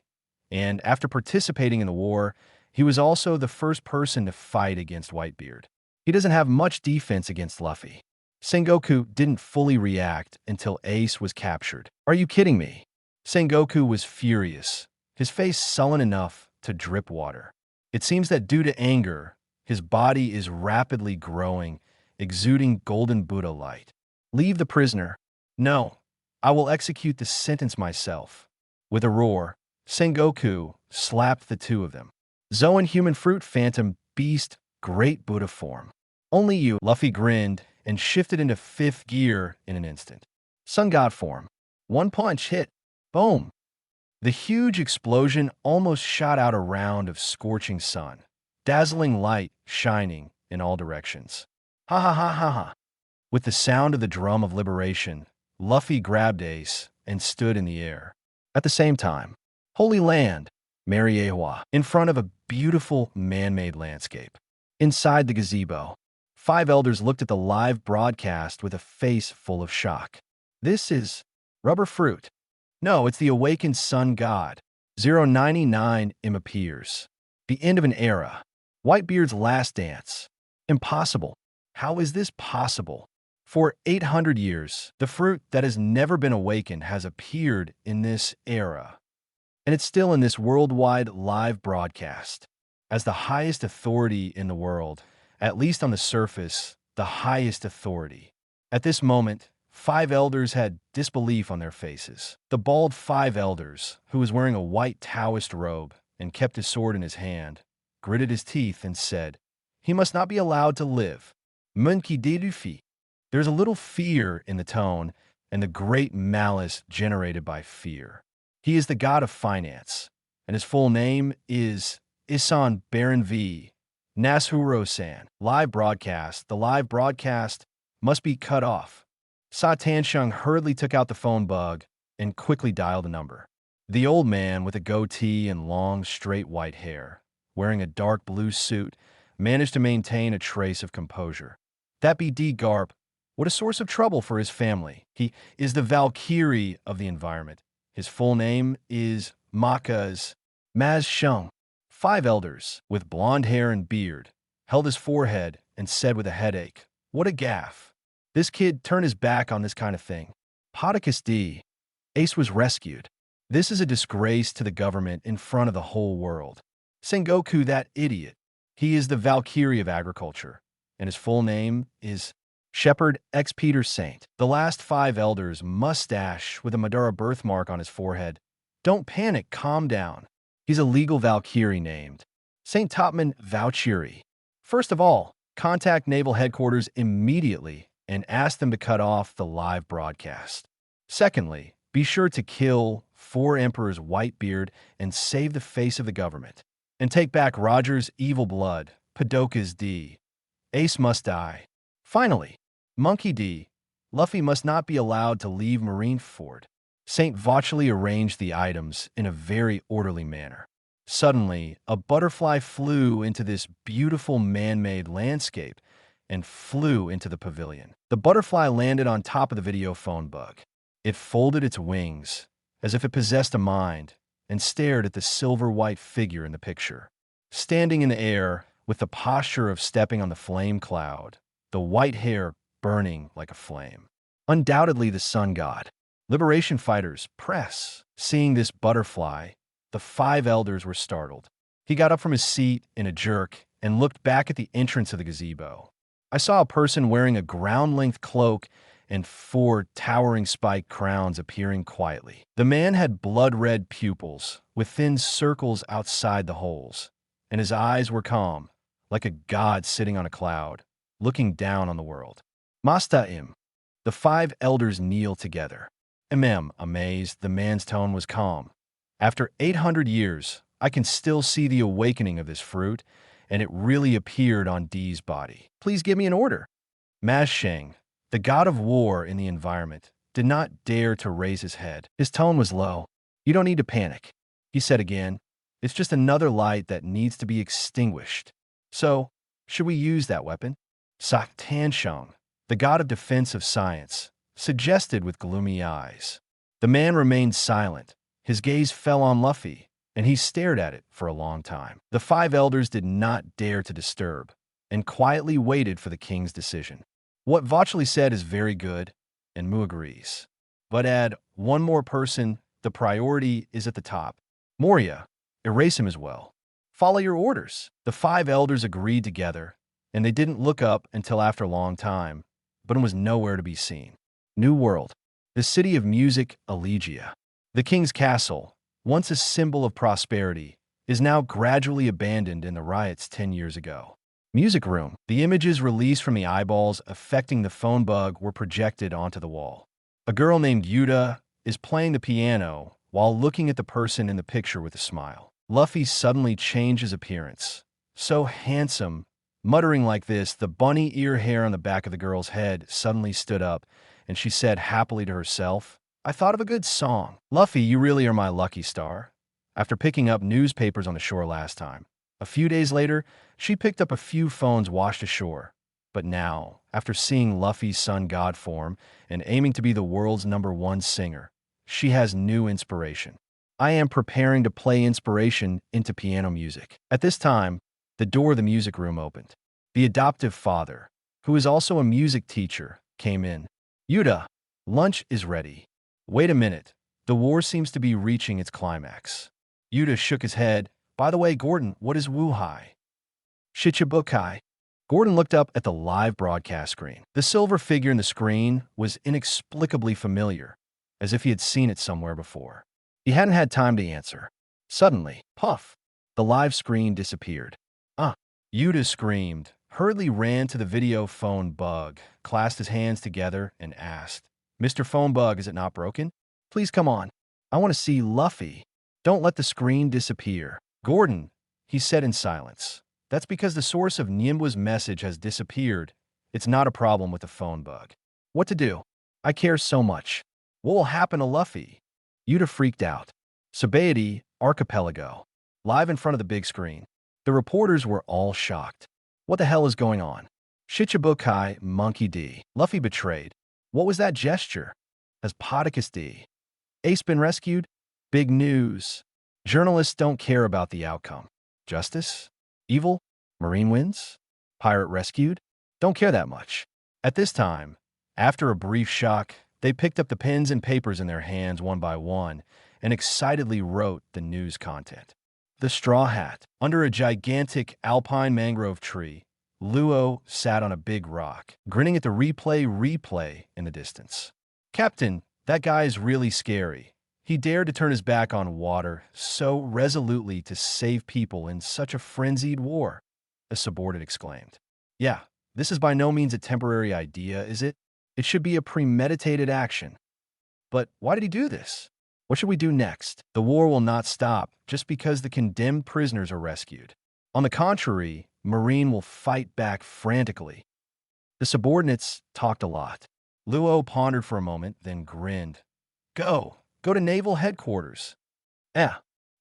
and after participating in the war, he was also the first person to fight against Whitebeard. He doesn't have much defense against Luffy. Sengoku didn't fully react until Ace was captured. Are you kidding me? Sengoku was furious, his face sullen enough to drip water. It seems that due to anger, his body is rapidly growing, exuding golden Buddha light. Leave the prisoner. No, I will execute the sentence myself. With a roar, Sengoku slapped the two of them. Zoan human fruit phantom beast great Buddha form. Only you, Luffy grinned and shifted into fifth gear in an instant. Sun God form. One punch hit. Boom. The huge explosion almost shot out a round of scorching sun, dazzling light shining in all directions. Ha ha ha ha ha. With the sound of the drum of liberation, Luffy grabbed Ace and stood in the air. At the same time, Holy Land, Mariejois, in front of a beautiful man-made landscape. Inside the gazebo, 5 elders looked at the live broadcast with a face full of shock. This is rubber fruit. No, it's the awakened sun god. 099 appears. The end of an era. Whitebeard's last dance. Impossible. How is this possible? For 800 years, the fruit that has never been awakened has appeared in this era. And it's still in this worldwide live broadcast. As the highest authority in the world, at least on the surface, the highest authority. At this moment, 5 elders had disbelief on their faces. The bald 5 elders, who was wearing a white Taoist robe and kept his sword in his hand, gritted his teeth and said, "He must not be allowed to live." Monkey de Luffy. There's a little fear in the tone and the great malice generated by fear. He is the god of finance, and his full name is Isan Baron V. Nashuro-san. Live broadcast. The live broadcast must be cut off. Sa Tansheng hurriedly took out the phone bug and quickly dialed a number. The old man with a goatee and long, straight white hair, wearing a dark blue suit, managed to maintain a trace of composure. That be D. Garp. What a source of trouble for his family. He is the Valkyrie of the environment. His full name is Maka's Maz Sheng. 5 elders, with blonde hair and beard, held his forehead and said with a headache, "What a gaffe. This kid turned his back on this kind of thing." Podicus D. Ace was rescued. This is a disgrace to the government in front of the whole world. Sengoku, that idiot. He is the Valkyrie of agriculture, and his full name is Shepherd X. Peter Saint. The last 5 elders, mustache with a Madara birthmark on his forehead. Don't panic, calm down. He's a legal Valkyrie named Saint Topman Valkyrie. First of all, contact Naval Headquarters immediately and ask them to cut off the live broadcast. Secondly, be sure to kill 4 Emperors Whitebeard and save the face of the government. And take back Roger's evil blood, Padoka's D. Ace must die. Finally, Monkey D. Luffy must not be allowed to leave Marineford. Saint Vauchely arranged the items in a very orderly manner. Suddenly, a butterfly flew into this beautiful man-made landscape and flew into the pavilion. The butterfly landed on top of the video phone bug. It folded its wings, as if it possessed a mind, and stared at the silver-white figure in the picture. Standing in the air, with the posture of stepping on the flame cloud, the white hair burning like a flame. Undoubtedly the sun god. Liberation fighters, press. Seeing this butterfly, the 5 elders were startled. He got up from his seat in a jerk and looked back at the entrance of the gazebo. I saw a person wearing a ground-length cloak and 4 towering spiked crowns appearing quietly. The man had blood-red pupils with thin circles outside the holes, and his eyes were calm, like a god sitting on a cloud, looking down on the world. Masta-im. The 5 elders kneel together. Amazed, the man's tone was calm. After 800 years, I can still see the awakening of this fruit, and it really appeared on D's body. Please give me an order. Maz Sheng, the god of war in the environment, did not dare to raise his head. His tone was low. You don't need to panic, he said again. It's just another light that needs to be extinguished. So, should we use that weapon? Sa Tansheng, the god of defense of science, suggested with gloomy eyes. The man remained silent. His gaze fell on Luffy, and he stared at it for a long time. The 5 elders did not dare to disturb, and quietly waited for the king's decision. What Vauchely said is very good, and Mu agrees. But add one more person, the priority is at the top. Moria, erase him as well. Follow your orders. The 5 elders agreed together, and they didn't look up until after a long time, but it was nowhere to be seen. New World. The city of music, Elegia. The king's castle, once a symbol of prosperity, is now gradually abandoned in the riots 10 years ago. Music room. The images released from the eyeballs affecting the phone bug were projected onto the wall. A girl named Yuta is playing the piano while looking at the person in the picture with a smile. Luffy suddenly changed his appearance. So handsome. Muttering like this, the bunny ear hair on the back of the girl's head suddenly stood up, and she said happily to herself, "I thought of a good song. Luffy, you really are my lucky star." After picking up newspapers on the shore last time, a few days later, she picked up a few phones washed ashore. But now, after seeing Luffy's sun god form and aiming to be the world's #1 singer, she has new inspiration. I am preparing to play inspiration into piano music. At this time, the door of the music room opened. The adoptive father, who is also a music teacher, came in. "Yuta, lunch is ready." "Wait a minute. The war seems to be reaching its climax." Yuta shook his head. "By the way, Gordon, what is Wuhai?" "Shichibukai." Gordon looked up at the live broadcast screen. The silver figure in the screen was inexplicably familiar, as if he had seen it somewhere before. He hadn't had time to answer. Suddenly, puff, the live screen disappeared. Yuta screamed, hurriedly ran to the video phone bug, clasped his hands together, and asked, "Mr. Phone Bug, is it not broken? Please come on. I want to see Luffy. Don't let the screen disappear." "Gordon," he said in silence, "that's because the source of Nyimbu's message has disappeared. It's not a problem with the phone bug." "What to do? I care so much. What will happen to Luffy?" Yuta freaked out. Sabaody Archipelago, live in front of the big screen. The reporters were all shocked. What the hell is going on? Shichibukai Monkey D. Luffy betrayed. What was that gesture? Has Podicus D. Ace been rescued? Big news. Journalists don't care about the outcome. Justice? Evil? Marine wins? Pirate rescued? Don't care that much. At this time, after a brief shock, they picked up the pens and papers in their hands one by one and excitedly wrote the news content. The Straw Hat. Under a gigantic alpine mangrove tree, Luo sat on a big rock, grinning at the replay in the distance. "Captain, that guy is really scary. He dared to turn his back on water so resolutely to save people in such a frenzied war," a subordinate exclaimed. "Yeah, this is by no means a temporary idea, is it? It should be a premeditated action. But why did he do this? What should we do next? The war will not stop just because the condemned prisoners are rescued. On the contrary, Marine will fight back frantically." The subordinates talked a lot. Luo pondered for a moment, then grinned. Go to naval headquarters."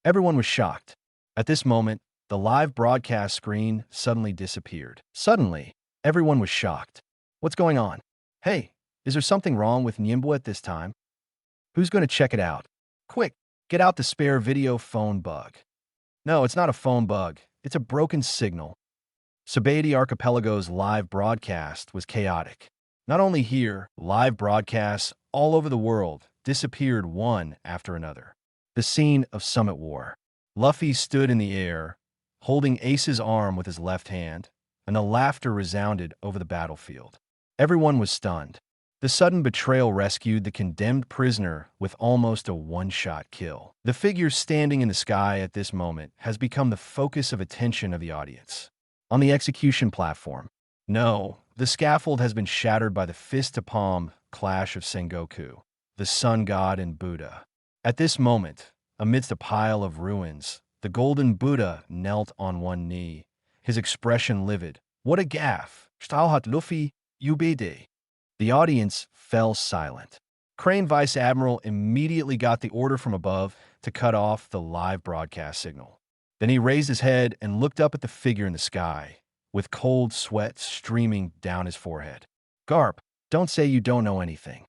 Everyone was shocked. At this moment, the live broadcast screen suddenly disappeared. Suddenly, everyone was shocked. "What's going on? Hey, is there something wrong with Nyimbu at this time? Who's going to check it out? Quick, get out the spare video phone bug." "No, it's not a phone bug. It's a broken signal." Sabaody Archipelago's live broadcast was chaotic. Not only here, live broadcasts all over the world disappeared one after another. The scene of Summit War. Luffy stood in the air, holding Ace's arm with his left hand, and the laughter resounded over the battlefield. Everyone was stunned. The sudden betrayal rescued the condemned prisoner with almost a one-shot kill. The figure standing in the sky at this moment has become the focus of attention of the audience. On the execution platform, no, the scaffold has been shattered by the fist-to-palm clash of Sengoku, the sun god and Buddha. At this moment, amidst a pile of ruins, the golden Buddha knelt on one knee, his expression livid. "What a gaffe! Stahlhat Luffy, UBD." The audience fell silent. Crane Vice Admiral immediately got the order from above to cut off the live broadcast signal. Then he raised his head and looked up at the figure in the sky, with cold sweat streaming down his forehead. "Garp, don't say you don't know anything."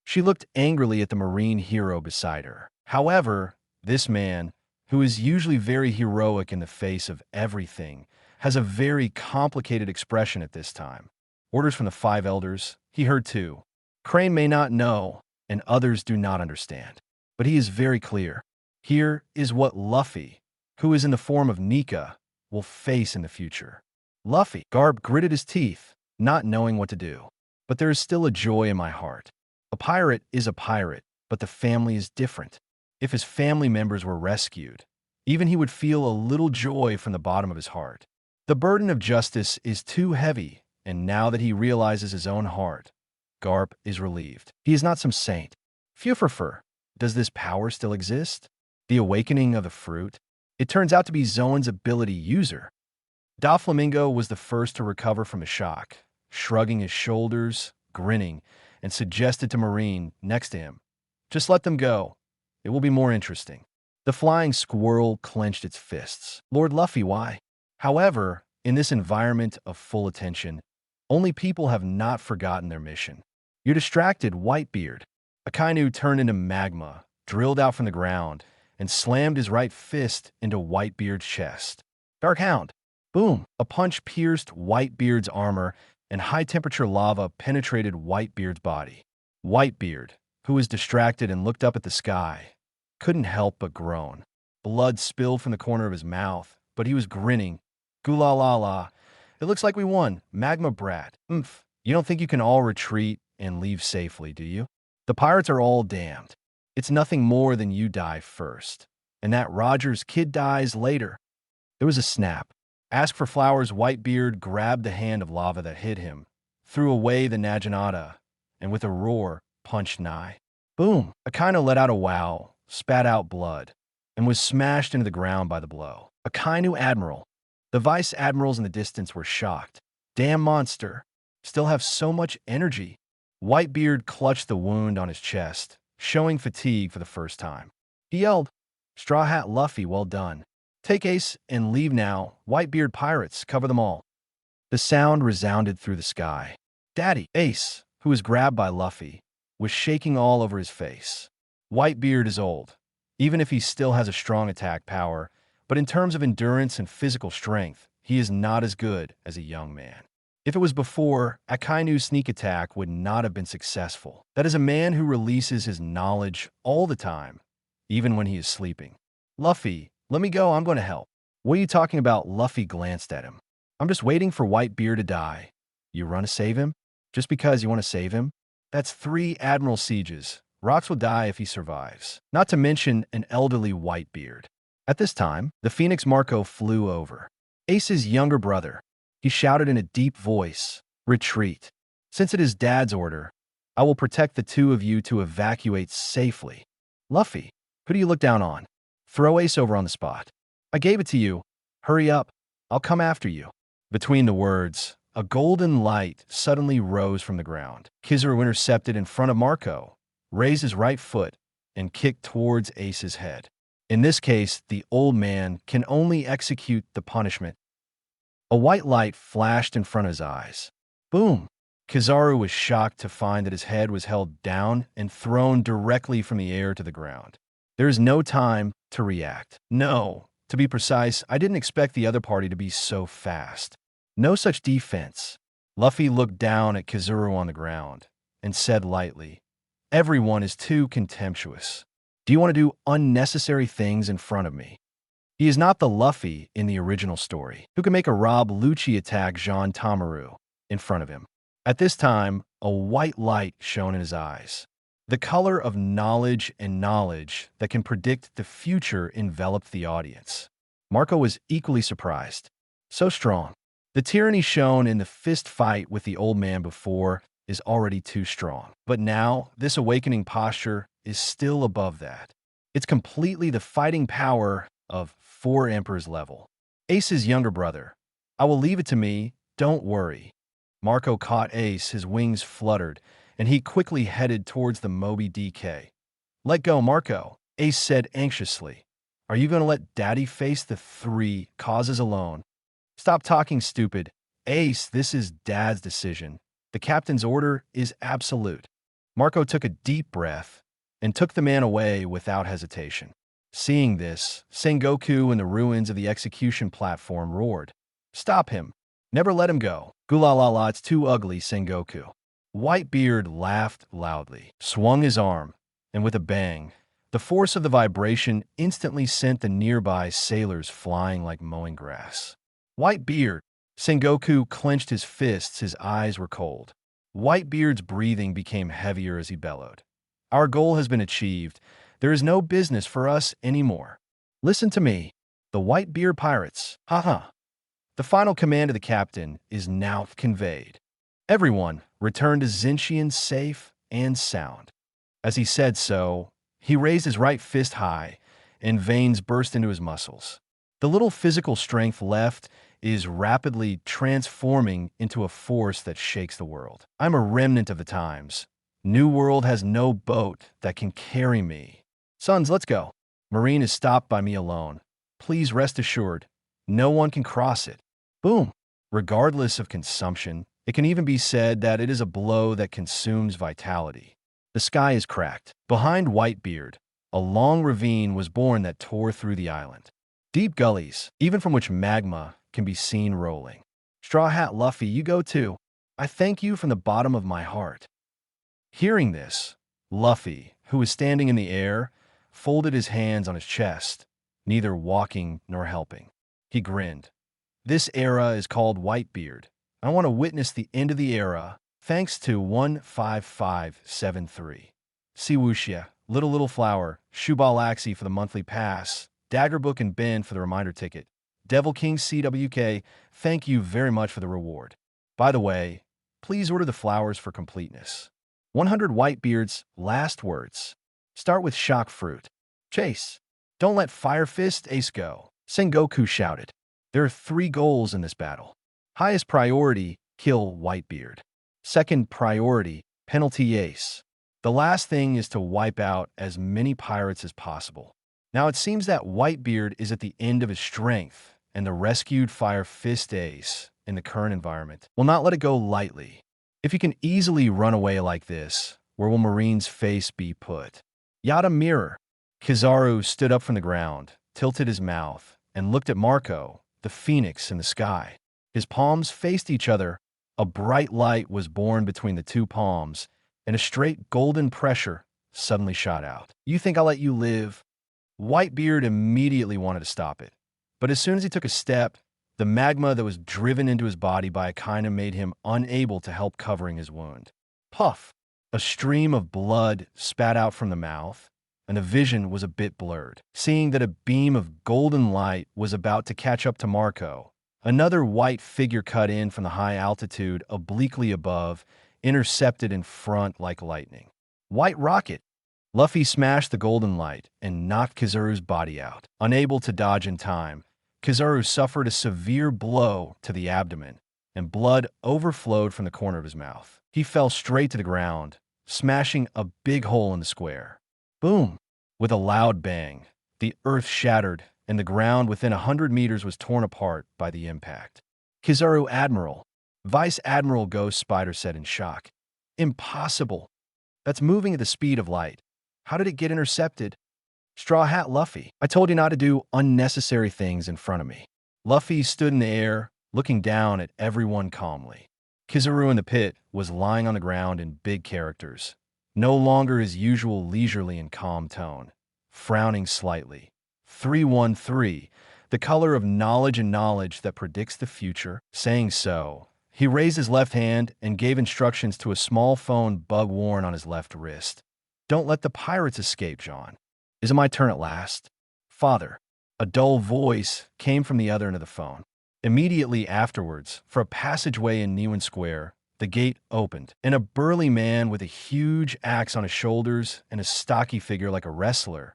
She looked angrily at the Marine hero beside her. However, this man, who is usually very heroic in the face of everything, has a very complicated expression at this time. Orders from the five elders, he heard too. Crane may not know, and others do not understand. But he is very clear. Here is what Luffy, who is in the form of Nika, will face in the future. Luffy, Garp gritted his teeth, not knowing what to do. But there is still a joy in my heart. A pirate is a pirate, but the family is different. If his family members were rescued, even he would feel a little joy from the bottom of his heart. The burden of justice is too heavy, and now that he realizes his own heart, Garp is relieved. He is not some saint. Fufurfur, does this power still exist? The awakening of the fruit? It turns out to be Zoan's ability user. Doflamingo was the first to recover from his shock, shrugging his shoulders, grinning, and suggested to Marine next to him, "Just let them go. It will be more interesting." The flying squirrel clenched its fists. "Lord Luffy, why?" However, in this environment of full attention, only people have not forgotten their mission. "You're distracted, Whitebeard." Akainu turned into magma, drilled out from the ground, and slammed his right fist into Whitebeard's chest. "Dark Hound!" Boom! A punch pierced Whitebeard's armor, and high-temperature lava penetrated Whitebeard's body. Whitebeard, who was distracted and looked up at the sky, couldn't help but groan. Blood spilled from the corner of his mouth, but he was grinning. "Gula la la. It looks like we won, Magma Brat. Oomph. You don't think you can all retreat and leave safely, do you? The pirates are all damned. It's nothing more than you die first, and that Rogers kid dies later." There was a snap. Ask for Flowers' Whitebeard grabbed the hand of lava that hit him, threw away the Naginata, and with a roar, punched Nai. Boom! Akainu let out a wow, spat out blood, and was smashed into the ground by the blow. Akainu Admiral. The vice admirals in the distance were shocked. Damn monster. Still have so much energy. Whitebeard clutched the wound on his chest, showing fatigue for the first time. He yelled, "Straw Hat Luffy, well done. Take Ace and leave now. Whitebeard pirates, cover them all." The sound resounded through the sky. Daddy, Ace, who was grabbed by Luffy, was shaking all over his face. Whitebeard is old, even if he still has a strong attack power, but in terms of endurance and physical strength, he is not as good as a young man. If it was before, Akainu's sneak attack would not have been successful. That is a man who releases his knowledge all the time, even when he is sleeping. "Luffy, let me go, I'm going to help." "What are you talking about?" Luffy glanced at him. "I'm just waiting for Whitebeard to die." "You run to save him? Just because you want to save him? That's 3 Admiral sieges. Rocks will die if he survives. Not to mention an elderly Whitebeard." At this time, the Phoenix Marco flew over. Ace's younger brother. He shouted in a deep voice, "Retreat. Since it is Dad's order, I will protect the 2 of you to evacuate safely." "Luffy, who do you look down on? Throw Ace over on the spot." "I gave it to you. Hurry up. I'll come after you." Between the words, a golden light suddenly rose from the ground. Kizaru intercepted in front of Marco, raised his right foot, and kicked towards Ace's head. In this case, the old man can only execute the punishment. A white light flashed in front of his eyes. Boom! Kizaru was shocked to find that his head was held down and thrown directly from the air to the ground. There is no time to react. No, to be precise, I didn't expect the other party to be so fast. No such defense. Luffy looked down at Kizaru on the ground and said lightly, "Everyone is too contemptuous. Do you want to do unnecessary things in front of me?" He is not the Luffy in the original story, who can make a Rob Lucci attack Jean Tamaru in front of him. At this time, a white light shone in his eyes. The color of knowledge and knowledge that can predict the future enveloped the audience. Marco was equally surprised. So strong. The tyranny shown in the fist fight with the old man before is already too strong. But now, this awakening posture is still above that. It's completely the fighting power of 4 Emperors level. Ace's younger brother. "I will leave it to me, don't worry." Marco caught Ace, his wings fluttered, and he quickly headed towards the Moby DK. "Let go, Marco," Ace said anxiously. "Are you going to let Daddy face the 3 causes alone?" "Stop talking, stupid. Ace, this is Dad's decision. The captain's order is absolute." Marco took a deep breath and took the man away without hesitation. Seeing this, Sengoku in the ruins of the execution platform roared, "Stop him. Never let him go. Gulalala, it's too ugly, Sengoku." Whitebeard laughed loudly, swung his arm, and with a bang, the force of the vibration instantly sent the nearby sailors flying like mowing grass. "Whitebeard!" Sengoku clenched his fists, his eyes were cold. Whitebeard's breathing became heavier as he bellowed. "Our goal has been achieved. There is no business for us anymore. Listen to me, the Whitebeard pirates. Haha. The final command of the captain is now conveyed. Everyone return to Zinchian safe and sound. As he said so, he raised his right fist high, and veins burst into his muscles. The little physical strength left is rapidly transforming into a force that shakes the world. I'm a remnant of the times. New World has no boat that can carry me. Sons, let's go. Marine is stopped by me alone. Please rest assured, no one can cross it. Boom. Regardless of consumption, it can even be said that it is a blow that consumes vitality. The sky is cracked. Behind Whitebeard, a long ravine was born that tore through the island. Deep gullies, even from which magma can be seen rolling. Straw Hat Luffy, you go too. I thank you from the bottom of my heart. Hearing this, Luffy, who was standing in the air, folded his hands on his chest, neither walking nor helping. He grinned. This era is called Whitebeard. I want to witness the end of the era, thanks to 15573. Siwushia, Little Flower, Shubalaxi for the monthly pass, Daggerbook and Ben for the reminder ticket. Devil King CWK, thank you very much for the reward. By the way, please order the flowers for completeness. 100 Whitebeard's last words. Start with shock fruit. Chase. Don't let Fire Fist Ace go. Sengoku shouted. There are 3 goals in this battle. Highest priority, kill Whitebeard. Second priority, penalty Ace. The last thing is to wipe out as many pirates as possible. Now it seems that Whitebeard is at the end of his strength, and the rescued Fire Fist Ace, in the current environment, will not let it go lightly. If he can easily run away like this, where will Marine's face be put? Yada mirror. Kizaru stood up from the ground, tilted his mouth, and looked at Marco, the phoenix in the sky. His palms faced each other. A bright light was born between the 2 palms, and a straight golden pressure suddenly shot out. You think I'll let you live? Whitebeard immediately wanted to stop it. But as soon as he took a step, the magma that was driven into his body by Akainu made him unable to help covering his wound. Puff! A stream of blood spat out from the mouth, and the vision was a bit blurred. Seeing that a beam of golden light was about to catch up to Marco, another white figure cut in from the high altitude obliquely above, intercepted in front like lightning. White rocket! Luffy smashed the golden light and knocked Kizaru's body out. Unable to dodge in time, Kizaru suffered a severe blow to the abdomen, and blood overflowed from the corner of his mouth. He fell straight to the ground, smashing a big hole in the square. Boom! With a loud bang, the earth shattered, and the ground within 100 meters was torn apart by the impact. Kizaru Admiral, Vice Admiral Ghost Spider said in shock. Impossible! That's moving at the speed of light. How did it get intercepted? Straw Hat Luffy, I told you not to do unnecessary things in front of me. Luffy stood in the air, looking down at everyone calmly. Kizaru in the pit was lying on the ground in big characters, no longer his usual leisurely and calm tone, frowning slightly. 313, the color of knowledge and knowledge that predicts the future. Saying so, he raised his left hand and gave instructions to a small phone bug worn on his left wrist. Don't let the pirates escape, John. Is it my turn at last? Father. A dull voice came from the other end of the phone. Immediately afterwards, for a passageway in Niwan Square, the gate opened, and a burly man with a huge axe on his shoulders and a stocky figure like a wrestler,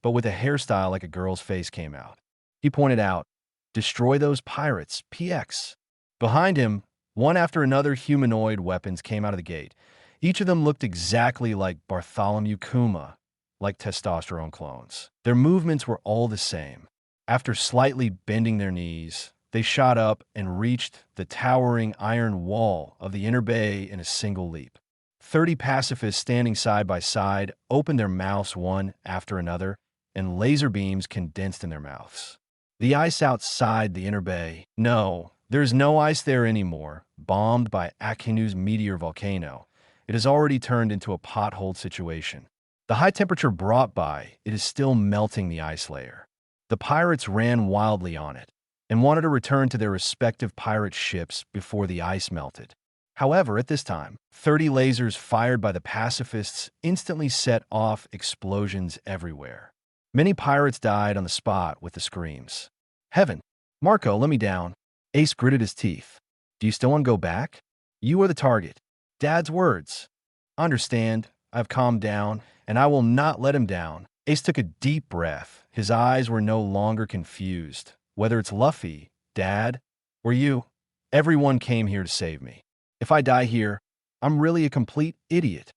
but with a hairstyle like a girl's face came out. He pointed out, "Destroy those pirates, PX." Behind him, one after another humanoid weapons came out of the gate. Each of them looked exactly like Bartholomew Kuma, like testosterone clones. Their movements were all the same. After slightly bending their knees, they shot up and reached the towering iron wall of the inner bay in a single leap. 30 pacifists standing side by side opened their mouths one after another, and laser beams condensed in their mouths. The ice outside the inner bay. No, there's no ice there anymore, bombed by Akinu's meteor volcano. It has already turned into a pothole situation. The high temperature brought by it is still melting the ice layer. The pirates ran wildly on it and wanted to return to their respective pirate ships before the ice melted. However, at this time, 30 lasers fired by the pacifists instantly set off explosions everywhere. Many pirates died on the spot with the screams. Heaven! Marco, let me down. Ace gritted his teeth. Do you still want to go back? You are the target. Dad's words. Understand, I've calmed down, and I will not let him down. Ace took a deep breath. His eyes were no longer confused. Whether it's Luffy, Dad, or you, everyone came here to save me. If I die here, I'm really a complete idiot.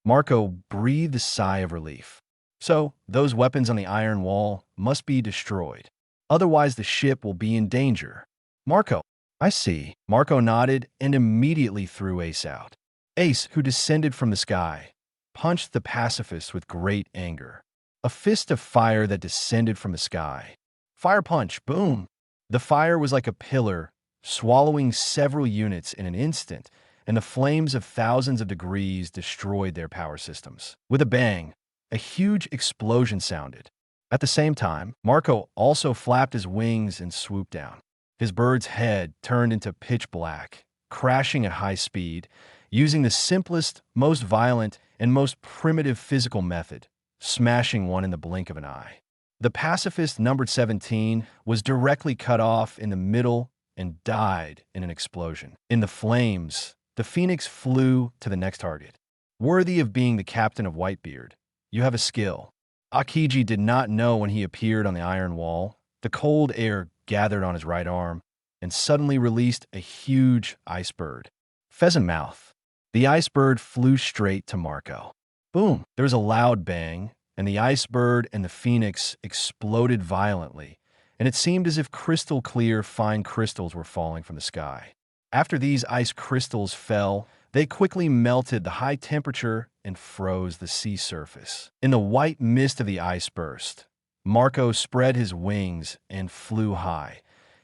Marco breathed a sigh of relief. So, those weapons on the iron wall must be destroyed. Otherwise, the ship will be in danger. Marco, I see. Marco nodded and immediately threw Ace out. Ace, who descended from the sky, punched the pacifist with great anger. A fist of fire that descended from the sky. Fire punch, boom! The fire was like a pillar, swallowing several units in an instant, and the flames of thousands of degrees destroyed their power systems. With a bang, a huge explosion sounded. At the same time, Marco also flapped his wings and swooped down. His bird's head turned into pitch black, crashing at high speed, using the simplest, most violent, and most primitive physical method, smashing one in the blink of an eye. The pacifist numbered 17 was directly cut off in the middle and died in an explosion. In the flames, the Phoenix flew to the next target. Worthy of being the captain of Whitebeard, you have a skill. Akiji did not know when he appeared on the iron wall. The cold air gathered on his right arm and suddenly released a huge ice bird. Pheasant mouth. The ice bird flew straight to Marco. Boom! There was a loud bang, and the ice bird and the Phoenix exploded violently, and it seemed as if crystal-clear fine crystals were falling from the sky. After these ice crystals fell, they quickly melted the high temperature and froze the sea surface. In the white mist of the ice burst, Marco spread his wings and flew high,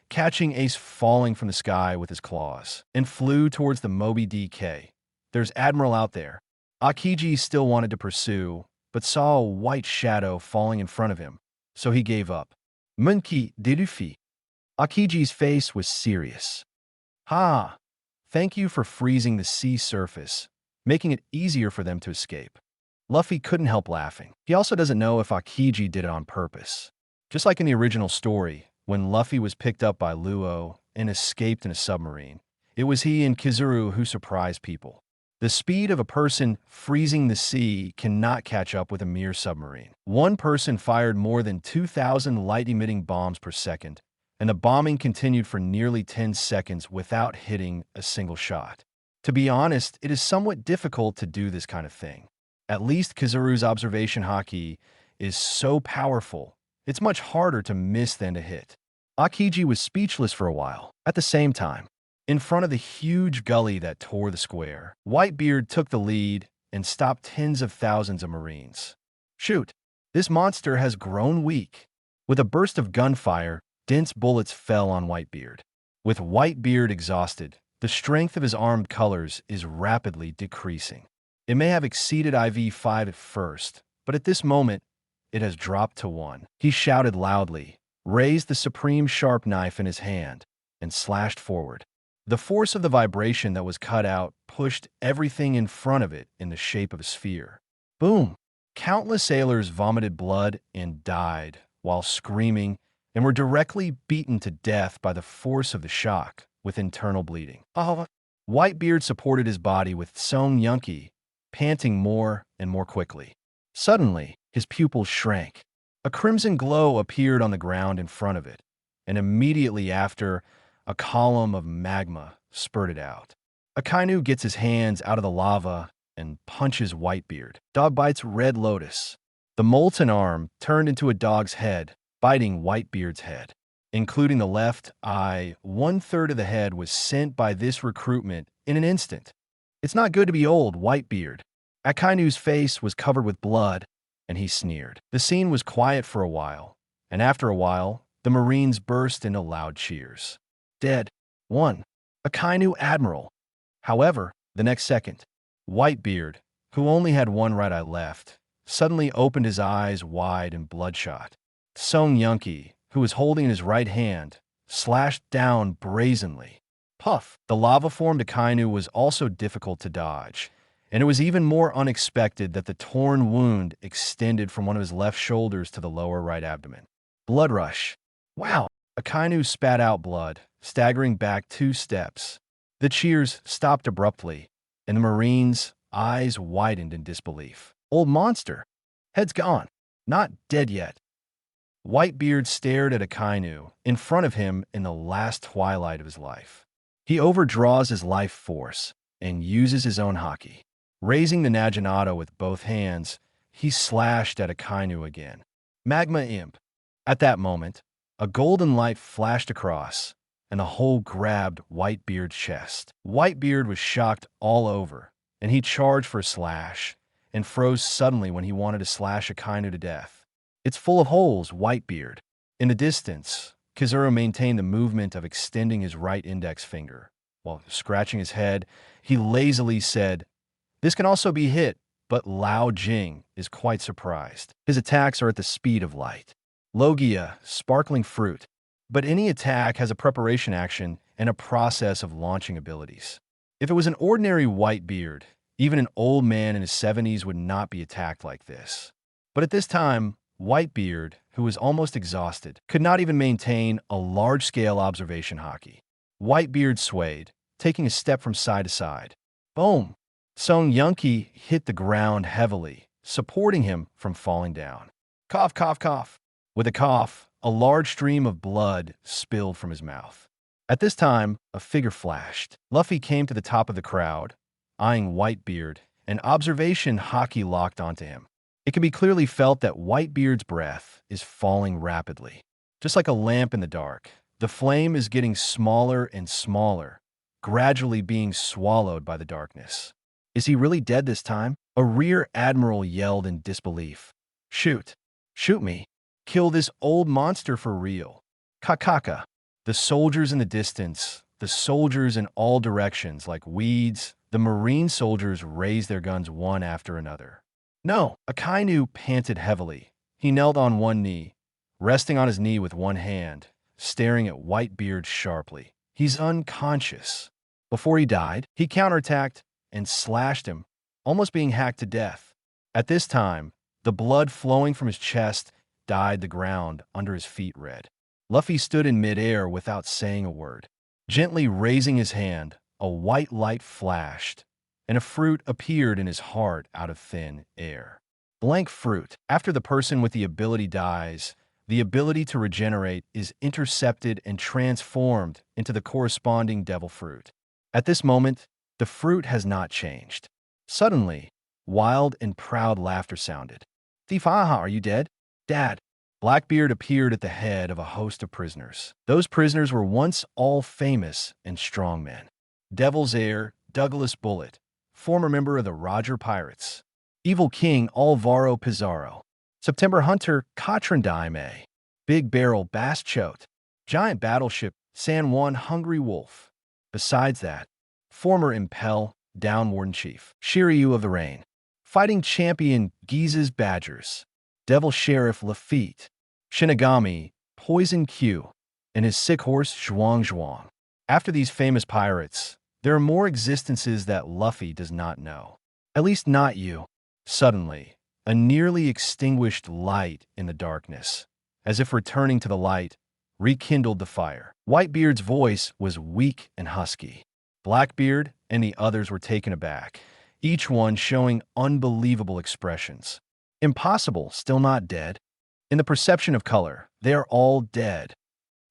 catching Ace falling from the sky with his claws, and flew towards the Moby DK. There's Admiral out there. Akiji still wanted to pursue, but saw a white shadow falling in front of him, so he gave up. Monkey de Luffy. Akiji's face was serious. Ha! Thank you for freezing the sea surface, making it easier for them to escape. Luffy couldn't help laughing. He also doesn't know if Akiji did it on purpose. Just like in the original story, when Luffy was picked up by Luo and escaped in a submarine, it was he and Kizaru who surprised people. The speed of a person freezing the sea cannot catch up with a mere submarine. One person fired more than 2,000 light-emitting bombs per second, and the bombing continued for nearly 10 seconds without hitting a single shot. To be honest, it is somewhat difficult to do this kind of thing. At least Kizaru's observation haki is so powerful, it's much harder to miss than to hit. Akiji was speechless for a while. At the same time, in front of the huge gully that tore the square, Whitebeard took the lead and stopped tens of thousands of Marines. Shoot! This monster has grown weak. With a burst of gunfire, dense bullets fell on Whitebeard. With Whitebeard exhausted, the strength of his armed colors is rapidly decreasing. It may have exceeded IV-5 at first, but at this moment, it has dropped to 1. He shouted loudly, raised the supreme sharp knife in his hand, and slashed forward. The force of the vibration that was cut out pushed everything in front of it in the shape of a sphere. Boom! Countless sailors vomited blood and died while screaming and were directly beaten to death by the force of the shock with internal bleeding. Whitebeard supported his body with Song Yunki, panting more and more quickly. Suddenly, his pupils shrank. A crimson glow appeared on the ground in front of it, and immediately after, a column of magma spurted out. Akainu gets his hands out of the lava and punches Whitebeard. Dog bites Red Lotus. The molten arm turned into a dog's head, biting Whitebeard's head. Including the left eye, 1/3 of the head was sent by this recruitment in an instant. It's not good to be old, Whitebeard. Akainu's face was covered with blood, and he sneered. The scene was quiet for a while, and after a while, the Marines burst into loud cheers. Dead. 1. Akainu Admiral. However, the next second, Whitebeard, who only had one right eye left, suddenly opened his eyes wide and bloodshot. Song Yunki, who was holding in his right hand, slashed down brazenly. Puff! The lava-formed Akainu was also difficult to dodge, and it was even more unexpected that the torn wound extended from one of his left shoulders to the lower right abdomen. Blood rush. Wow! Akainu spat out blood, staggering back 2 steps. The cheers stopped abruptly, and the Marine's eyes widened in disbelief. Old monster! Head's gone. Not dead yet. Whitebeard stared at Akainu in front of him in the last twilight of his life. He overdraws his life force and uses his own haki. Raising the Naginata with both hands, he slashed at Akainu again. Magma Imp. At that moment, a golden light flashed across, and the hole grabbed Whitebeard's chest. Whitebeard was shocked all over, and he charged for a slash, and froze suddenly when he wanted to slash Akainu to death. It's full of holes, Whitebeard. In the distance, Kizuru maintained the movement of extending his right index finger. While scratching his head, he lazily said, "This can also be hit," but Lao Jing is quite surprised. His attacks are at the speed of light. Logia, sparkling fruit. But any attack has a preparation action and a process of launching abilities. If it was an ordinary Whitebeard, even an old man in his 70s would not be attacked like this. But at this time, Whitebeard, who was almost exhausted, could not even maintain a large-scale observation haki. Whitebeard swayed, taking a step from side to side. Boom! Song Yunki hit the ground heavily, supporting him from falling down. Cough, cough, cough. With a cough, a large stream of blood spilled from his mouth. At this time, a figure flashed. Luffy came to the top of the crowd, eyeing Whitebeard, and observation haki locked onto him. It can be clearly felt that Whitebeard's breath is falling rapidly. Just like a lamp in the dark, the flame is getting smaller and smaller, gradually being swallowed by the darkness. Is he really dead this time? A rear admiral yelled in disbelief. Shoot! Shoot me! Kill this old monster for real. Kakaka. The soldiers in the distance, the soldiers in all directions like weeds, the Marine soldiers raised their guns one after another. No! Akainu panted heavily. He knelt on one knee, resting on his knee with one hand, staring at Whitebeard sharply. He's unconscious. Before he died, he counterattacked and slashed him, almost being hacked to death. At this time, the blood flowing from his chest dyed the ground under his feet red. Luffy stood in midair without saying a word. Gently raising his hand, a white light flashed, and a fruit appeared in his heart out of thin air. Blank fruit. After the person with the ability dies, the ability to regenerate is intercepted and transformed into the corresponding devil fruit. At this moment, the fruit has not changed. Suddenly, wild and proud laughter sounded. Thief, aha, are you dead? Dad. Blackbeard appeared at the head of a host of prisoners. Those prisoners were once all famous and strong men. Devil's Heir, Douglas Bullet, former member of the Roger Pirates. Evil King Alvaro Pizarro. September Hunter Katrin Daime. Big Barrel Bass Chote. Giant Battleship San Juan Hungry Wolf. Besides that, former Impel Downwarden Chief Shiryu of the Rain. Fighting Champion Giza's Badgers. Devil Sheriff Lafitte. Shinigami Poison Q. And his sick horse Zhuang Zhuang. After these famous pirates, there are more existences that Luffy does not know. At least not you. Suddenly, a nearly extinguished light in the darkness, as if returning to the light, rekindled the fire. Whitebeard's voice was weak and husky. Blackbeard and the others were taken aback, each one showing unbelievable expressions. Impossible, still not dead. In the perception of color, they are all dead.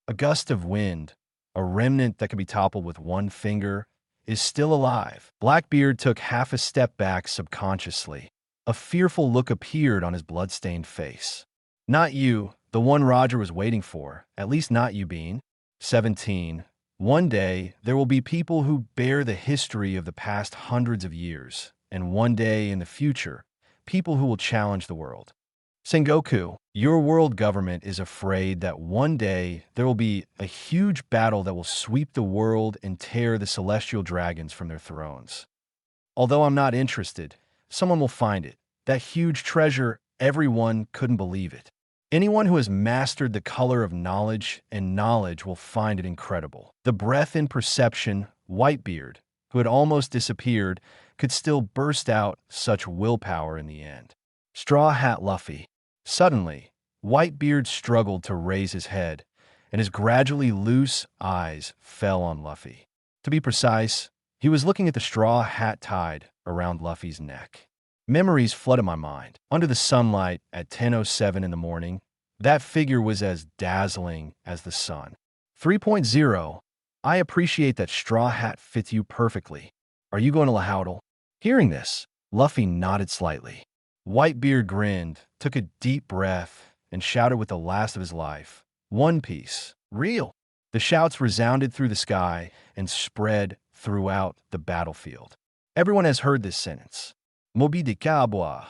A gust of wind, a remnant that can be toppled with one finger, is still alive. Blackbeard took half a step back subconsciously. A fearful look appeared on his blood-stained face. Not you, the one Roger was waiting for, at least not you, Bean. 17. One day, there will be people who bear the history of the past hundreds of years, and one day in the future, people who will challenge the world. Sengoku, your world government is afraid that one day there will be a huge battle that will sweep the world and tear the celestial dragons from their thrones. Although I'm not interested, someone will find it. That huge treasure, everyone couldn't believe it. Anyone who has mastered the color of knowledge and knowledge will find it incredible. The breath in perception, Whitebeard, who had almost disappeared, could still burst out such willpower in the end. Straw Hat Luffy. Suddenly, Whitebeard struggled to raise his head, and his gradually loose eyes fell on Luffy. To be precise, he was looking at the straw hat tied around Luffy's neck. Memories flooded my mind. Under the sunlight at 10:07 in the morning, that figure was as dazzling as the sun. 3.0. I appreciate that straw hat fits you perfectly. Are you going to Lahoudle? Hearing this, Luffy nodded slightly. Whitebeard grinned, took a deep breath, and shouted with the last of his life, "One Piece. Real." The shouts resounded through the sky and spread throughout the battlefield. Everyone has heard this sentence. Moby de Cabois.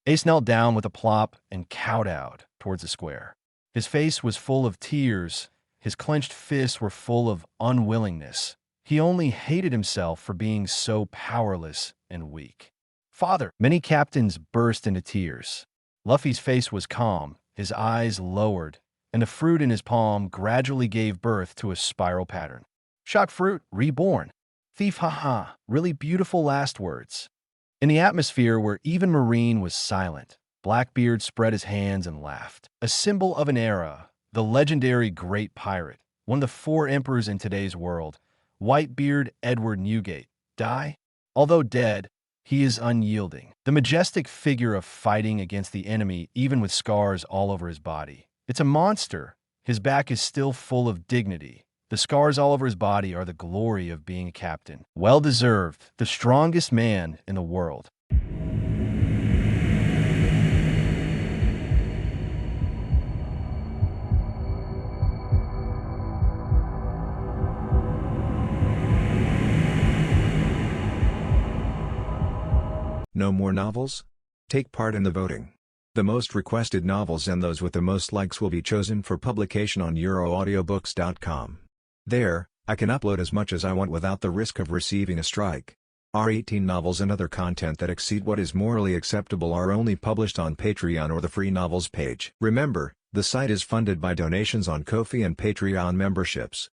Ace knelt down with a plop and kowtowed towards the square. His face was full of tears. His clenched fists were full of unwillingness. He only hated himself for being so powerless and weak. "Father!" Many captains burst into tears. Luffy's face was calm, his eyes lowered, and the fruit in his palm gradually gave birth to a spiral pattern. Shock fruit, reborn. Thief, haha. Really beautiful last words. In the atmosphere where even Marine was silent, Blackbeard spread his hands and laughed. A symbol of an era, the legendary Great Pirate, one of the 4 emperors in today's world, Whitebeard Edward Newgate, die? Although dead, he is unyielding. The majestic figure of fighting against the enemy even with scars all over his body. It's a monster. His back is still full of dignity. The scars all over his body are the glory of being a captain. Well deserved, the strongest man in the world. No more novels? Take part in the voting. The most requested novels and those with the most likes will be chosen for publication on euroaudiobooks.com. There, I can upload as much as I want without the risk of receiving a strike. Our 18 novels and other content that exceed what is morally acceptable are only published on Patreon or the free novels page. Remember, the site is funded by donations on Ko-fi and Patreon memberships.